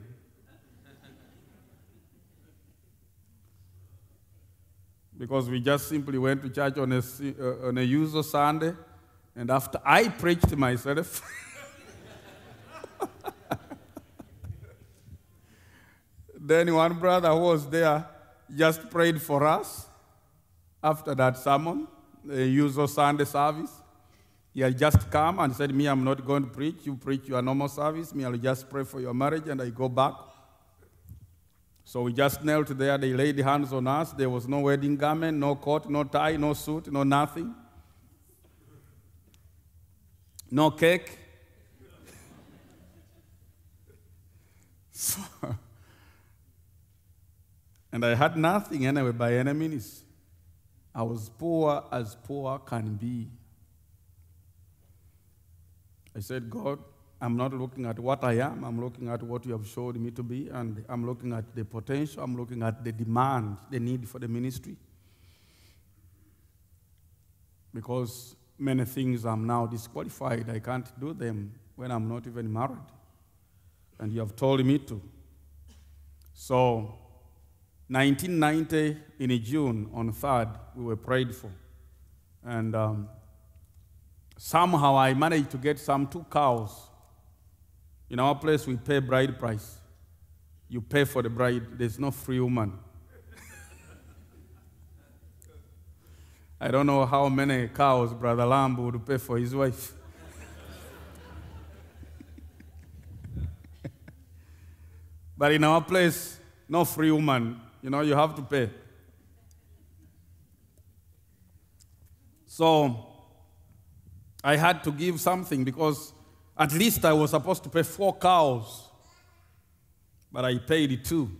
Because we just simply went to church on a usual Sunday, and after I preached myself, Then one brother who was there just prayed for us after that sermon, the usual Sunday service. He had just come and said, me, I'm not going to preach. You preach your normal service. Me, I'll just pray for your marriage, and I go back. So we just knelt there. They laid hands on us. There was no wedding garment, no coat, no tie, no suit, no nothing. No cake. So, and I had nothing anyway by any means. I was poor as poor can be. I said, God, I'm not looking at what I am. I'm looking at what you have showed me to be, and I'm looking at the potential. I'm looking at the demand, the need for the ministry. Because many things I'm now disqualified. I can't do them when I'm not even married. And you have told me to. So, 1990, in June, on 3rd, we were prayed for. And somehow I managed to get 2 cows. In our place, we pay bride price. You pay for the bride. There's no free woman. I don't know how many cows Brother Lamb would pay for his wife. But in our place, no free woman. You have to pay. So I had to give something because at least I was supposed to pay 4 cows. But I paid 2.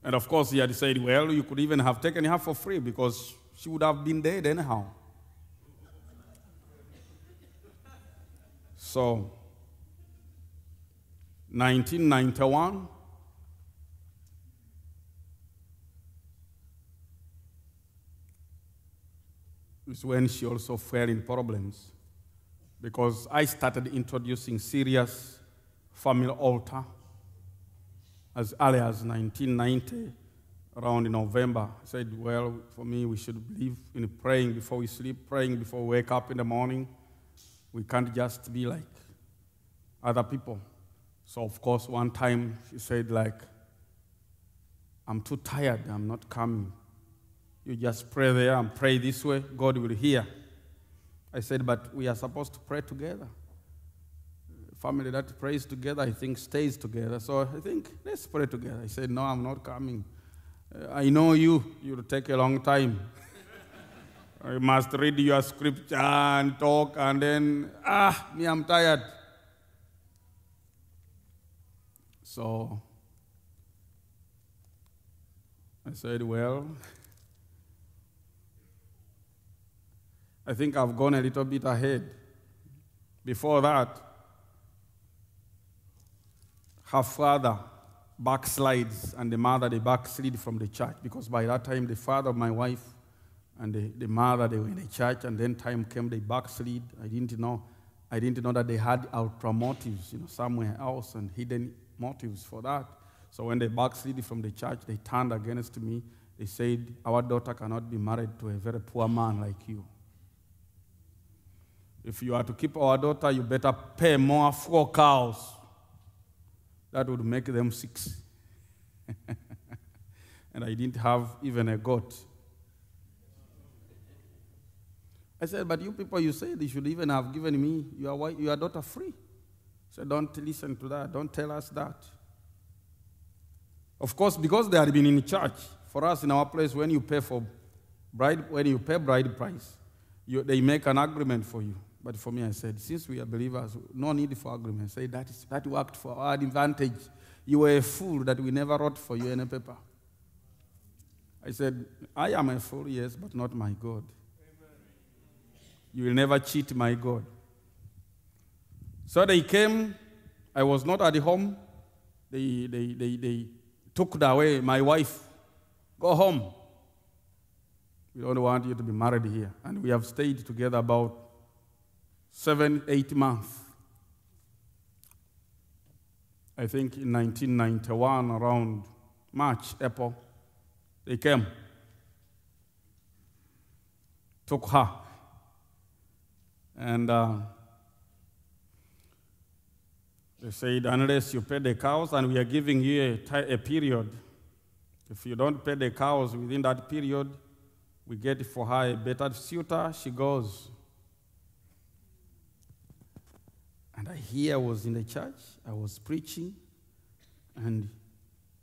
And of course, he had said, well, you could even have taken her for free because she would have been dead anyhow. So, 1991, is when she also fell in problems because I started introducing serious family altar as early as 1990, around November. I said, well, for me, we should believe in praying before we sleep, praying before we wake up in the morning. We can't just be like other people. So, of course, one time she said, I'm too tired, I'm not coming. You just pray there and pray this way, God will hear. I said, but we are supposed to pray together. Family that prays together, I think, stays together. So I think, let's pray together. I said, no, I'm not coming. I know you'll take a long time. I must read your scripture and talk, and then, me, I'm tired. So I said, well, I think I've gone a little bit ahead. Before that, her father backslides, and the mother, they backslid from the church, because by that time, the father of my wife and the mother, they were in the church, and then time came, they backslid. I didn't know that they had ultra motives, somewhere else, and hidden motives for that. So when they backslid from the church, they turned against me. They said, our daughter cannot be married to a very poor man like you. If you are to keep our daughter, you better pay more 4 cows. That would make them 6. And I didn't have even a goat. I said, but you people, you said you should even have given me your daughter free. So don't listen to that. Don't tell us that. Of course, because they had been in church, for us in our place, when you pay bride price, they make an agreement for you. But for me, I said, since we are believers, no need for agreement. I said, that worked for our advantage. You were a fool that we never wrote for you any paper. I said, I am a fool, yes, but not my God. Amen. You will never cheat my God. So they came. I was not at the home. They took away my wife. Go home. We don't want you to be married here. And we have stayed together about 7-8 months. I think in 1991, around March, April, they came. Took her. And They said, unless you pay the cows, and we are giving you a period. If you don't pay the cows within that period, we get for her a better suitor, she goes. And I was in the church, I was preaching, and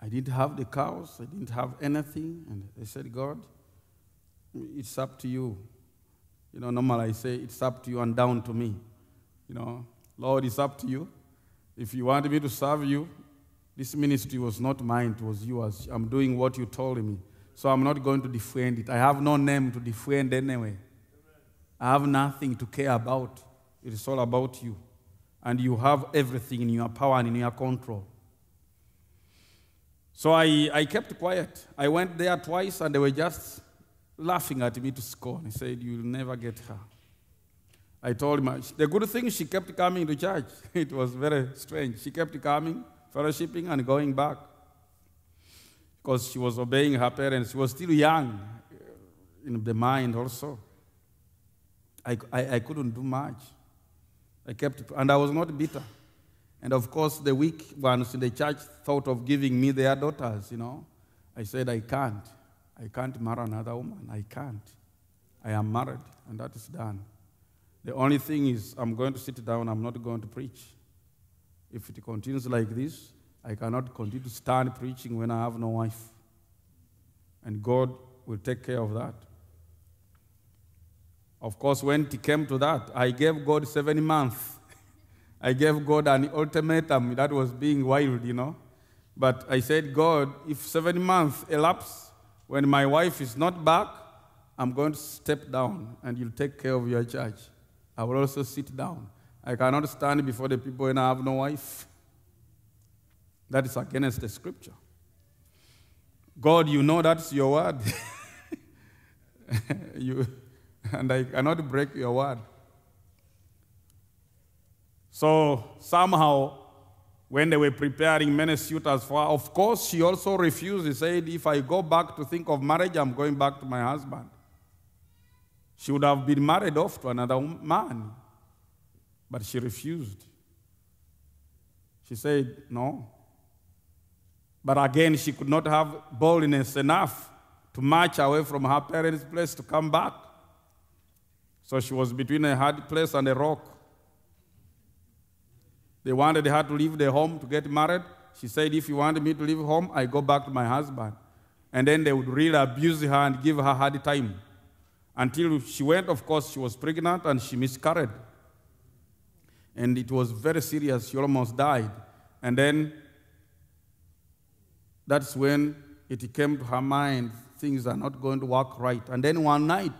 I didn't have the cows, I didn't have anything, and I said, God, it's up to you. You know, normally I say, it's up to you and down to me. You know, Lord, it's up to you. If you want me to serve you, this ministry was not mine, it was yours. I'm doing what you told me. So I'm not going to defend it. I have no name to defend anyway. I have nothing to care about. It is all about you. And you have everything in your power and in your control. So I kept quiet. I went there twice and they were just laughing at me to scorn. He said, you'll never get her. I told him, the good thing, she kept coming to church. It was very strange. She kept coming, fellowshipping, and going back. Because she was obeying her parents. She was still young in the mind also. I couldn't do much. And I was not bitter. And of course, the weak ones in the church thought of giving me their daughters, you know. I said, I can't. I can't marry another woman. I can't. I am married, and that is done. The only thing is, I'm going to sit down. I'm not going to preach. If it continues like this, I cannot continue to stand preaching when I have no wife. And God will take care of that. Of course, when it came to that, I gave God 7 months. I gave God an ultimatum that was being wild, you know. But I said, God, if 7 months elapse, when my wife is not back, I'm going to step down and you'll take care of your church. I will also sit down. I cannot stand before the people when I have no wife. That is against the scripture. God, you know that's your word. And I cannot break your word. So somehow, when they were preparing many suitors for her, of course, she also refused. She said, if I go back to think of marriage, I'm going back to my husband. She would have been married off to another man. But she refused. She said, no. But again, she could not have boldness enough to march away from her parents' place to come back. So she was between a hard place and a rock. They wanted her to leave the home to get married. She said, if you want me to leave home, I go back to my husband. And then they would really abuse her and give her a hard time. Until she went, of course, she was pregnant and she miscarried. And it was very serious. She almost died. And then that's when it came to her mind, things are not going to work right. And then one night,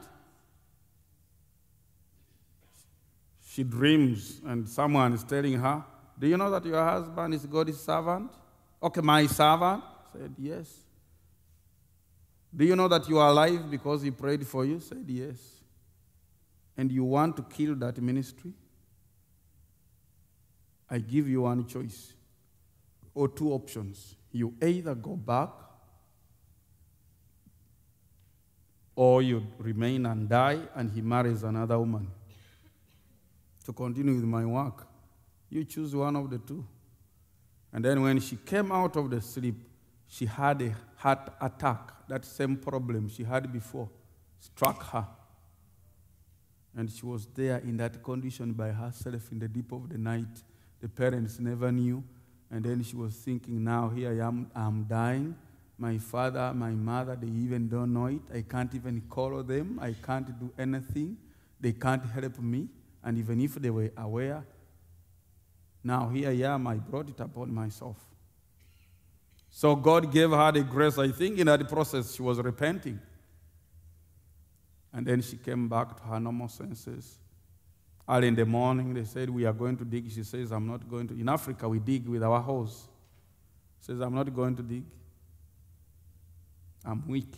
she dreams and someone is telling her, do you know that your husband is God's servant? Okay, my servant? Said, yes. Do you know that you are alive because he prayed for you? Said, yes. And you want to kill that ministry? I give you one choice, or 2 options. You either go back, or you remain and die, and he marries another woman to continue with my work. You choose one of the 2. And then when she came out of the sleep, she had a heart attack. That same problem she had before struck her. And she was there in that condition by herself in the deep of the night. The parents never knew. And then she was thinking, now here I am, I'm dying. My father, my mother, they even don't know it. I can't even call them. I can't do anything. They can't help me. And even if they were aware, now here I am, I brought it upon myself. So God gave her the grace. I think in that process she was repenting. And then she came back to her normal senses. Early in the morning, they said, we are going to dig. She says, I'm not going to. In Africa, we dig with our hose. She says, I'm not going to dig. I'm weak.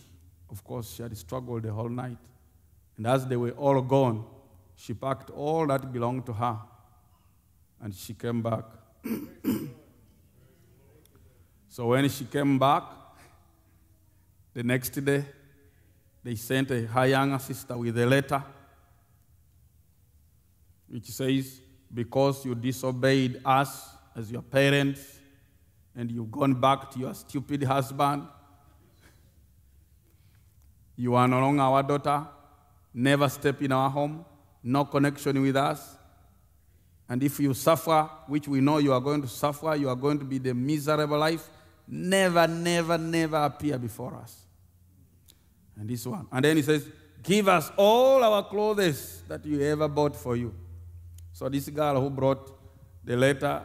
Of course, she had struggled the whole night. And as they were all gone, she packed all that belonged to her. And she came back. So when she came back, the next day, they sent her younger sister with a letter which says, because you disobeyed us as your parents, and you've gone back to your stupid husband. You are no longer our daughter, never step in our home, no connection with us. And if you suffer, which we know you are going to suffer, you are going to be the miserable life, never, never, never appear before us. And this one. And then he says, give us all our clothes that you ever bought for you. So this girl who brought the letter,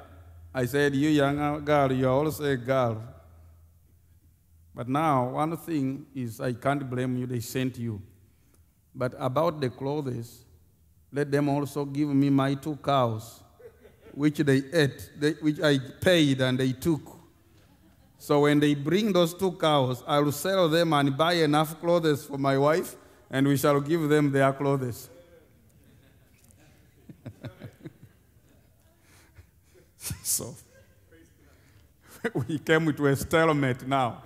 I said, you young girl, you are also a girl. But now, one thing is, I can't blame you, they sent you. But about the clothes, let them also give me my 2 cows, which they ate, which I paid and they took. So when they bring those 2 cows, I will sell them and buy enough clothes for my wife, and we shall give them their clothes. So we came to a stalemate now.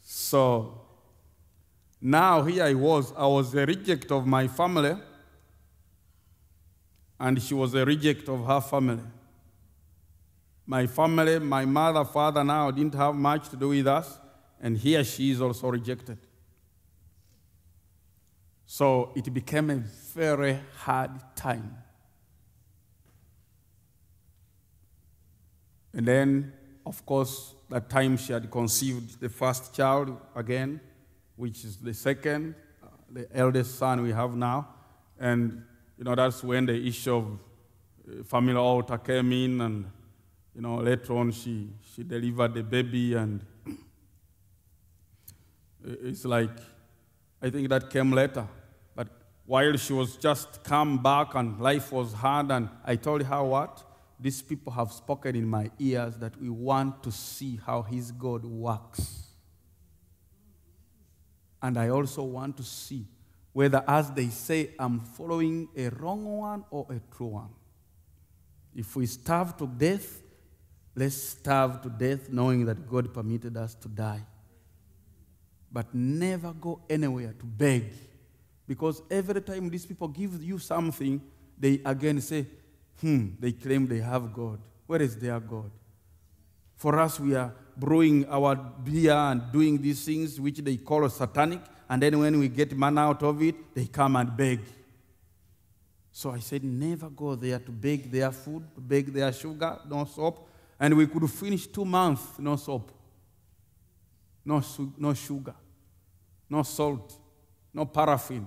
So now here I was a reject of my family, and she was a reject of her family. My family, my mother, father now didn't have much to do with us, and here she is also rejected. So it became a very hard time. And then, of course, that time she had conceived the first child again, which is the second, the eldest son we have now. And, that's when the issue of family altar came in, and, later on she delivered the baby, and it's like, I think that came later. But while she was just come back and life was hard, and I told her what? These people have spoken in my ears that we want to see how his God works. And I also want to see whether, as they say, I'm following a wrong one or a true one. If we starve to death, let's starve to death knowing that God permitted us to die. But never go anywhere to beg. Because every time these people give you something, they again say, they claim they have God. Where is their God? For us, we are brewing our beer and doing these things which they call satanic, and then when we get money out of it, they come and beg. So I said, never go there to beg their food, to beg their sugar, no soap. And we could finish 2 months, no soap, no sugar, no salt, no paraffin.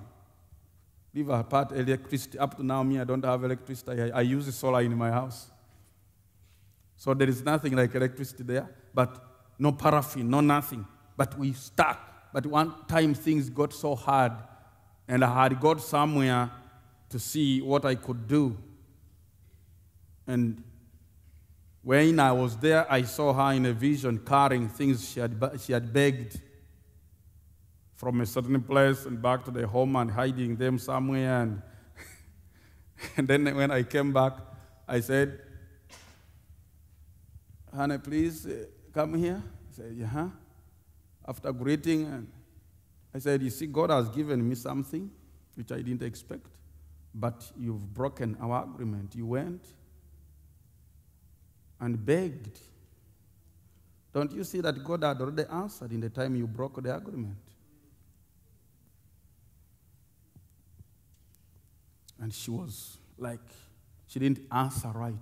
Leave apart electricity. Up to now, I don't have electricity. I use solar in my house. So there is nothing like electricity there, but no paraffin, no nothing. But we stuck. But one time things got so hard, and I had got somewhere to see what I could do. And when I was there, I saw her in a vision carrying things she had begged from a certain place and back to the home and hiding them somewhere. And then when I came back, I said, honey, please come here. I said, yeah. After greeting, and I said, you see, God has given me something which I didn't expect, but you've broken our agreement. You went and begged. Don't you see that God had already answered in the time you broke the agreement? And she was like, she didn't answer right.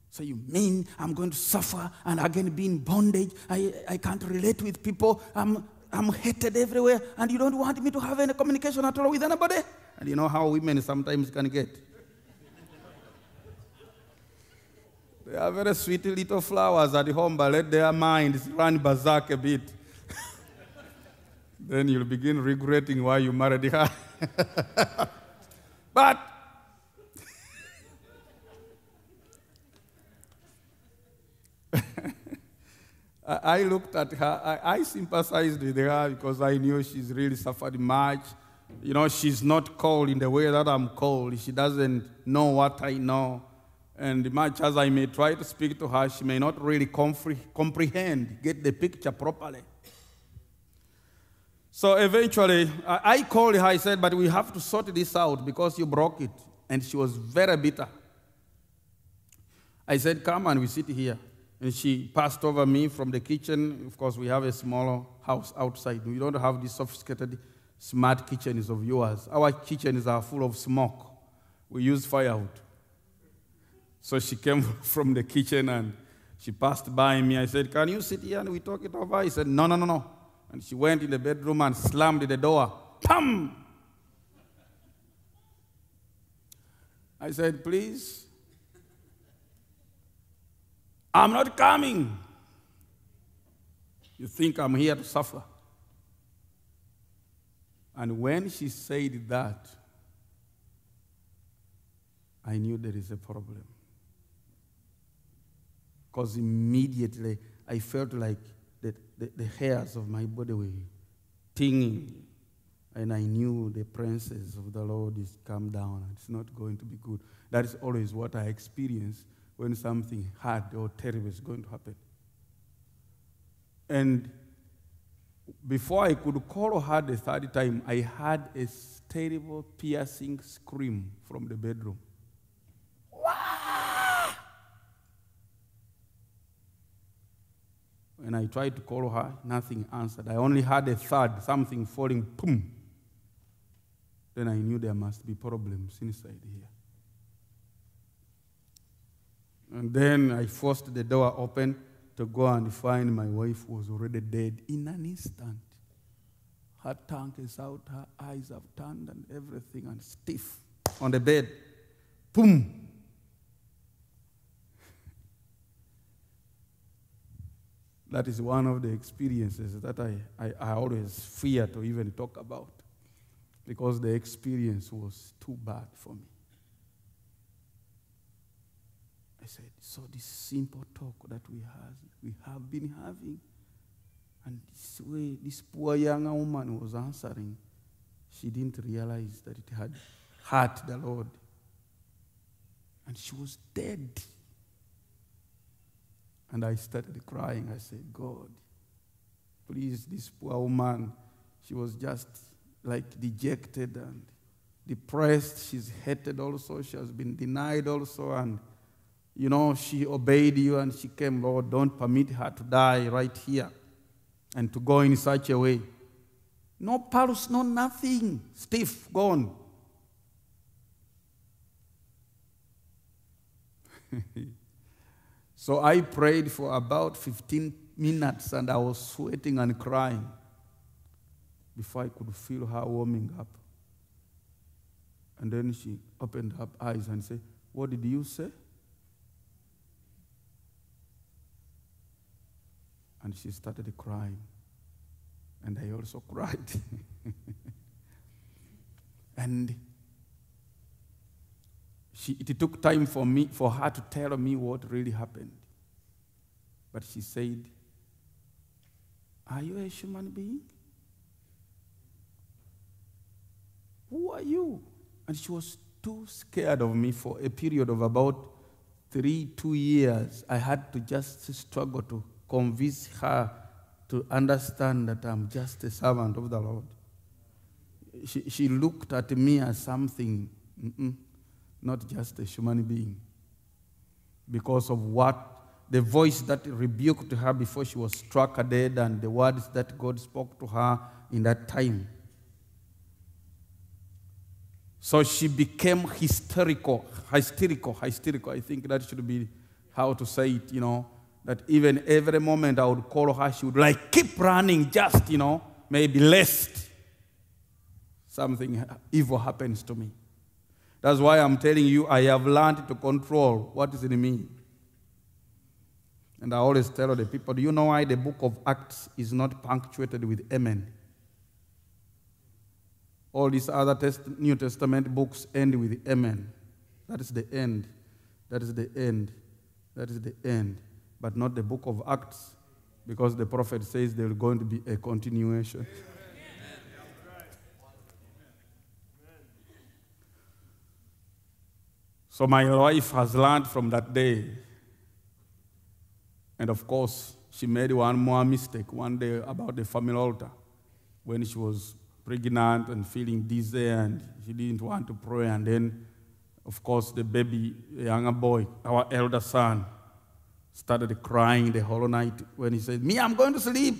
So you mean I'm going to suffer and again be in bondage? I can't relate with people. I'm hated everywhere, and you don't want me to have any communication at all with anybody? And you know how women sometimes can get. They are very sweet little flowers at home, but let their minds run berserk a bit. Then you'll begin regretting why you married her. But I looked at her. I sympathized with her because I knew she's really suffered much. She's not called in the way that I'm called. She doesn't know what I know. And much as I may try to speak to her, she may not really comprehend, get the picture properly. So eventually, I called her. I said, but we have to sort this out because you broke it. and she was very bitter. I said, come and we sit here. And she passed over me from the kitchen. Of course, we have a smaller house outside. We don't have these sophisticated, smart kitchens of yours. Our kitchens are full of smoke. We use firewood. So she came from the kitchen and she passed by me. I said, can you sit here and we talk it over? He said, no, no, no, no. And she went in the bedroom and slammed the door. Pam! I said, please, I'm not coming. You think I'm here to suffer? And when she said that, I knew there is a problem. Because immediately I felt like the hairs of my body were tingling. And I knew the presence of the Lord is come down. It's not going to be good. That is always what I experience when something hard or terrible is going to happen. And before I could call her the third time, I had a terrible piercing scream from the bedroom. When I tried to call her, nothing answered. I only heard a thud, something falling, boom. Then I knew there must be problems inside here. And then I forced the door open to go and find my wife was already dead in an instant. Her tongue is out, her eyes have turned and everything, and stiff on the bed. Boom! That is one of the experiences that I always fear to even talk about, because the experience was too bad for me. I said, so this simple talk that we have been having, and this way this poor young woman was answering, she didn't realize that it had hurt the Lord. And she was dead. And I started crying. I said, God, please, this poor woman, she was just like dejected and depressed. She's hated also. She has been denied also. And, you know, she obeyed you and she came, Lord, don't permit her to die right here and to go in such a way. No pulse, no nothing. Stiff, gone. So I prayed for about 15 minutes and I was sweating and crying before I could feel her warming up. And then she opened her eyes and said, what did you say? And she started crying. And I also cried. And it took time for her to tell me what really happened. But she said, are you a human being? Who are you? And she was too scared of me for a period of about 2 years. I had to just struggle to convince her to understand that I'm just a servant of the Lord. She looked at me as something, not just a human being, because of the voice that rebuked her before she was struck dead and the words that God spoke to her in that time. So she became hysterical. I think that should be how to say it, that even every moment I would call her, she would keep running just, maybe lest something evil happens to me. That's why I'm telling you, I have learned to control what is in me. And I always tell the people, do you know why the book of Acts is not punctuated with amen? All these other New Testament books end with amen. That is the end. That is the end. That is the end. But not the book of Acts, because the prophet says there is going to be a continuation. So my wife has learned from that day. And of course, she made one more mistake one day about the family altar when she was pregnant and feeling dizzy and she didn't want to pray. And then Of course, the baby, the younger boy, our elder son, started crying the whole night when he said, "Me, I'm going to sleep.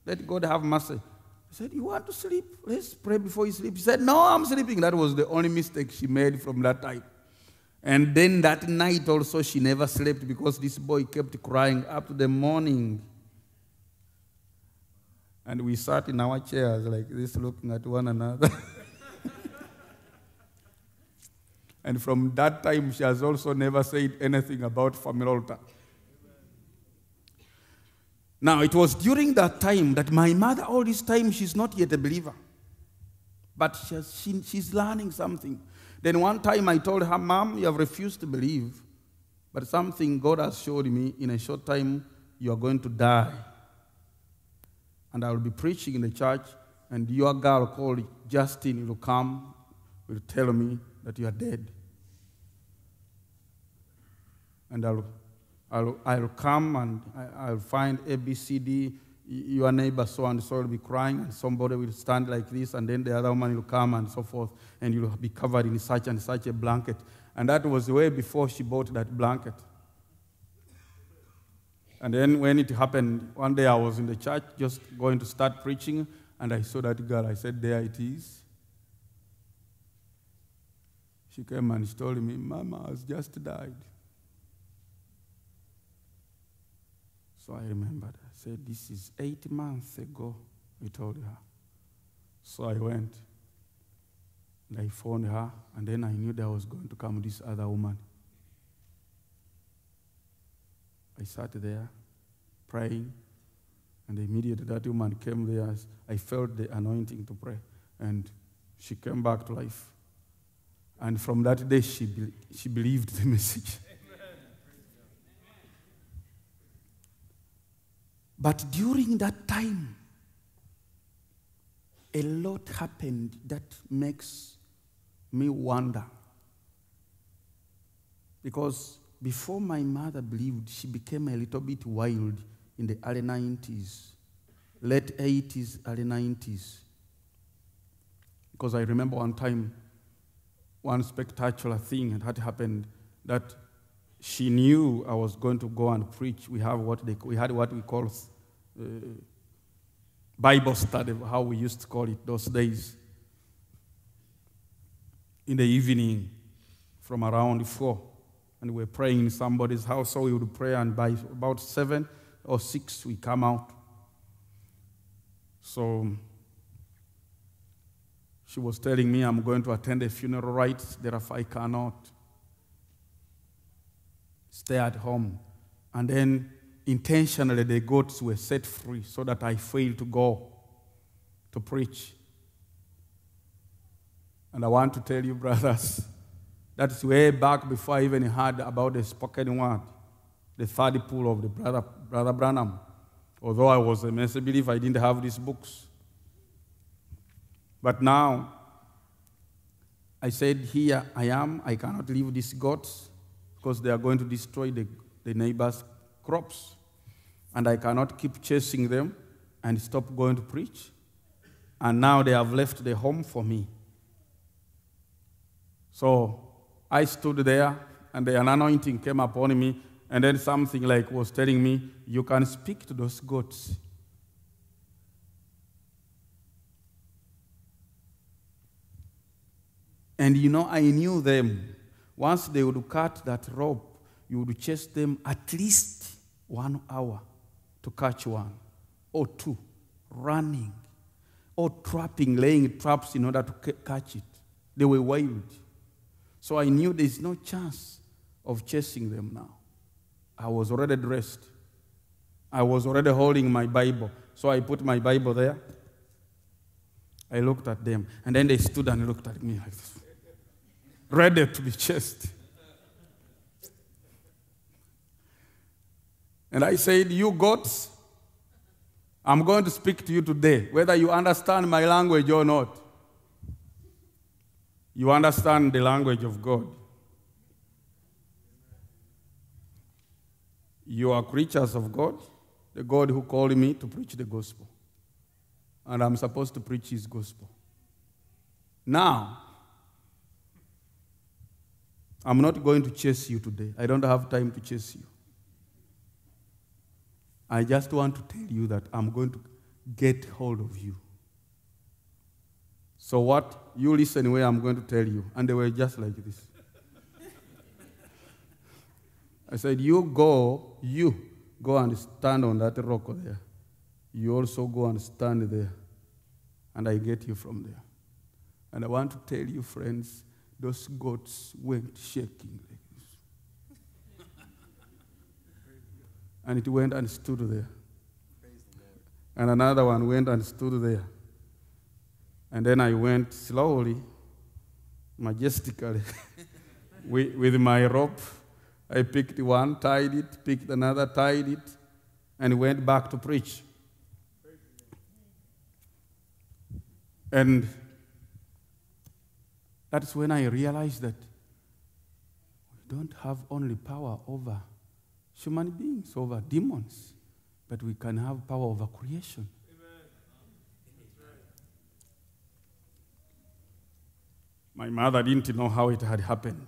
Let God have mercy." I said, "You want to sleep? Let's pray before you sleep." He said, "No, I'm sleeping." That was the only mistake she made from that time. And then that night also she never slept because this boy kept crying up to the morning. And we sat in our chairs like this looking at one another. And from that time, she has also never said anything about family altar. Now, it was during that time that my mother, all this time, she's not yet a believer. But she's learning something. Then one time I told her, "Mom, you have refused to believe. But something God has showed me, in a short time, you are going to die. And I will be preaching in the church, and your girl called Justin will come, will tell me that you are dead. And I'll come and I'll find A, B, C, D. Your neighbor so and so will be crying, and somebody will stand like this, and then the other woman will come and so forth, and you'll be covered in such and such a blanket." And that was way before she bought that blanket. And then when it happened, one day I was in the church just going to start preaching, and I saw that girl. I said, "There it is." She came and she told me, "Mama has just died." So I remembered. I said, "This is 8 months ago," I told her. So I went, and I phoned her, and then I knew there was going to come this other woman. I sat there, praying, and immediately that woman came there. I felt the anointing to pray, and she came back to life. And from that day, she believed the message. But during that time, a lot happened that makes me wonder. Because before my mother believed, she became a little bit wild in the early 90s, late 80s, early 90s. Because I remember one time, one spectacular thing had happened that she knew I was going to go and preach. We had what we call Bible study, how we used to call it those days, in the evening from around 4. And we were praying in somebody's house, so we would pray, and by about 7 or 6, we come out. So she was telling me, "I'm going to attend a funeral rites, therefore I cannot stay at home." And then intentionally the goats were set free so that I failed to go to preach. And I want to tell you, brothers, that's way back before I even heard about the spoken word, the third pull of the brother Branham. Although I was a Messiah believer, I didn't have these books. But now, I said, "Here I am. I cannot leave these goats because they are going to destroy the neighbors' crops. And I cannot keep chasing them and stop going to preach. And now they have left the home for me." So I stood there, and the anointing came upon me, and then something like was telling me, "You can speak to those goats." And I knew them. Once they would cut that rope, you would chase them at least 1 hour to catch one, or 2, running, or trapping, laying traps in order to catch it. They were wild. So I knew there's no chance of chasing them now. I was already dressed. I was already holding my Bible. So I put my Bible there. I looked at them, and then they stood and looked at me like this, ready to be chased. And I said, "You goats, I'm going to speak to you today, whether you understand my language or not. You understand the language of God. You are creatures of God, the God who called me to preach the gospel. And I'm supposed to preach his gospel. Now, I'm not going to chase you today. I don't have time to chase you. I just want to tell you that I'm going to get hold of you. So what? You listen where I'm going to tell you. And they were just like this. I said, you go and stand on that rock there. You also go and stand there. And I get you from there. And I want to tell you, friends, those goats went shaking like this. And it went and stood there. And another one went and stood there. And then I went slowly, majestically, with my rope. I picked one, tied it, picked another, tied it, and went back to preach. And that's when I realized that we don't have only power over human beings, over demons, but we can have power over creation. Amen. My mother didn't know how it had happened.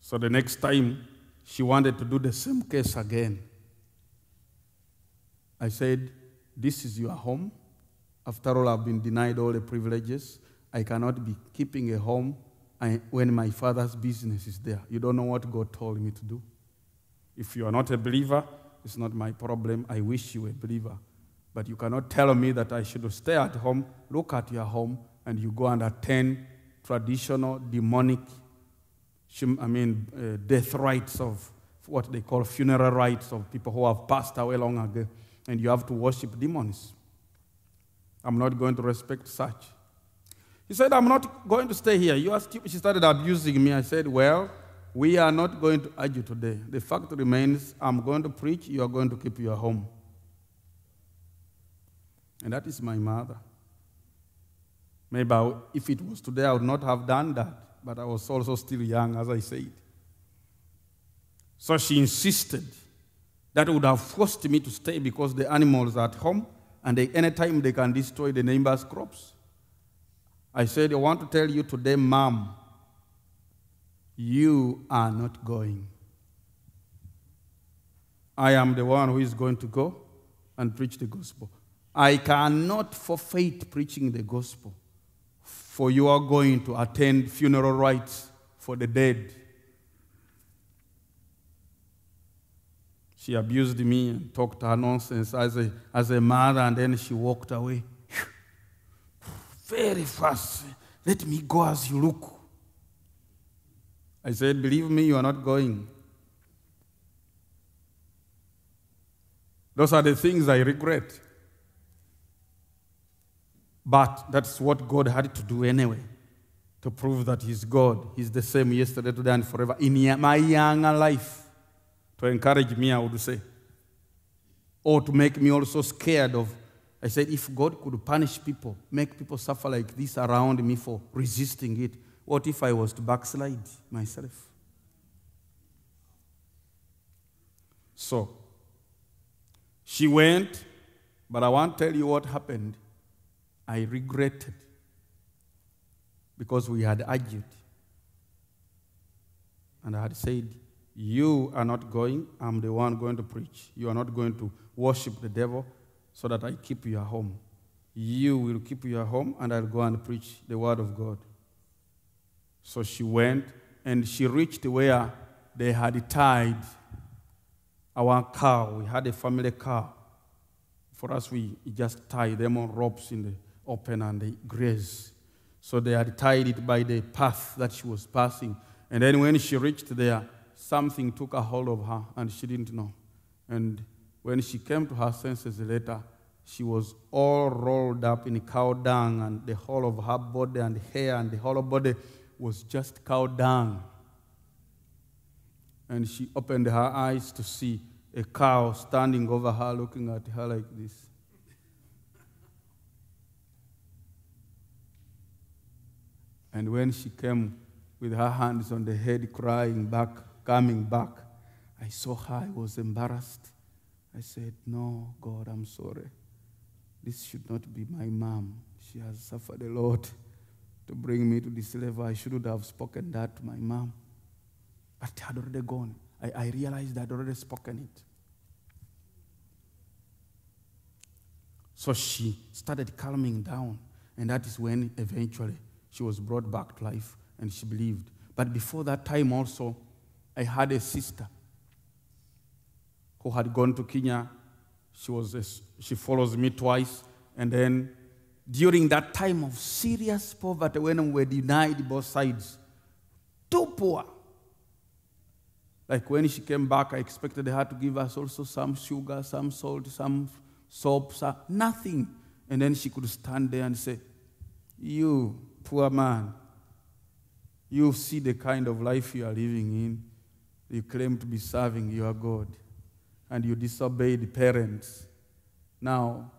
So the next time, she wanted to do the same case again. I said, this is your home. After all, I've been denied all the privileges. I cannot be keeping a home when my father's business is there. You don't know what God told me to do. If you are not a believer, it's not my problem. I wish you were a believer. But you cannot tell me that I should stay at home, look at your home, and you go and attend traditional, demonic, death rites of what they call funeral rites of people who have passed away long ago, and you have to worship demons. I'm not going to respect such. He said, I'm not going to stay here. You are stupid. She started abusing me. I said, well, we are not going to argue today. The fact remains, I'm going to preach, you are going to keep your home. And that is my mother. Maybe if it was today, I would not have done that. But I was also still young, as I said. So she insisted. That would have forced me to stay because the animals are at home, and anytime they can destroy the neighbor's crops. I said, I want to tell you today, Mom, you are not going. I am the one who is going to go and preach the gospel. I cannot forfeit preaching the gospel, for you are going to attend funeral rites for the dead. She abused me and talked her nonsense as a mother, and then she walked away. Very fast. Let me go as you look. I said, believe me, you are not going. Those are the things I regret. But that's what God had to do anyway, to prove that He's God. He's the same yesterday, today, and forever. In my younger life, to encourage me, I would say. Or to make me also scared of, I said, if God could punish people, make people suffer like this around me for resisting it, what if I was to backslide myself? So, she went, but I won't tell you what happened. I regretted because we had argued. And I had said, you are not going, I'm the one going to preach. You are not going to worship the devil so that I keep you at home. You will keep you at home, and I'll go and preach the word of God. So she went, and she reached where they had tied our cow. We had a family cow. For us, we just tie them on ropes in the open and they graze. So they had tied it by the path that she was passing. And then when she reached there, something took a hold of her, and she didn't know. And when she came to her senses later, she was all rolled up in cow dung, and the whole of her body and hair and the whole of body was just cow dung. And she opened her eyes to see a cow standing over her, looking at her like this. And when she came with her hands on the head, crying back, coming back, I saw her. I was embarrassed. I said, no, God, I'm sorry. This should not be my mom. She has suffered a lot to bring me to this level. I shouldn't have spoken that to my mom. But it had already gone. I realized I had already spoken it. So she started calming down. And that is when eventually she was brought back to life and she believed. But before that time also, I had a sister who had gone to Kenya. She follows me twice. And then during that time of serious poverty, when we were denied both sides, too poor. Like when she came back, I expected her to give us also some sugar, some salt, some soap, nothing. And then she could stand there and say, "You, poor man, you see the kind of life you are living in. You claim to be serving your God, and you disobeyed parents. Now,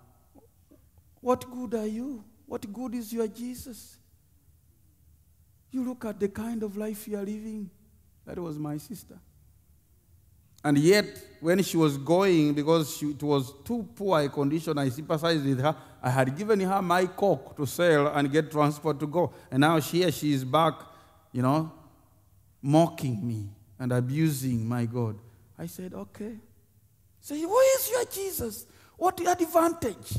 what good are you? What good is your Jesus? You look at the kind of life you are living." That was my sister. And yet, when she was going, because it was too poor a condition, I sympathized with her. I had given her my coke to sell and get transport to go. And now she is back, mocking me and abusing my God. I said, okay. Say, where is your Jesus? What advantage?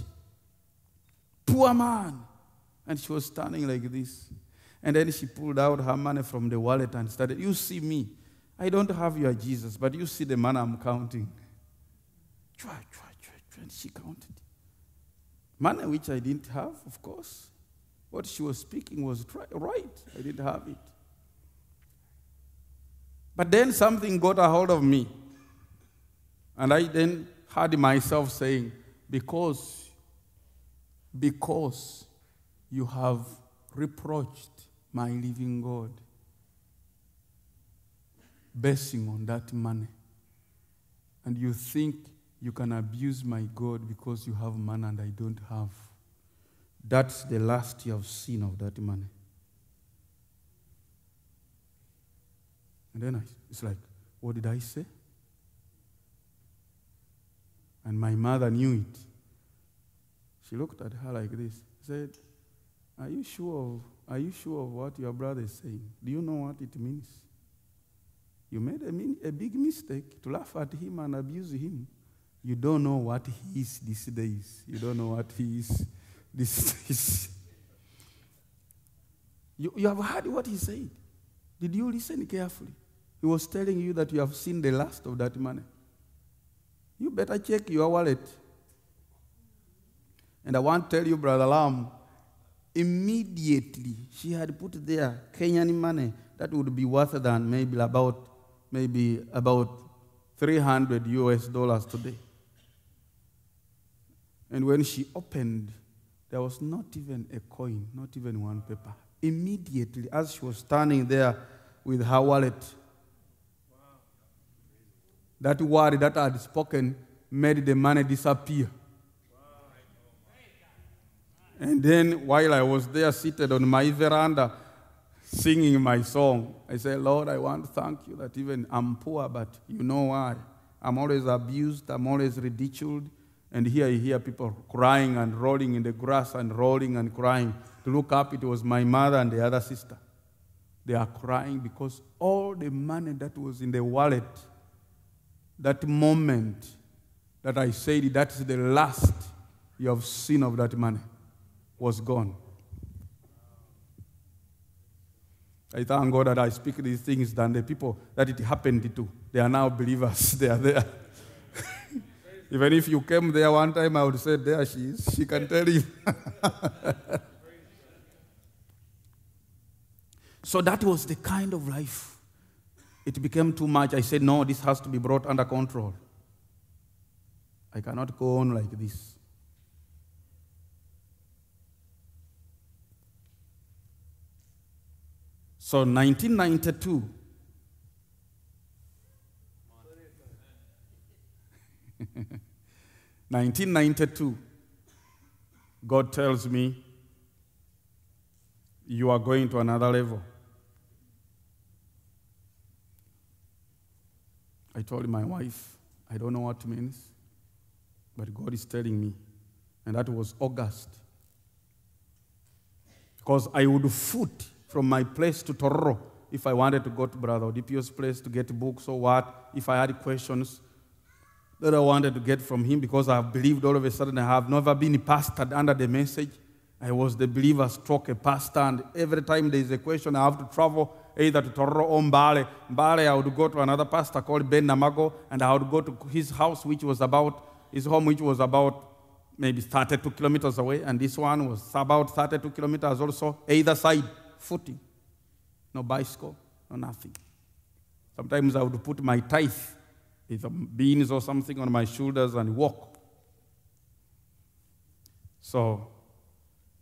Poor man. And she was standing like this. And then she pulled out her money from the wallet and started, "You see me. I don't have your Jesus, but you see the man I'm counting." And she counted. Money which I didn't have, of course. What she was speaking was right. I didn't have it. But then something got a hold of me. And I then heard myself saying, because you have reproached my living God, basing on that money, and you think you can abuse my God because you have money and I don't have, that's the last you have seen of that money. And then it's like, what did I say? And my mother knew it. She looked at her like this, said, Are you sure of what your brother is saying? Do you know what it means? You made a big mistake to laugh at him and abuse him. You don't know what he is these days. You don't know what he is these days. You have heard what he said. Did you listen carefully? He was telling you that you have seen the last of that money. You better check your wallet. And I want to tell you, Brother Lam, immediately she had put there Kenyan money that would be worth than maybe about $300 today. And when she opened, there was not even a coin, not even one paper. Immediately, as she was standing there with her wallet, that word that I had spoken made the money disappear. And then while I was there seated on my veranda singing my song, I said, Lord, I want to thank you that even I'm poor, but you know why? I'm always abused, I'm always ridiculed. And here I hear people crying and rolling in the grass and rolling and crying. To look up, it was my mother and the other sister. They are crying because all the money that was in the wallet, that moment that I said that's the last you have seen of that money, was gone. I thank God that I speak these things than the people that it happened to. They are now believers. They are there. Even if you came there one time, I would say, there she is. She can tell you. So that was the kind of life. It became too much. I said, no, this has to be brought under control. I cannot go on like this. So 1992, God tells me, you are going to another level. I told my wife, I don't know what it means, but God is telling me. And that was August Because I would foot from my place to Tororo if I wanted to go to Brother Odipio's place to get books or what, if I had questions that I wanted to get from him, because I have believed all of a sudden I have never been pastored under the message. I was the believer stroke a pastor, and every time there is a question, I have to travel either to Tororo or Mbale. Mbale, I would go to another pastor called Ben Namago, and I would go to his house, his home, which was about maybe 32 kilometers away, and this one was about 32 kilometers also, either side, footing. No bicycle, no nothing. Sometimes I would put my tithe, either beans or something, on my shoulders and walk. So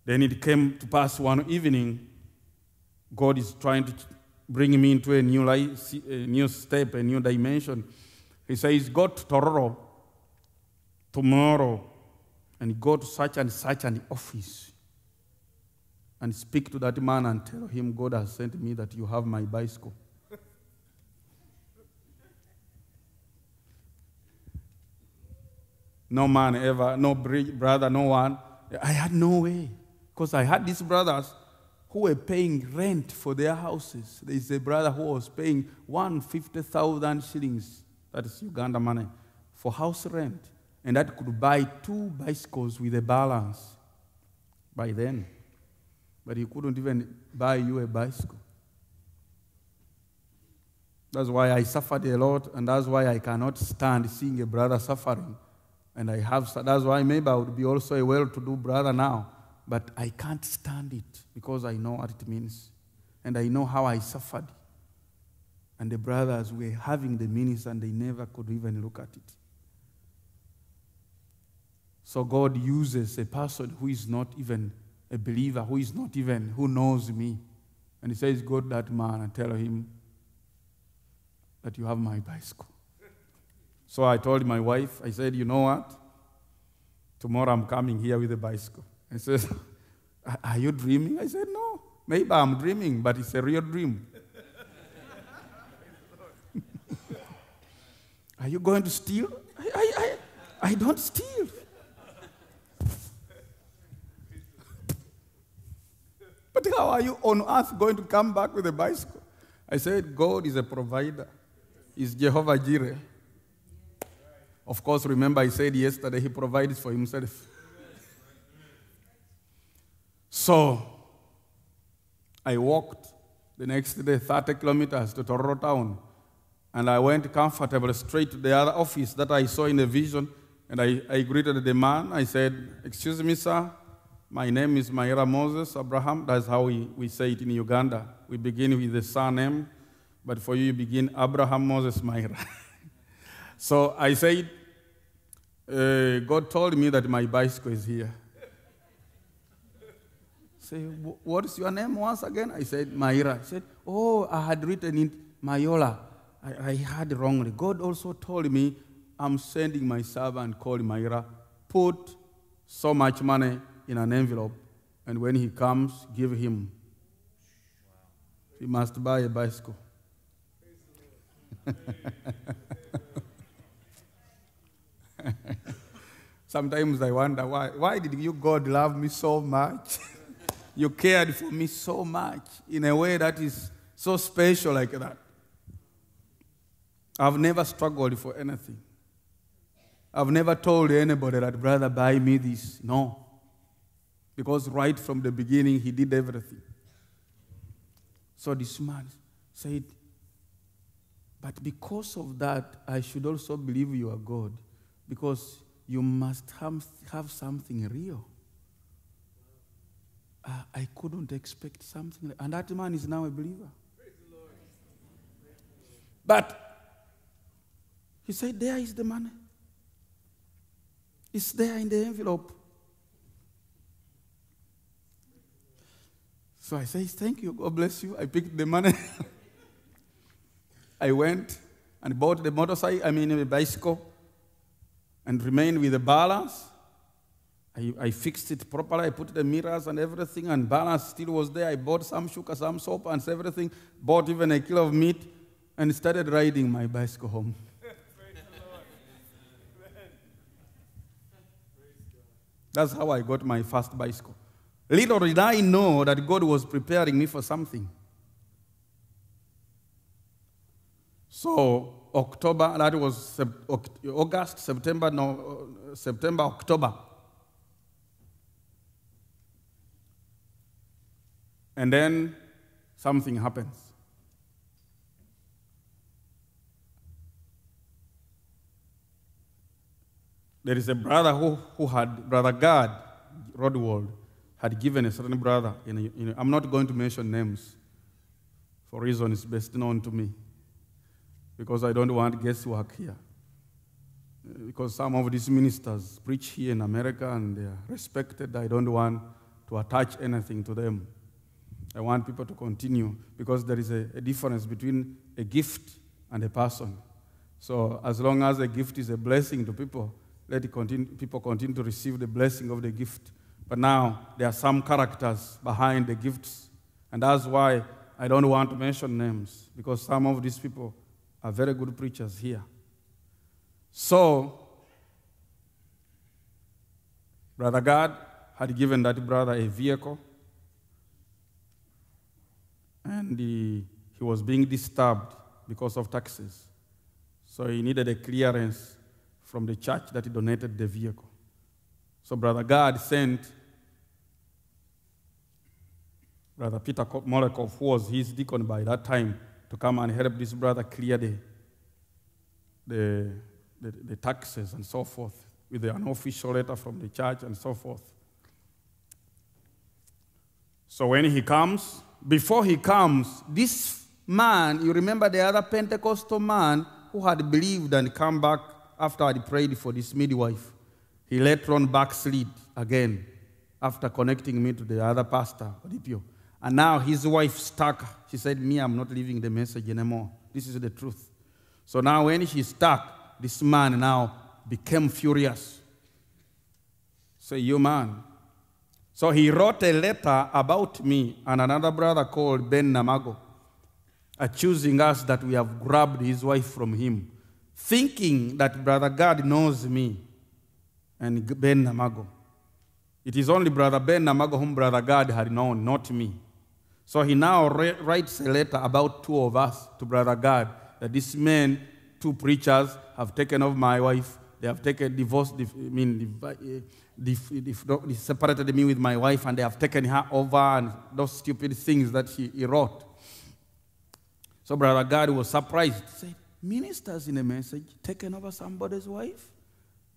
then it came to pass one evening, God is trying to bring me into a new life, a new step, a new dimension. He says, go to Tororo tomorrow and go to such and such an office and speak to that man and tell him God has sent me that you have my bicycle. No man ever, no brother, no one. I had no way, because I had these brothers who were paying rent for their houses. There is a brother who was paying 150,000 shillings, that is Uganda money, for house rent. And that could buy 2 bicycles with a balance by then. But he couldn't even buy you a bicycle. That's why I suffered a lot, and that's why I cannot stand seeing a brother suffering. And that's why maybe I would be also a well-to-do brother now. But I can't stand it, because I know what it means. And I know how I suffered. And the brothers were having the means, and they never could even look at it. So God uses a person who is not even a believer, who knows me. And he says, go to that man and tell him that you have my bicycle. So I told my wife, I said, you know what? Tomorrow I'm coming here with a bicycle. He says, are you dreaming? I said, no. Maybe I'm dreaming, but it's a real dream. Are you going to steal? I don't steal. But how are you on earth going to come back with a bicycle? I said, God is a provider. He's Jehovah Jireh. Of course, remember I said yesterday he provides for himself. So I walked the next day 30 kilometers to Tororo town, and I went comfortably straight to the other office that I saw in the vision, and I greeted the man. I said, excuse me, sir. My name is Mairah Moses Abraham. That's how we say it in Uganda. We begin with the surname, but for you begin Abraham Moses Mairah. So I said, God told me that my bicycle is here. Say, what is your name once again? I said, Mairah. He said, oh, I had written it Mayola. I had wrongly. God also told me, I'm sending my servant called Mairah. Put so much money in an envelope, and when he comes, give him. He must buy a bicycle. Sometimes I wonder, why did you, God, love me so much? You cared for me so much in a way that is so special like that. I've never struggled for anything. I've never told anybody that, brother, buy me this. No. Because right from the beginning, he did everything. So this man said, but because of that, I should also believe you are God, because you must have something real. I couldn't expect something. And that man is now a believer. But he said, there is the money. It's there in the envelope. So I say, thank you, God bless you. I picked the money. I went and bought the a bicycle, and remained with the balance. I fixed it properly. I put the mirrors and everything, and balance still was there. I bought some sugar, some soap, and everything. Bought even a kilo of meat, and started riding my bicycle home. That's how I got my first bicycle. Little did I know that God was preparing me for something. So October, that was August, September, October. And then something happens. There is a brother who had, Brother God, Rodwald, had given a certain brother, I'm not going to mention names for reasons best known to me, because I don't want guesswork here. Because some of these ministers preach here in America and they are respected. I don't want to attach anything to them. I want people to continue, because there is a difference between a gift and a person. So as long as a gift is a blessing to people, let it continue, people continue to receive the blessing of the gift. But now there are some characters behind the gifts, and that's why I don't want to mention names, because some of these people are very good preachers here. So, Brother God had given that brother a vehicle, and he was being disturbed because of taxes. So he needed a clearance from the church that he donated the vehicle. So Brother God sent Brother Peter Molekov, who was his deacon by that time, to come and help this brother clear the taxes and so forth, with an official letter from the church and so forth. So when he comes, before he comes, this man, you remember the other Pentecostal man who had believed and come back after I prayed for this midwife, he later on backslid again after connecting me to the other pastor, Odipio. And now his wife stuck. She said, me, I'm not leaving the message anymore. This is the truth. So now when she stuck, this man now became furious. Say, you man. So he wrote a letter about me and another brother called Ben Namago, accusing us that we have grabbed his wife from him, thinking that Brother God knows me and Ben Namago. It is only Brother Ben Namago whom Brother God had known, not me. So he now writes a letter about two of us to Brother God, that these men, two preachers, have taken off my wife. They have taken separated me with my wife, and they have taken her over, and those stupid things that he wrote. So Brother God was surprised. He said, ministers in a message taken over somebody's wife?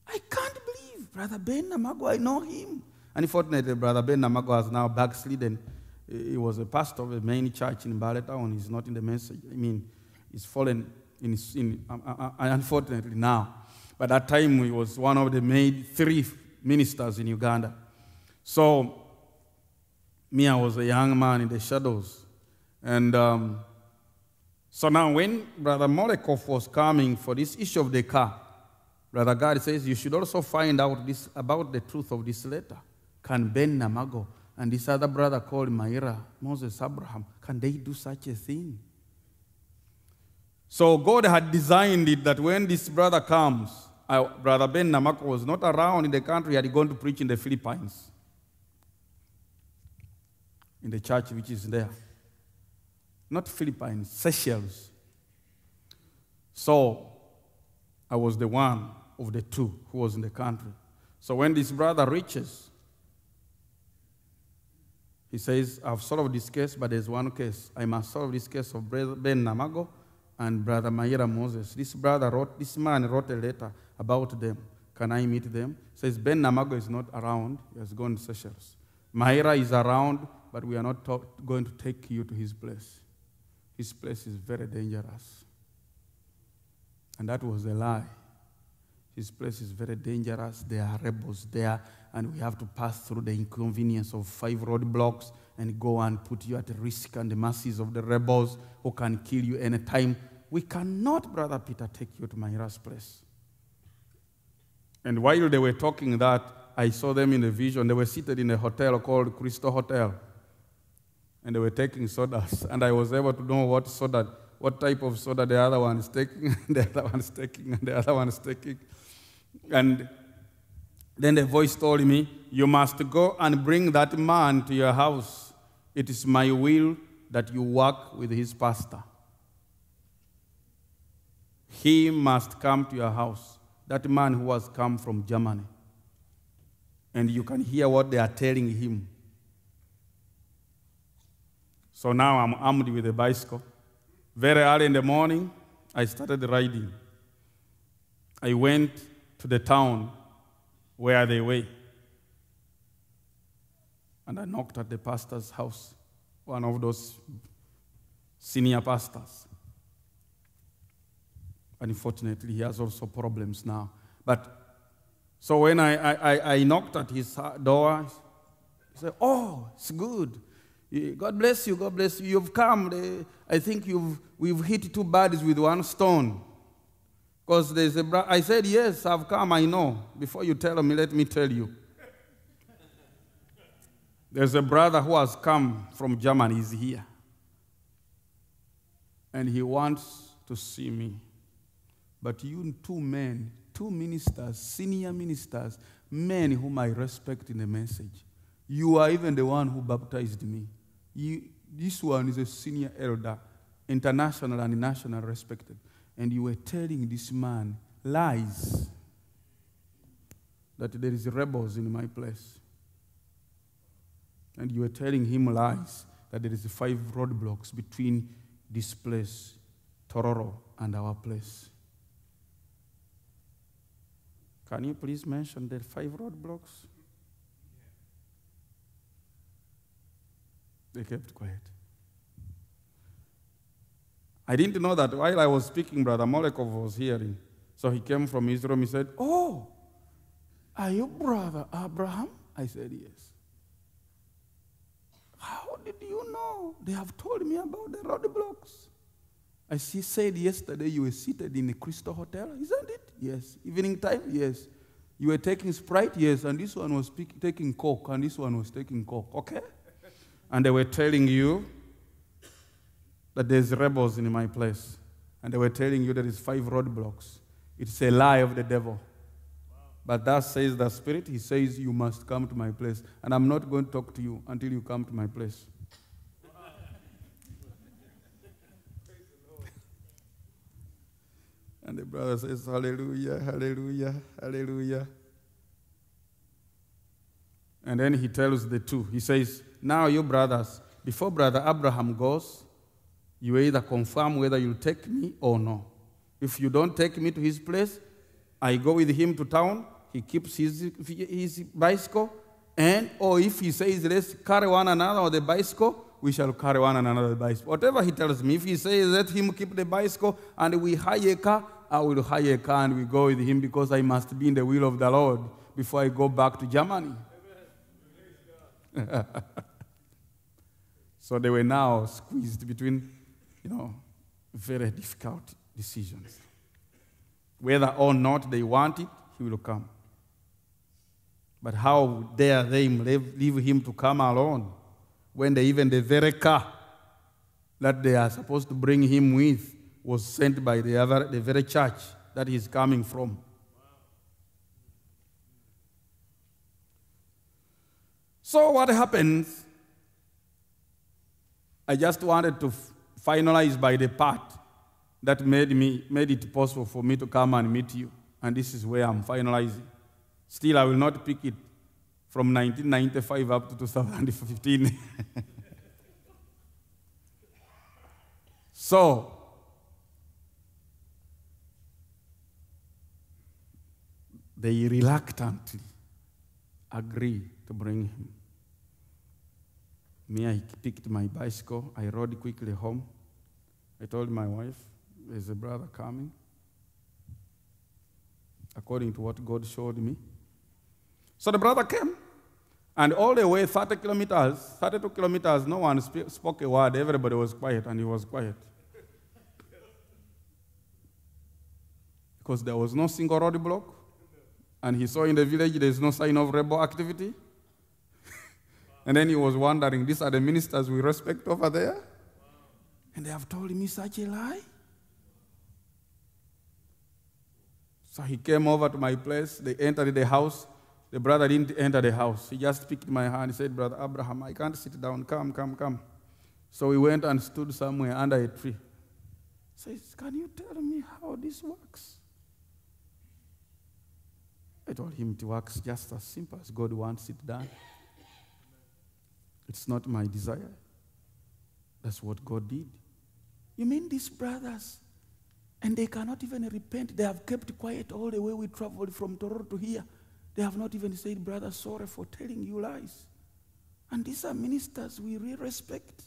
I can't believe Brother Ben Namago, I know him. Unfortunately, Brother Ben Namago has now backslidden. He was a pastor of a main church in Barletown. He's not in the message. He's fallen unfortunately now. But at that time, he was one of the main 3 ministers in Uganda. So, me, I was a young man in the shadows. And so now when Brother Molekov was coming for this issue of the car, Brother God says, you should also find out about the truth of this letter. Can Ben Namago and this other brother called Mairah, Moses Abraham, can they do such a thing? So God had designed it that when this brother comes, Brother Ben Namago was not around in the country. He had gone to preach in the Philippines, in the church which is there. Not Philippines, Seychelles. So I was the one of the 2 who was in the country. So when this brother reaches, he says, I've solved this case, but there's one case. I must solve this case of Brother Ben Namago and Brother Mairah Moses. This man wrote a letter about them. Can I meet them? Says Ben Namago is not around. He has gone to Seychelles. Mairah is around, but we are not going to take you to his place. His place is very dangerous. And that was a lie. His place is very dangerous. There are rebels there, and we have to pass through the inconvenience of 5 roadblocks and go and put you at risk and the mercies of the rebels who can kill you anytime. We cannot, Brother Peter, take you to Mairah's place. And while they were talking that, I saw them in a vision. They were seated in a hotel called Crystal Hotel. And they were taking sodas. And I was able to know what type of soda the other one is taking, the other one is taking, and the other one is taking. And Then the voice told me, you must go and bring that man to your house. It is my will that you work with his pastor. He must come to your house. That man who has come from Germany. And you can hear what they are telling him. So now I'm armed with a bicycle. Very early in the morning, I started riding. I went to the town where they were. And I knocked at the pastor's house, one of those senior pastors. Unfortunately, he has also problems now. But so when I knocked at his door, he said, oh, it's good. God bless you, God bless you. You've come. I think we've hit two birds with one stone. Because there's a I said, yes, I've come, I know. Before you tell me, let me tell you. There's a brother who has come from Germany, he's here. And he wants to see me. But you two men, two ministers, senior ministers, men whom I respect in the message, you are even the one who baptized me. This one is a senior elder, international and national respected. And you were telling this man lies that there is rebels in my place. And you were telling him lies that there is 5 roadblocks between this place, Tororo, and our place. Can you please mention the 5 roadblocks? They kept quiet. I didn't know that while I was speaking, Brother Molekov was hearing. So he came from his room. He said, oh, are you Brother Abraham? I said, yes. How did you know? They have told me about the roadblocks. I said yesterday you were seated in a Crystal Hotel, isn't it? Yes. Evening time? Yes. You were taking Sprite? Yes. And this one was taking Coke, and this one was taking Coke. Okay? And they were telling you that there's rebels in my place. And they were telling you there is 5 roadblocks. It's a lie of the devil. Wow. But that says the Spirit. He says you must come to my place. And I'm not going to talk to you until you come to my place. And the brother says, hallelujah, hallelujah, hallelujah. And then he tells the two. He says, now you brothers, before Brother Abraham goes, you either confirm whether you'll take me or no. If you don't take me to his place, I go with him to town, he keeps his bicycle, or if he says, let's carry one another on the bicycle, we shall carry one another the bicycle. Whatever he tells me, if he says, let him keep the bicycle, and we hire a car, I will hire a car and we go with him because I must be in the will of the Lord before I go back to Germany. So they were now squeezed between, very difficult decisions. Whether or not they want it, he will come. But how dare they leave him to come alone when even the very car that they are supposed to bring him with was sent by the very church that he's coming from. So what happens? I just wanted to finalize by the part that made it possible for me to come and meet you. And this is where I'm finalizing. Still, I will not pick it from 1995 up to 2015. So, they reluctantly agreed to bring him. Me, I picked my bicycle. I rode quickly home. I told my wife, there's a brother coming, according to what God showed me. So the brother came, and all the way 32 kilometers, no one spoke a word. Everybody was quiet, and he was quiet. Because there was no single roadblock, and he saw in the village there's no sign of rebel activity. And then he was wondering, these are the ministers we respect over there? And they have told me such a lie? So he came over to my place. They entered the house. the brother didn't enter the house. He just picked my hand. He said, Brother Abraham, I can't sit down. Come. So we went and stood somewhere under a tree. He says, can you tell me how this works? I told him it works just as simple as God wants it done. It's not my desire. That's what God did. You mean these brothers, and they cannot even repent? They have kept quiet all the way we traveled from Toronto to here. They have not even said, brother, sorry for telling you lies. And these are ministers we really respect.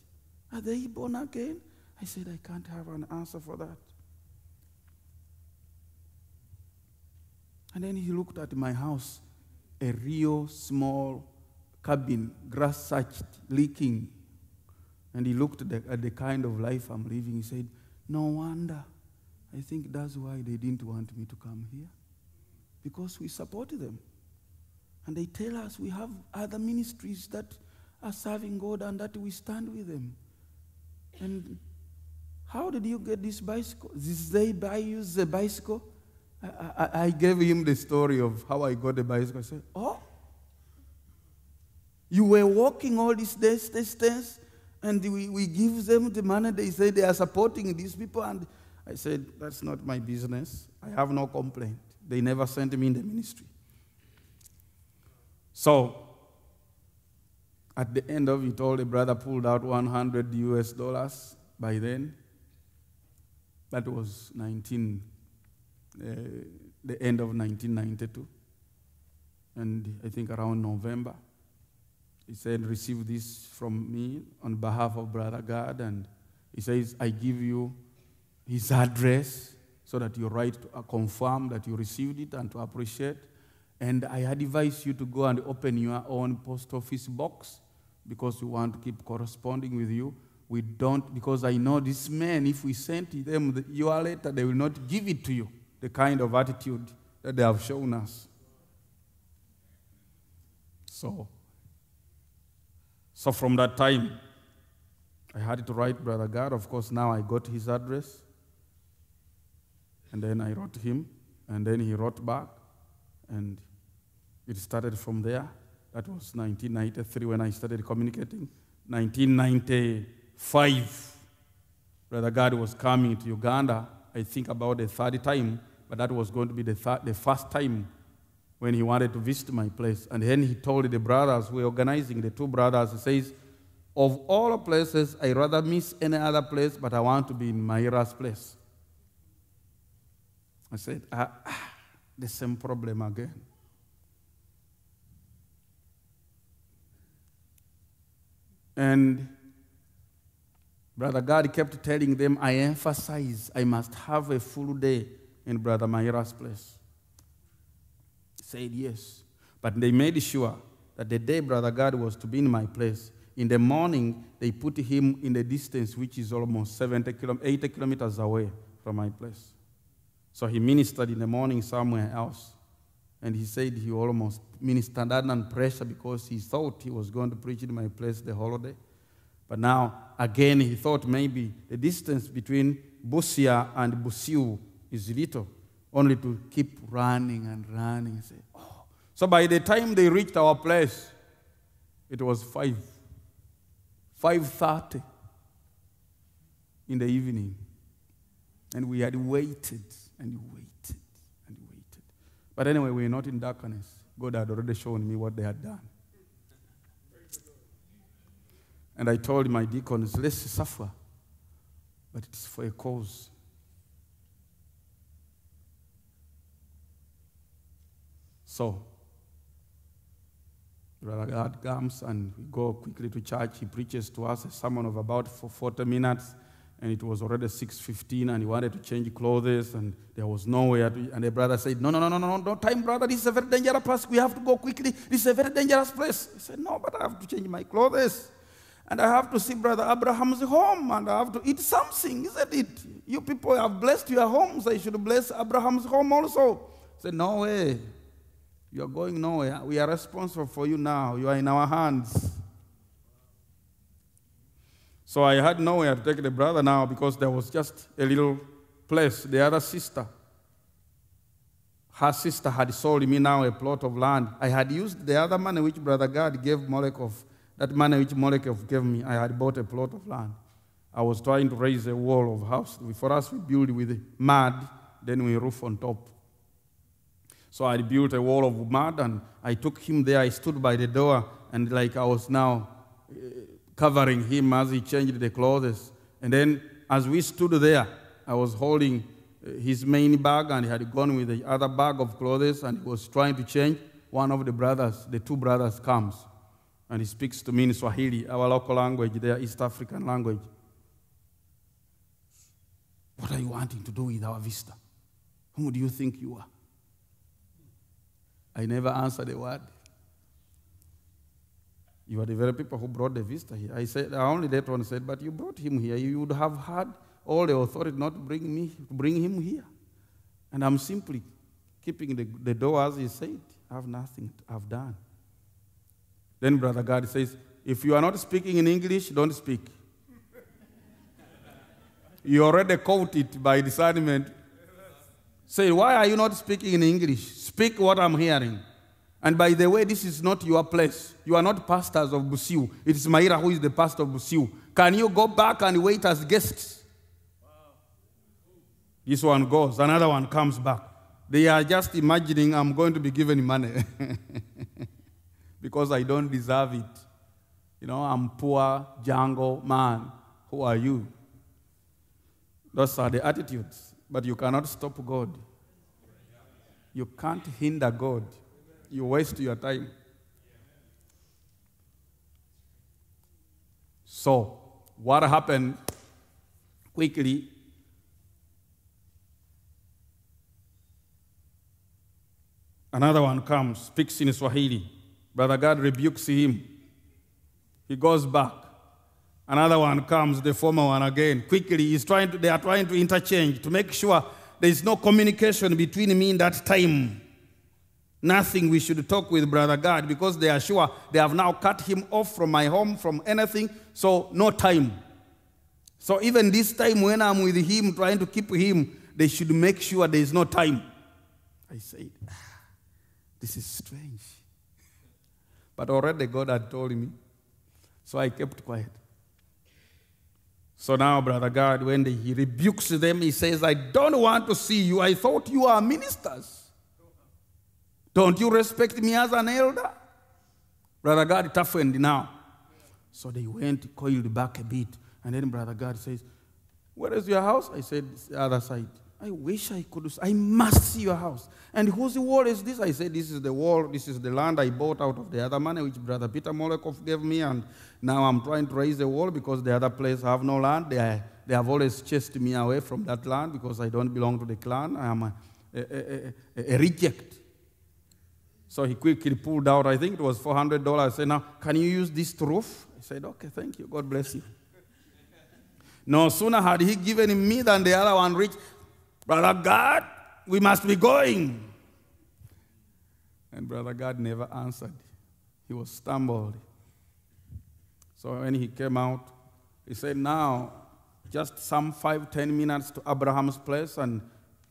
Are they born again? I said, I can't have an answer for that. And then he looked at my house, a real small cabin, grass-thatched, leaking. And he looked at the kind of life I'm living. He said, no wonder. I think that's why they didn't want me to come here. Because we support them. And they tell us we have other ministries that are serving God and that we stand with them. And how did you get this bicycle? Did they buy you the bicycle? I gave him the story of how I got the bicycle. I said, oh, you were walking all these distance, and we give them the money. They say they are supporting these people. And I said, that's not my business. I have no complaint. They never sent me in the ministry. So, at the end of it all, the brother pulled out $100 by then. That was the end of 1992. And I think around November, he said, receive this from me on behalf of Brother God. And he says, I give you his address so that you write to confirm that you received it and to appreciate. And I advise you to go and open your own post office box because we want to keep corresponding with you. We don't, because I know these men, if we send them your letter, they will not give it to you, the kind of attitude that they have shown us. So from that time, I had to write Brother God. Of course, now I got his address. And then I wrote him, and then he wrote back. And it started from there. That was 1993 when I started communicating. 1995, Brother God was coming to Uganda, I think about the third time, but that was going to be the first time when he wanted to visit my place. And then he told the brothers, we're organizing the two brothers, he says, of all places, I rather miss any other place, but I want to be in Mairah's place. I said, the same problem again. And Brother God kept telling them, I emphasize, I must have a full day in Brother Mairah's place. He said yes. But they made sure that the day Brother God was to be in my place, in the morning, they put him in the distance, which is almost 80 kilometers away from my place. So he ministered in the morning somewhere else. And he said he almost ministered under pressure because he thought he was going to preach in my place the holiday. But now, again, he thought maybe the distance between Busia and Busiu is little, only to keep running and running. And say, oh. So by the time they reached our place, it was 5:30 in the evening. And we had waited and waited and waited. But anyway, we were not in darkness. God had already shown me what they had done. And I told my deacons, let's suffer, but it's for a cause. So, Brother God comes and we go quickly to church. He preaches to us a sermon of about 40 minutes, and it was already 6:15, and he wanted to change clothes, and there was nowhere to, and the brother said, no time, brother, this is a very dangerous place. We have to go quickly. This is a very dangerous place. He said, no, but I have to change my clothes. And I have to see Brother Abraham's home, and I have to eat something, isn't it? You people have blessed your homes. I should bless Abraham's home also. I said, no way. You are going nowhere. We are responsible for you now. You are in our hands. So I had nowhere to take the brother now because there was just a little place. The other sister her sister had sold me now a plot of land. I had used the other money which Brother God gave Molekov, that money which Molekov gave me, I had bought a plot of land. I was trying to raise a wall of house. For us, we build with mud, then we roof on top. So I built a wall of mud, and I took him there. I stood by the door, and like I was now covering him as he changed the clothes. And then as we stood there, I was holding his main bag, and he had gone with the other bag of clothes, and he was trying to change. One of the brothers, the two brothers, comes, and he speaks to me in Swahili, our local language, their East African language. What are you wanting to do with our vista? Who do you think you are? I never answered a word. You are the very people who brought the vista here. I said, only that one said, but you brought him here. You would have had all the authority not to bring him here. And I'm simply keeping the door as he said. I have nothing I've done. Then Brother God says, if you are not speaking in English, don't speak. You already caught it by discernment. Say, why are you not speaking in English? Speak what I'm hearing. And by the way, this is not your place. You are not pastors of Busiu. It is Mairah who is the pastor of Busiu. Can you go back and wait as guests? Wow. This one goes. Another one comes back. They are just imagining I'm going to be given money. Because I don't deserve it. You know, I'm poor, jungle man. Who are you? Those are the attitudes. But you cannot stop God. You can't hinder God. You waste your time. So, what happened quickly? Another one comes, speaks in Swahili. Brother God rebukes him. He goes back. Another one comes, the former one again. Quickly, they are trying to interchange to make sure there is no communication between me in that time. Nothing we should talk with Brother God because they are sure they have now cut him off from my home, from anything, so no time. So even this time when I'm with him, trying to keep him, they should make sure there is no time. I said, this is strange. But already God had told me, so I kept quiet. So now, Brother God, when he rebukes them, he says, I don't want to see you. I thought you are ministers. Don't you respect me as an elder? Brother God toughened now. So they went, coiled back a bit. And then Brother God says, where is your house? I said, it's the other side. I wish I could. I must see your house. And whose wall is this? I said, this is the wall. This is the land I bought out of the other money, which Brother Peter Molekov gave me. And now I'm trying to raise the wall because the other place have no land. They have always chased me away from that land because I don't belong to the clan. I am a reject. So he quickly pulled out, I think it was $400. I said, now, can you use this to roof? I said, okay, thank you. God bless you. No sooner had he given me than the other one reached, Brother God, we must be going. And Brother God never answered. He was stumbled. So when he came out, he said, now, just some 5-10 minutes to Abraham's place and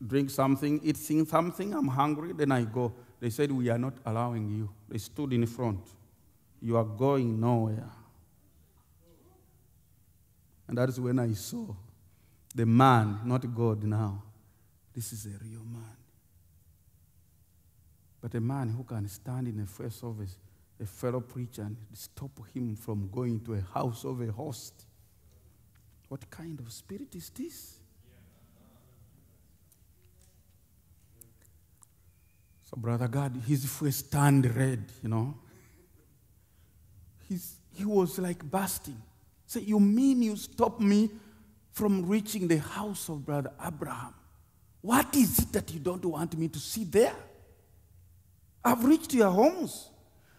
drink something, eat something, I'm hungry, then I go. They said, we are not allowing you. They stood in front. You are going nowhere. And that is when I saw the man, not God now. This is a real man. But a man who can stand in the face of a fellow preacher and stop him from going to a house of a host. What kind of spirit is this? So Brother God, his face turned red, you know. He was like bursting. Say, you mean you stop me from reaching the house of Brother Abraham? What is it that you don't want me to see there? I've reached your homes.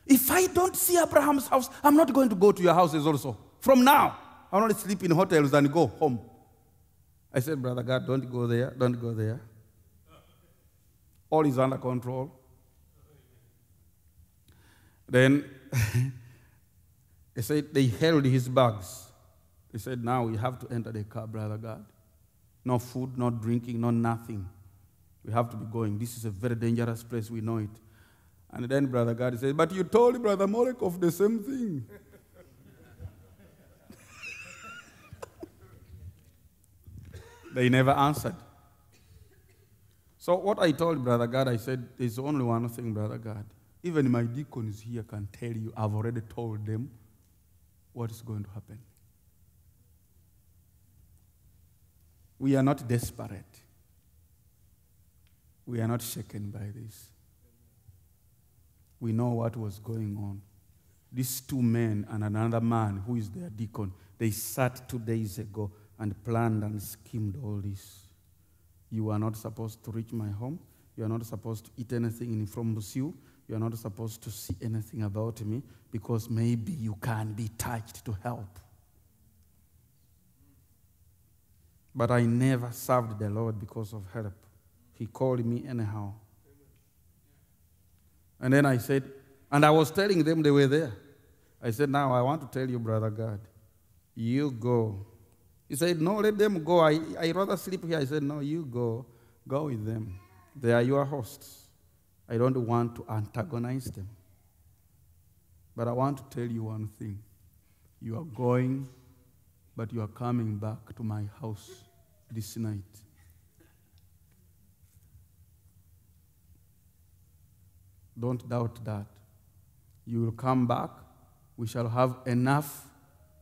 If I don't see Abraham's house, I'm not going to go to your houses also. From now, I'll only sleep in hotels and go home. I said, Brother God, don't go there, don't go there. All is under control. Then they said they held his bags. They said, now we have to enter the car, Brother God. No food, no drinking, no nothing. We have to be going. This is a very dangerous place. We know it. And then Brother God said, but you told Brother Molek of the same thing. They never answered. So what I told Brother God, I said, there's only one thing, Brother God. Even my deacons here can tell you, I've already told them what is going to happen. We are not desperate. We are not shaken by this. We know what was going on. These two men and another man who is their deacon, they sat 2 days ago and planned and schemed all this. You are not supposed to reach my home. You are not supposed to eat anything from you. You are not supposed to see anything about me because maybe you can be touched to help. But I never served the Lord because of help. He called me anyhow. And then I said, and I was telling them they were there. I said, now I want to tell you, Brother God, you go. He said, no, let them go. I rather sleep here. I said, no, you go. Go with them. They are your hosts. I don't want to antagonize them. But I want to tell you one thing. You are going, but you are coming back to my house this night. Don't doubt that. You will come back. We shall have enough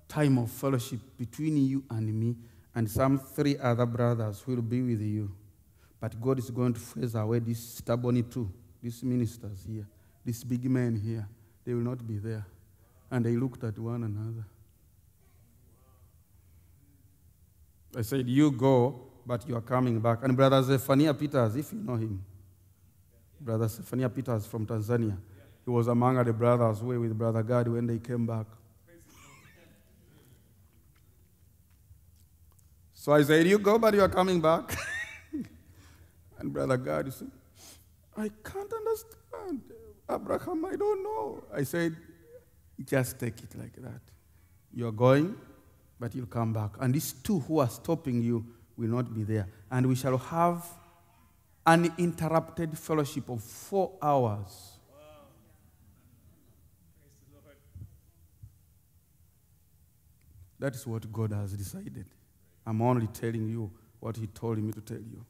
time of fellowship between you and me and some 3 other brothers who will be with you. But God is going to phase away this stubborn too. These ministers here, these big men here, they will not be there. And they looked at one another. I said, you go, but you are coming back. And Brother Zephaniah Peters, if you know him, Brother Zephaniah Peters from Tanzania, he was among the brothers who were with Brother God when they came back. So I said, you go, but you are coming back. And Brother God said, I can't understand. Abraham, I don't know. I said, just take it like that. You're going, but you'll come back. And these two who are stopping you will not be there. And we shall have uninterrupted fellowship of 4 hours. Wow. Praise the Lord. That is what God has decided. I'm only telling you what He told me to tell you.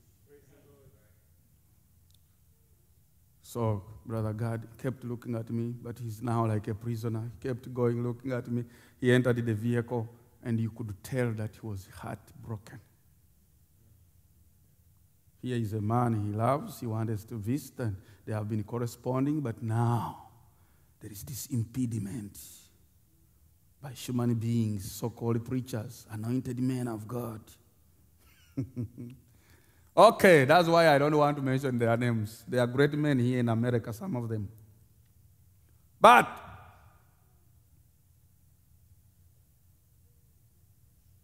So, Brother God kept looking at me, but he's now like a prisoner. He kept going, looking at me. He entered the vehicle, and you could tell that he was heartbroken. Here is a man he loves, he wants to visit, and they have been corresponding, but now there is this impediment by human beings, so-called preachers, anointed men of God. Okay, that's why I don't want to mention their names. They are great men here in America, some of them. But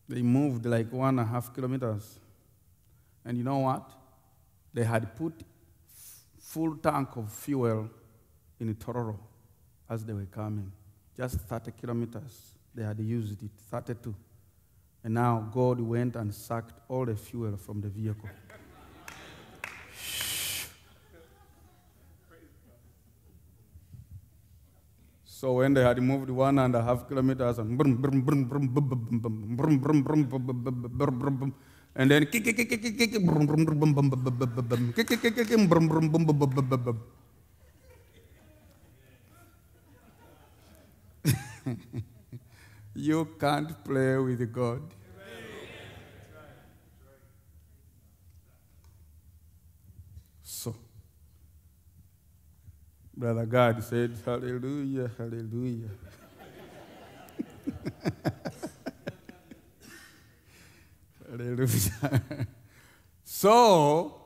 they moved like 1.5 kilometers. And you know what? They had put full tank of fuel in Tororo as they were coming. Just 30 kilometers. They had used it, 32. And now God went and sucked all the fuel from the vehicle. So when they had moved 1.5 kilometers and brum, brum, brum, brum, brum, brum, brum, brum, brum, brum, brum, brum, brum, and then kick, kick, kick, kick, kick, brum, brum, brum, brum, brum, brum, brum, kick, kick, kick, kick, brum, brum, brum, brum, brum, brum, brum. You can't play with God. So, Brother God said, hallelujah, hallelujah. Hallelujah. So,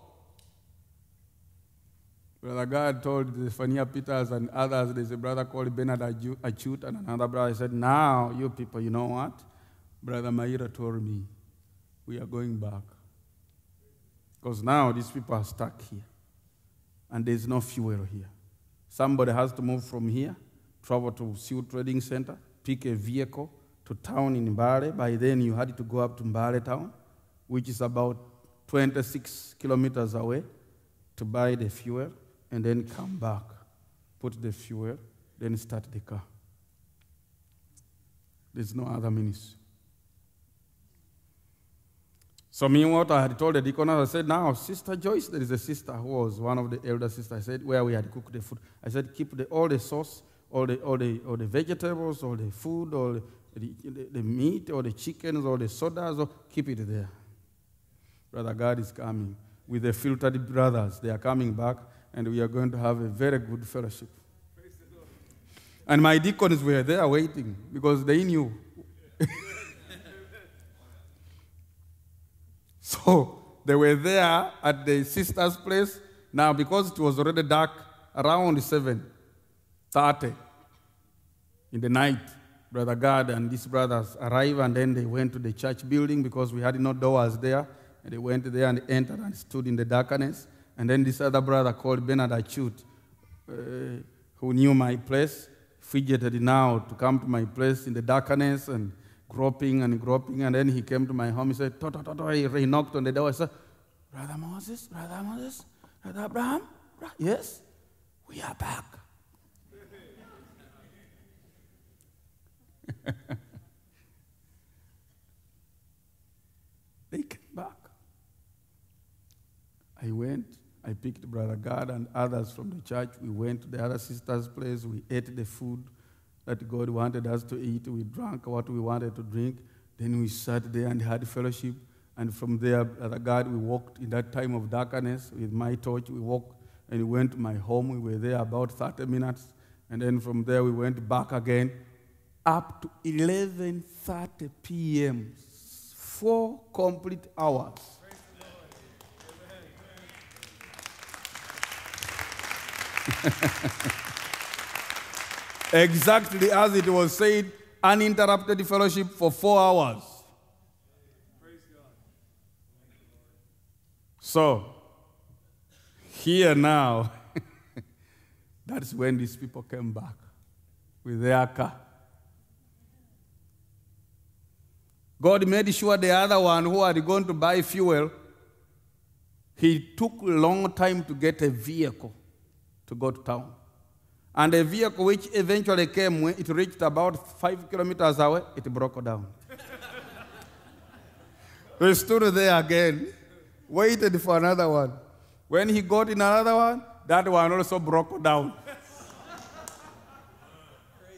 Brother God told Zephaniah Peters and others, there's a brother called Bernard Achut and another brother said, now, you people, you know what? Brother Mairah told me, we are going back. Because now these people are stuck here. And there's no fuel here. Somebody has to move from here, travel to Sioux Trading Center, pick a vehicle to town in Mbale. By then you had to go up to Mbale town, which is about 26 kilometers away. to buy the fuel and then come back, put the fuel, then start the car. There's no other means. So meanwhile, I had told the deaconess, I said, now, Sister Joyce, there is a sister who was one of the elder sisters. I said, where we had cooked the food. I said, keep all the sauce, all the vegetables, all the food, all the meat, all the chickens, all the sodas, keep it there. Brother God is coming with the filtered brothers. They are coming back, and we are going to have a very good fellowship. And my deacons were there waiting because they knew. So they were there at the sister's place. Now, because it was already dark, around 7:30 in the night, Brother God and these brothers arrived, and then they went to the church building because we had no doors there. And they went there and entered and stood in the darkness. And then this other brother called Bernard Achute, who knew my place, fidgeted now to come to my place in the darkness and groping. And then he came to my home. He said, he knocked on the door. I said, Brother Moses, Brother Abraham, yes, we are back. They came back. I went, I picked Brother God and others from the church. We went to the other sister's place. We ate the food that God wanted us to eat. We drank what we wanted to drink. Then we sat there and had fellowship. And from there, Brother God, we walked in that time of darkness with my torch. We walked and we went to my home. We were there about 30 minutes. And then from there, we went back again up to 11:30 p.m. 4 complete hours. Exactly as it was said, uninterrupted fellowship for 4 hours. Praise God. So, here now, that's when these people came back with their car. God made sure the other one who had gone to buy fuel, he took a long time to get a vehicle to go to town. And a vehicle which eventually came, when it reached about 5 kilometers away, it broke down. We stood there again, waited for another one. When he got in another one, that one also broke down. Praise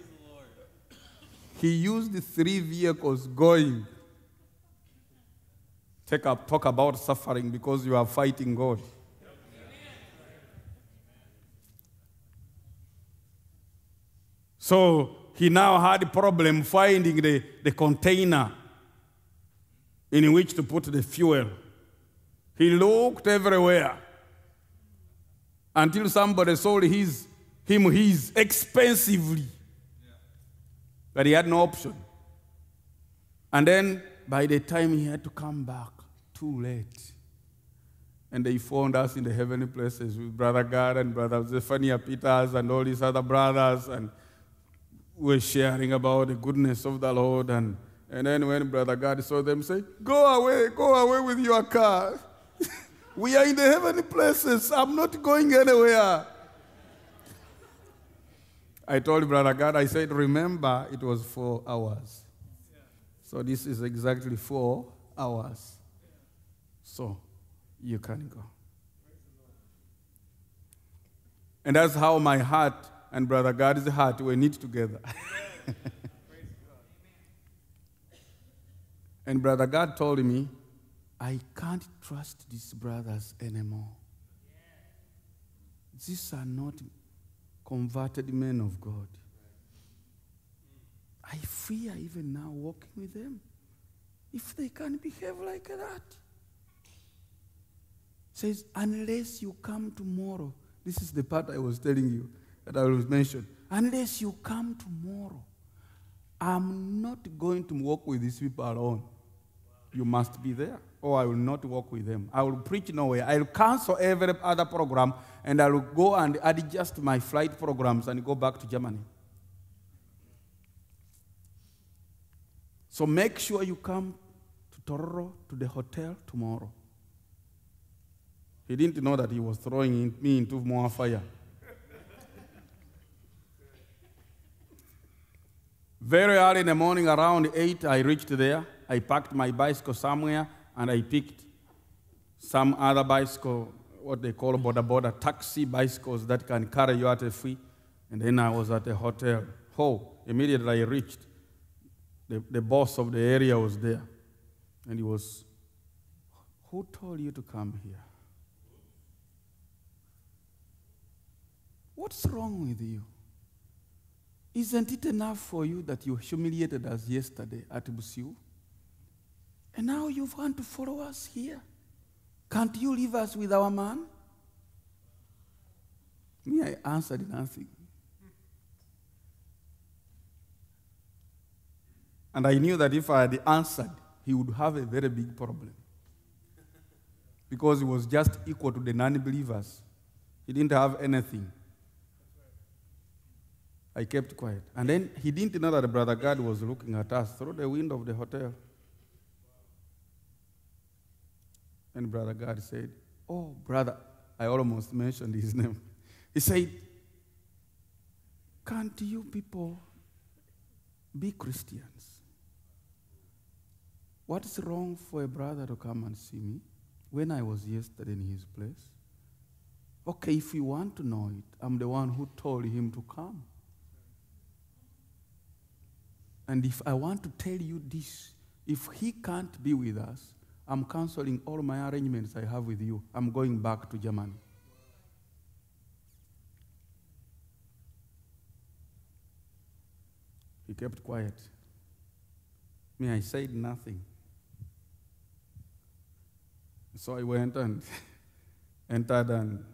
the Lord. He used 3 vehicles going. Talk about suffering because you are fighting God. So he now had a problem finding the container in which to put the fuel. He looked everywhere until somebody sold him his expensively. But he had no option. And then by the time he had to come back, too late. And they found us in the heavenly places with Brother God and Brother Zephaniah Peters and all these other brothers, and we were sharing about the goodness of the Lord. And then when Brother God saw them, say, go away with your car. We are in the heavenly places. I'm not going anywhere. I told Brother God, I said, remember, it was 4 hours. So this is exactly 4 hours. So you can go. And that's how my heart and Brother God's heart were knit together. And Brother God told me, I can't trust these brothers anymore. These are not converted men of God. I fear even now walking with them, if they can behave like that. Says, unless you come tomorrow, this is the part I was telling you that I was mentioned. Unless you come tomorrow, I'm not going to walk with these people alone. You must be there, or I will not walk with them. I will preach nowhere. I will cancel every other program, and I will go and adjust my flight programs and go back to Germany. So make sure you come to Tororo, to the hotel tomorrow. He didn't know that he was throwing me into more fire. Very early in the morning, around 8, I reached there. I parked my bicycle somewhere, and I picked some other bicycle, what they call border taxi bicycles that can carry you at a fee. And then I was at a hotel. Immediately I reached. The boss of the area was there. And he was, "Who told you to come here? What's wrong with you? Isn't it enough for you that you humiliated us yesterday at Busiu? And now you want to follow us here? Can't you leave us with our man?" Me, I answered nothing. And I knew that if I had answered, he would have a very big problem. Because he was just equal to the non-believers. He didn't have anything. I kept quiet. And then he didn't know that Brother God was looking at us through the window of the hotel. And Brother God said, "Oh, brother," I almost mentioned his name. He said, "Can't you people be Christians? What's wrong for a brother to come and see me when I was yesterday in his place? Okay, if you want to know it, I'm the one who told him to come. And if I want to tell you this, if he can't be with us, I'm canceling all my arrangements I have with you. I'm going back to Germany." He kept quiet. Me, I said nothing. So I went and entered and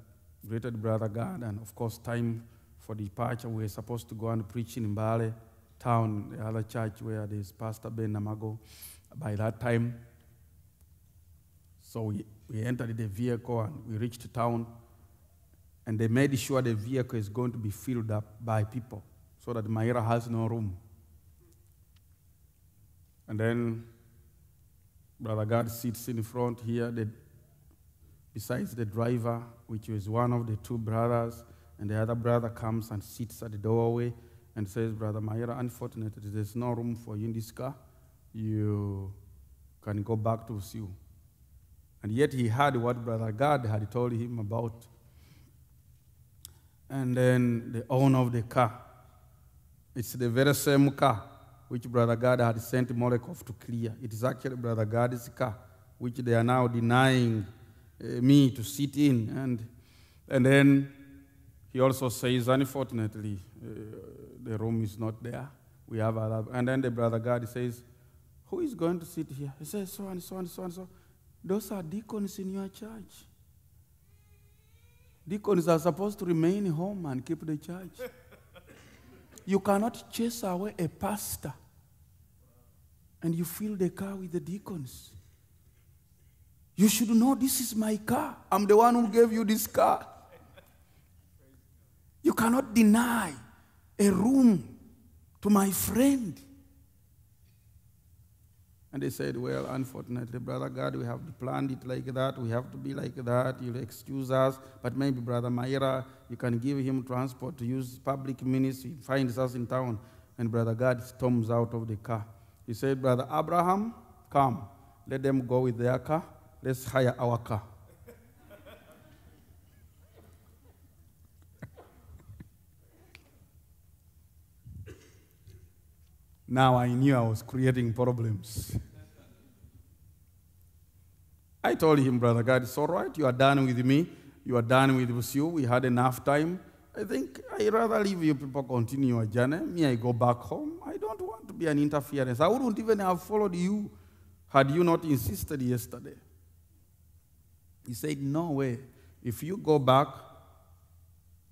greeted Brother God, and of course, time for departure. We were supposed to go and preach in Mbale town, the other church where there's Pastor Ben Namago by that time. So we entered the vehicle and we reached town, and they made sure the vehicle is going to be filled up by people so that Mairah has no room. And then Brother God sits in front here, besides the driver, which is one of the two brothers, and the other brother comes and sits at the doorway and says, "Brother Mairah, unfortunately, there's no room for you in this car. You can go back to Sioux." And yet he heard what Brother God had told him about. And then the owner of the car, it's the very same car which Brother God had sent Molekov to clear. It is actually Brother God's car, which they are now denying me to sit in. And then he also says, "Unfortunately, the room is not there. We have other." And then the Brother God says, "Who is going to sit here?" He says, "So and so and so and so. Those are deacons in your church. Deacons are supposed to remain home and keep the church. You cannot chase away a pastor and you fill the car with the deacons. You should know this is my car. I'm the one who gave you this car. You cannot deny a room to my friend." And they said, "Well, unfortunately, Brother God, we have planned it like that. We have to be like that. You'll excuse us. But maybe Brother Mairah, you can give him transport to use public ministry. He finds us in town." And Brother God storms out of the car. He said, "Brother Abraham, come. Let them go with their car. Let's hire our car." Now I knew I was creating problems. I told him, "Brother God, it's all right. You are done with me. You are done with you. We had enough time. I think I'd rather leave you people continue your journey. Me, I go back home. I don't want to be an interference. I wouldn't even have followed you had you not insisted yesterday." He said, "No way. If you go back,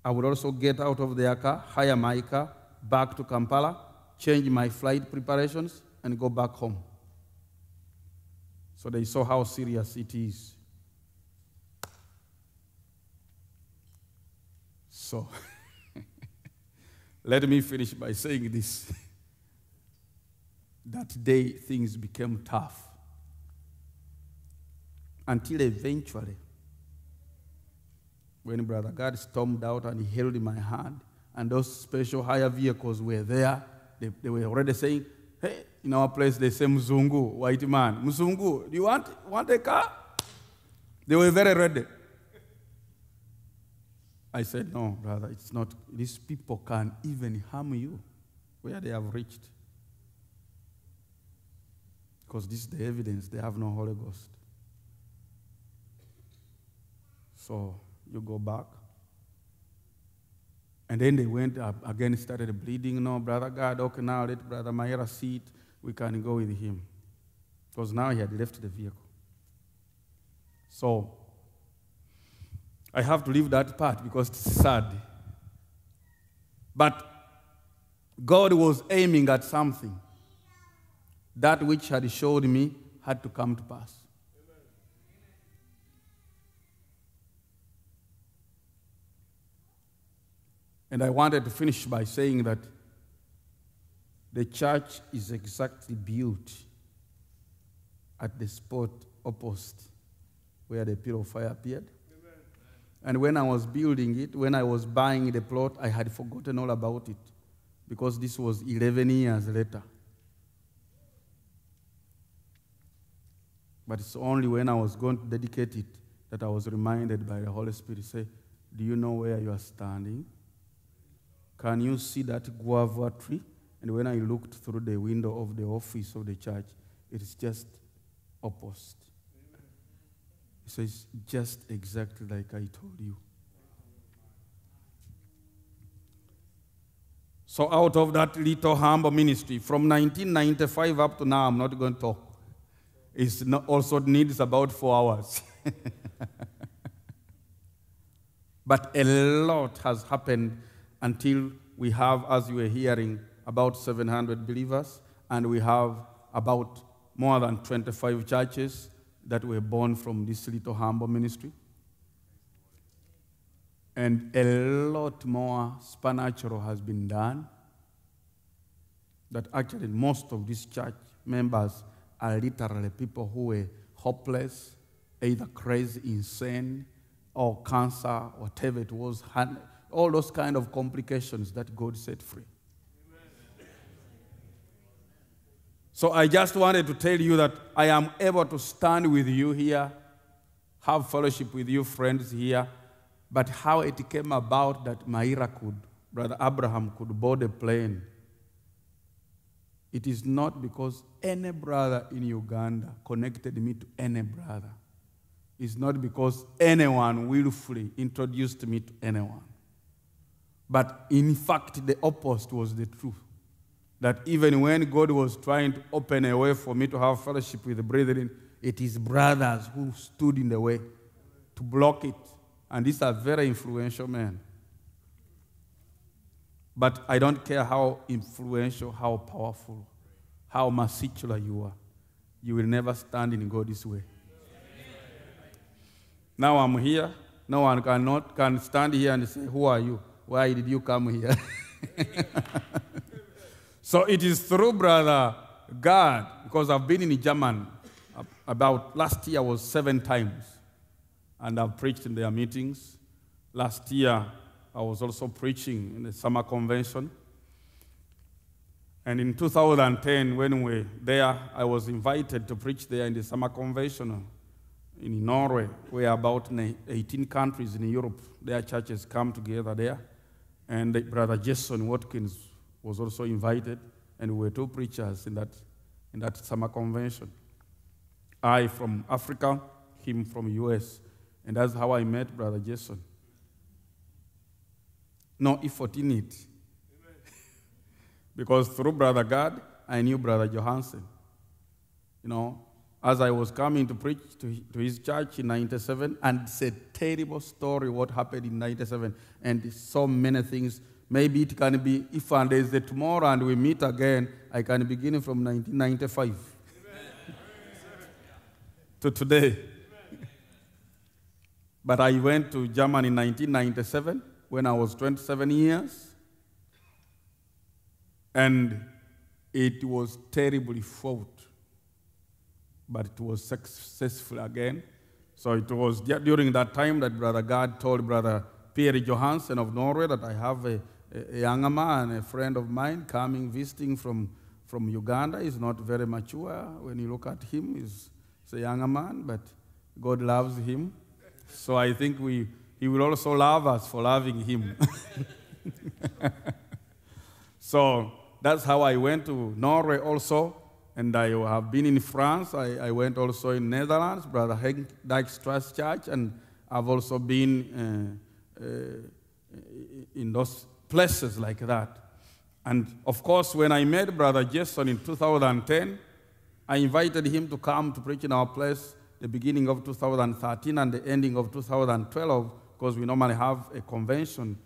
I would also get out of their car, hire my car, back to Kampala, change my flight preparations, and go back home." So they saw how serious it is. So, let me finish by saying this. That day, things became tough. Until eventually, when Brother God stormed out and he held my hand, and those special hire vehicles were there, they were already saying, hey, in our place they say, Mzungu, white man, Mzungu, do you want a car? They were very ready. I said, no, brother, it's not. These people can even harm you where they have reached. Because this is the evidence, they have no Holy Ghost. So you go back. And then they went up again, started bleeding. No, Brother God, okay, now let Brother Mairah see it. We can go with him. Because now he had left the vehicle. So I have to leave that part because it's sad. But God was aiming at something. That which had showed me had to come to pass. And I wanted to finish by saying that the church is exactly built at the spot opposite where the pillar of fire appeared. Amen. And when I was building it, when I was buying the plot, I had forgotten all about it because this was 11 years later. But it's only when I was going to dedicate it that I was reminded by the Holy Spirit, say, do you know where you are standing? Can you see that guava tree? And when I looked through the window of the office of the church, it is just opposite. It says, just exactly like I told you. So out of that little humble ministry, from 1995 up to now, I'm not going to talk. It also needs about 4 hours. But a lot has happened until we have, as you were hearing, about 700 believers, and we have about more than 25 churches that were born from this little humble ministry. And a lot more supernatural has been done. That actually most of these church members are literally people who were hopeless, either crazy, insane, or cancer, whatever it was, all those kind of complications that God set free. Amen. So I just wanted to tell you that I am able to stand with you here, have fellowship with you friends here, but how it came about that Brother Abraham could board a plane, it is not because any brother in Uganda connected me to any brother. It's not because anyone willfully introduced me to anyone. But in fact, the opposite was the truth. That even when God was trying to open a way for me to have fellowship with the brethren, it is brothers who stood in the way to block it. And these are very influential men. But I don't care how influential, how powerful, how muscular you are. You will never stand in God's way. Now I'm here. No one can stand here and say, who are you? Why did you come here? So it is through Brother God, because I've been in Germany about last year was 7 times. And I've preached in their meetings. Last year, I was also preaching in the summer convention. And in 2010, when we were there, I was invited to preach there in the summer convention in Norway, where about 18 countries in Europe, their churches come together there. And Brother Jason Watkins was also invited, and we were 2 preachers in that summer convention. I from Africa, him from US. And that's how I met Brother Jason. No effort in it. Because through Brother God, I knew Brother Johansson. You know, as I was coming to preach to his church in 97, and it's a terrible story what happened in 97, and so many things. Maybe it can be, if and there is a tomorrow and we meet again, I can begin from 1995 to today. But I went to Germany in 1997 when I was 27 years. And it was terribly fought. But it was successful again So it was during that time that Brother God told Brother Pierre Johansen of Norway that I have a younger man, a friend of mine, coming, visiting from Uganda. He's not very mature. When you look at him, he's a younger man, but God loves him. So I think he will also love us for loving him. So that's how I went to Norway also. And I have been in France. I went also in Netherlands, Brother Henk Dijkstra's church, and I've also been in those places like that. And of course, when I met Brother Jason in 2010, I invited him to come to preach in our place the beginning of 2013 and the ending of 2012, because we normally have a convention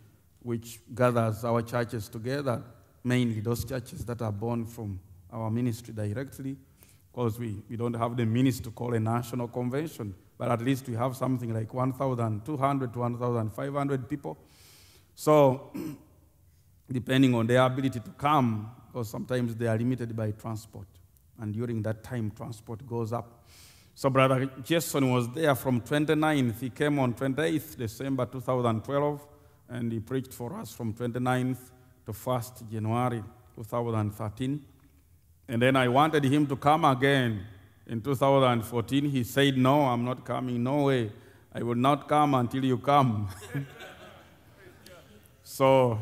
which gathers our churches together, mainly those churches that are born from our ministry directly, because we don't have the means to call a national convention, but at least we have something like 1,200 to 1,500 people. So depending on their ability to come, because sometimes they are limited by transport, and during that time, transport goes up. So Brother Jason was there from 29th. He came on 28th December 2012, and he preached for us from 29th to 1st January 2013. And then I wanted him to come again in 2014. He said, no, I'm not coming, no way. I will not come until you come. So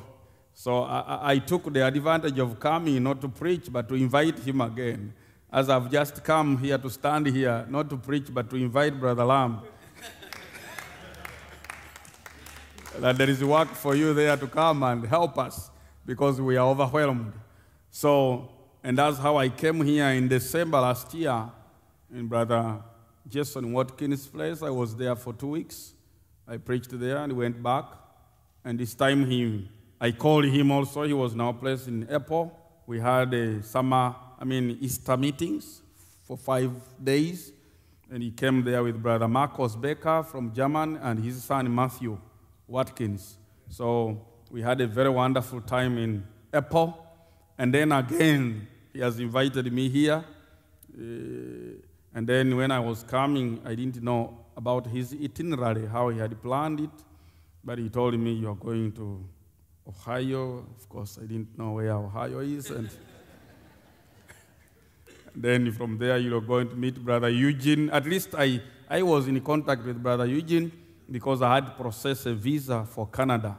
I took the advantage of coming, not to preach, but to invite him again. As I've just come here to stand here, not to preach, but to invite Brother Lamb. That there is work for you there to come and help us, because we are overwhelmed. So, and that's how I came here in December last year in Brother Jason Watkins' place. I was there for 2 weeks. I preached there and went back. And this time I called him also. He was in our place in April. We had Easter meetings for 5 days. And he came there with Brother Marcos Becker from Germany and his son Matthew Watkins. So we had a very wonderful time in April. And then again, he has invited me here. And then when I was coming, I didn't know about his itinerary, how he had planned it. But he told me, you're going to Ohio. Of course, I didn't know where Ohio is. And then from there, you're going to meet Brother Eugene. At least I was in contact with Brother Eugene because I had processed a visa for Canada,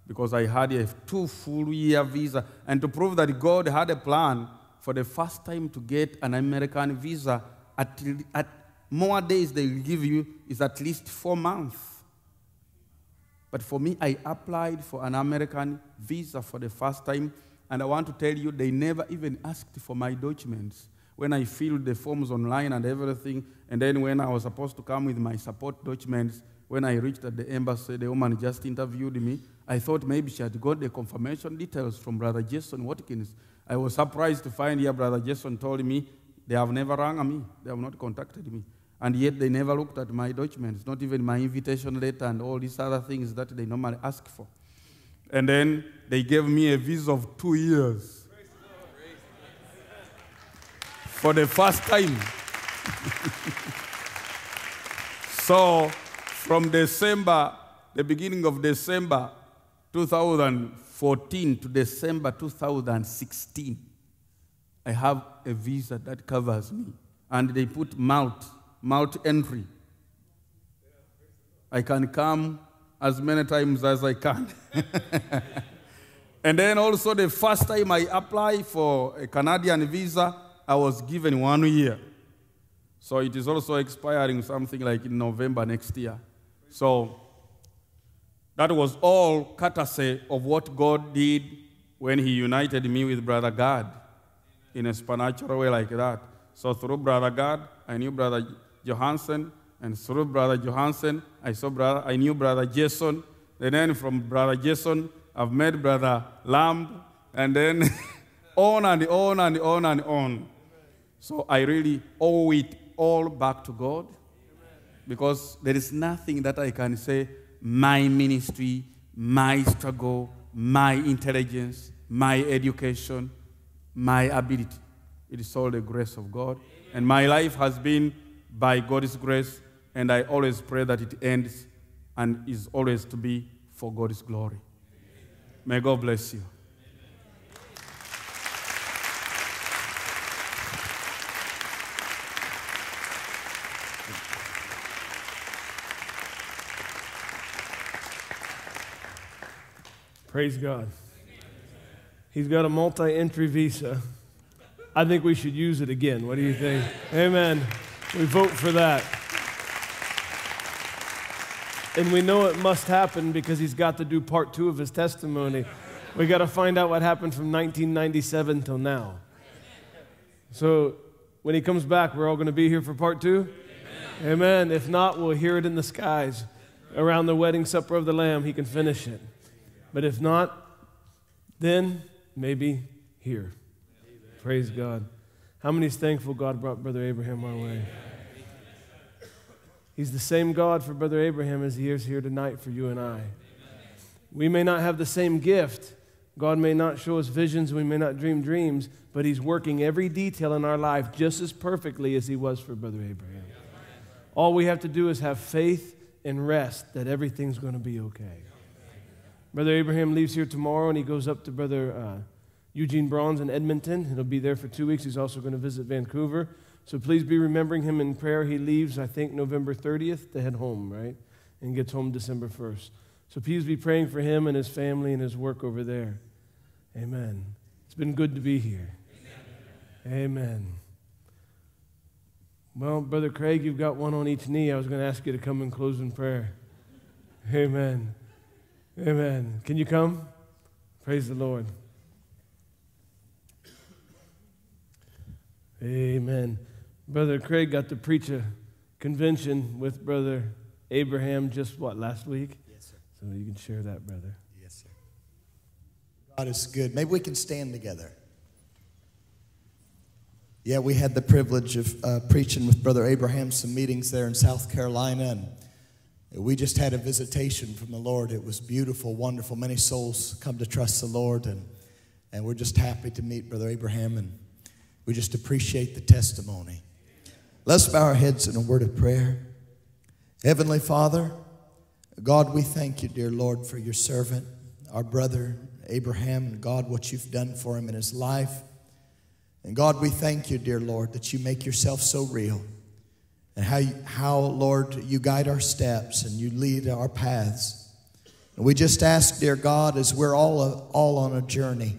because I had a 2 full-year visa. And to prove that God had a plan, for the first time to get an American visa, at more days they will give you is at least 4 months. But for me, I applied for an American visa for the first time, and I want to tell you, they never even asked for my documents. When I filled the forms online and everything, and then when I was supposed to come with my support documents, when I reached at the embassy, the woman just interviewed me. I thought maybe she had got the confirmation details from Brother Jason Watkins. I was surprised to find here Brother Jason told me they have never rang me, they have not contacted me. And yet they never looked at my documents, not even my invitation letter and all these other things that they normally ask for. And then they gave me a visa of 2 years. For the first time. So from December, the beginning of December 2014 to December 2016, I have a visa that covers me. And they put malt entry. I can come as many times as I can. And then also the first time I applied for a Canadian visa, I was given 1 year. So it is also expiring something like in November next year. So that was all courtesy of what God did when he united me with Brother God in a supernatural way like that. So through Brother God, I knew Brother Johansen, and through Brother Johansen, I knew Brother Jason. And then from Brother Jason, I've met Brother Lamb, and then on and on and on and on. So I really owe it all back to God, because there is nothing that I can say, my ministry, my struggle, my intelligence, my education, my ability. It is all the grace of God. And my life has been, by God's grace, and I always pray that it ends and is always to be for God's glory. May God bless you. Praise God. He's got a multi-entry visa. I think we should use it again. What do you think? Amen. We vote for that. And we know it must happen because he's got to do part 2 of his testimony. We got to find out what happened from 1997 till now. So when he comes back, we're all going to be here for part 2? Amen. Amen. If not, we'll hear it in the skies. Around the wedding supper of the Lamb, he can finish it. But if not, then maybe here. Amen. Praise God. How many is thankful God brought Brother Abraham our way? He's the same God for Brother Abraham as he is here tonight for you and I. We may not have the same gift. God may not show us visions. We may not dream dreams. But he's working every detail in our life just as perfectly as he was for Brother Abraham. All we have to do is have faith and rest that everything's going to be okay. Brother Abraham leaves here tomorrow, and he goes up to Brother Eugene Braun's in Edmonton. He'll be there for 2 weeks. He's also going to visit Vancouver. So please be remembering him in prayer. He leaves, I think, November 30th to head home, right? And gets home December 1st. So please be praying for him and his family and his work over there. Amen. It's been good to be here. Amen. Well, Brother Craig, you've got one on each knee. I was going to ask you to come and close in prayer. Amen. Amen. Can you come? Praise the Lord. Amen. Brother Craig got to preach a convention with Brother Abraham just, last week? Yes, sir. So you can share that, brother. Yes, sir. God is good. Maybe we can stand together. Yeah, we had the privilege of preaching with Brother Abraham some meetings there in South Carolina, and we just had a visitation from the Lord. It was beautiful, wonderful. Many souls come to trust the Lord, and we're just happy to meet Brother Abraham, and we just appreciate the testimony. Let's bow our heads in a word of prayer. Heavenly Father, God, we thank you, dear Lord, for your servant, our brother Abraham, and God, what you've done for him in his life. And God, we thank you, dear Lord, that you make yourself so real. And how, Lord, you guide our steps and you lead our paths. And we just ask, dear God, as we're all on a journey,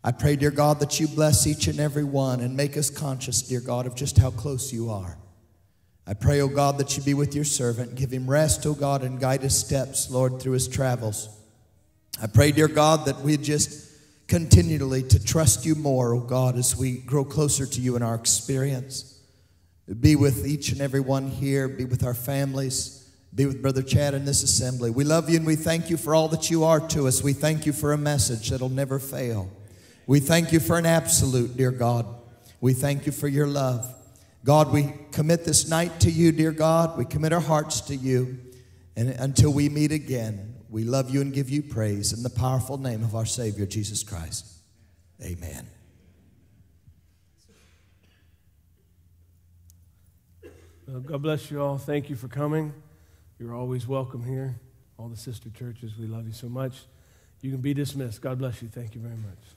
I pray, dear God, that you bless each and every one and make us conscious, dear God, of just how close you are. I pray, oh God, that you be with your servant. Give him rest, oh God, and guide his steps, Lord, through his travels. I pray, dear God, that we just continually to trust you more, oh God, as we grow closer to you in our experience. Be with each and every one here. Be with our families. Be with Brother Chad in this assembly. We love you and we thank you for all that you are to us. We thank you for a message that'll never fail. We thank you for an absolute, dear God. We thank you for your love. God, we commit this night to you, dear God. We commit our hearts to you. And until we meet again, we love you and give you praise in the powerful name of our Savior, Jesus Christ. Amen. Well, God bless you all. Thank you for coming. You're always welcome here. All the sister churches, we love you so much. You can be dismissed. God bless you. Thank you very much.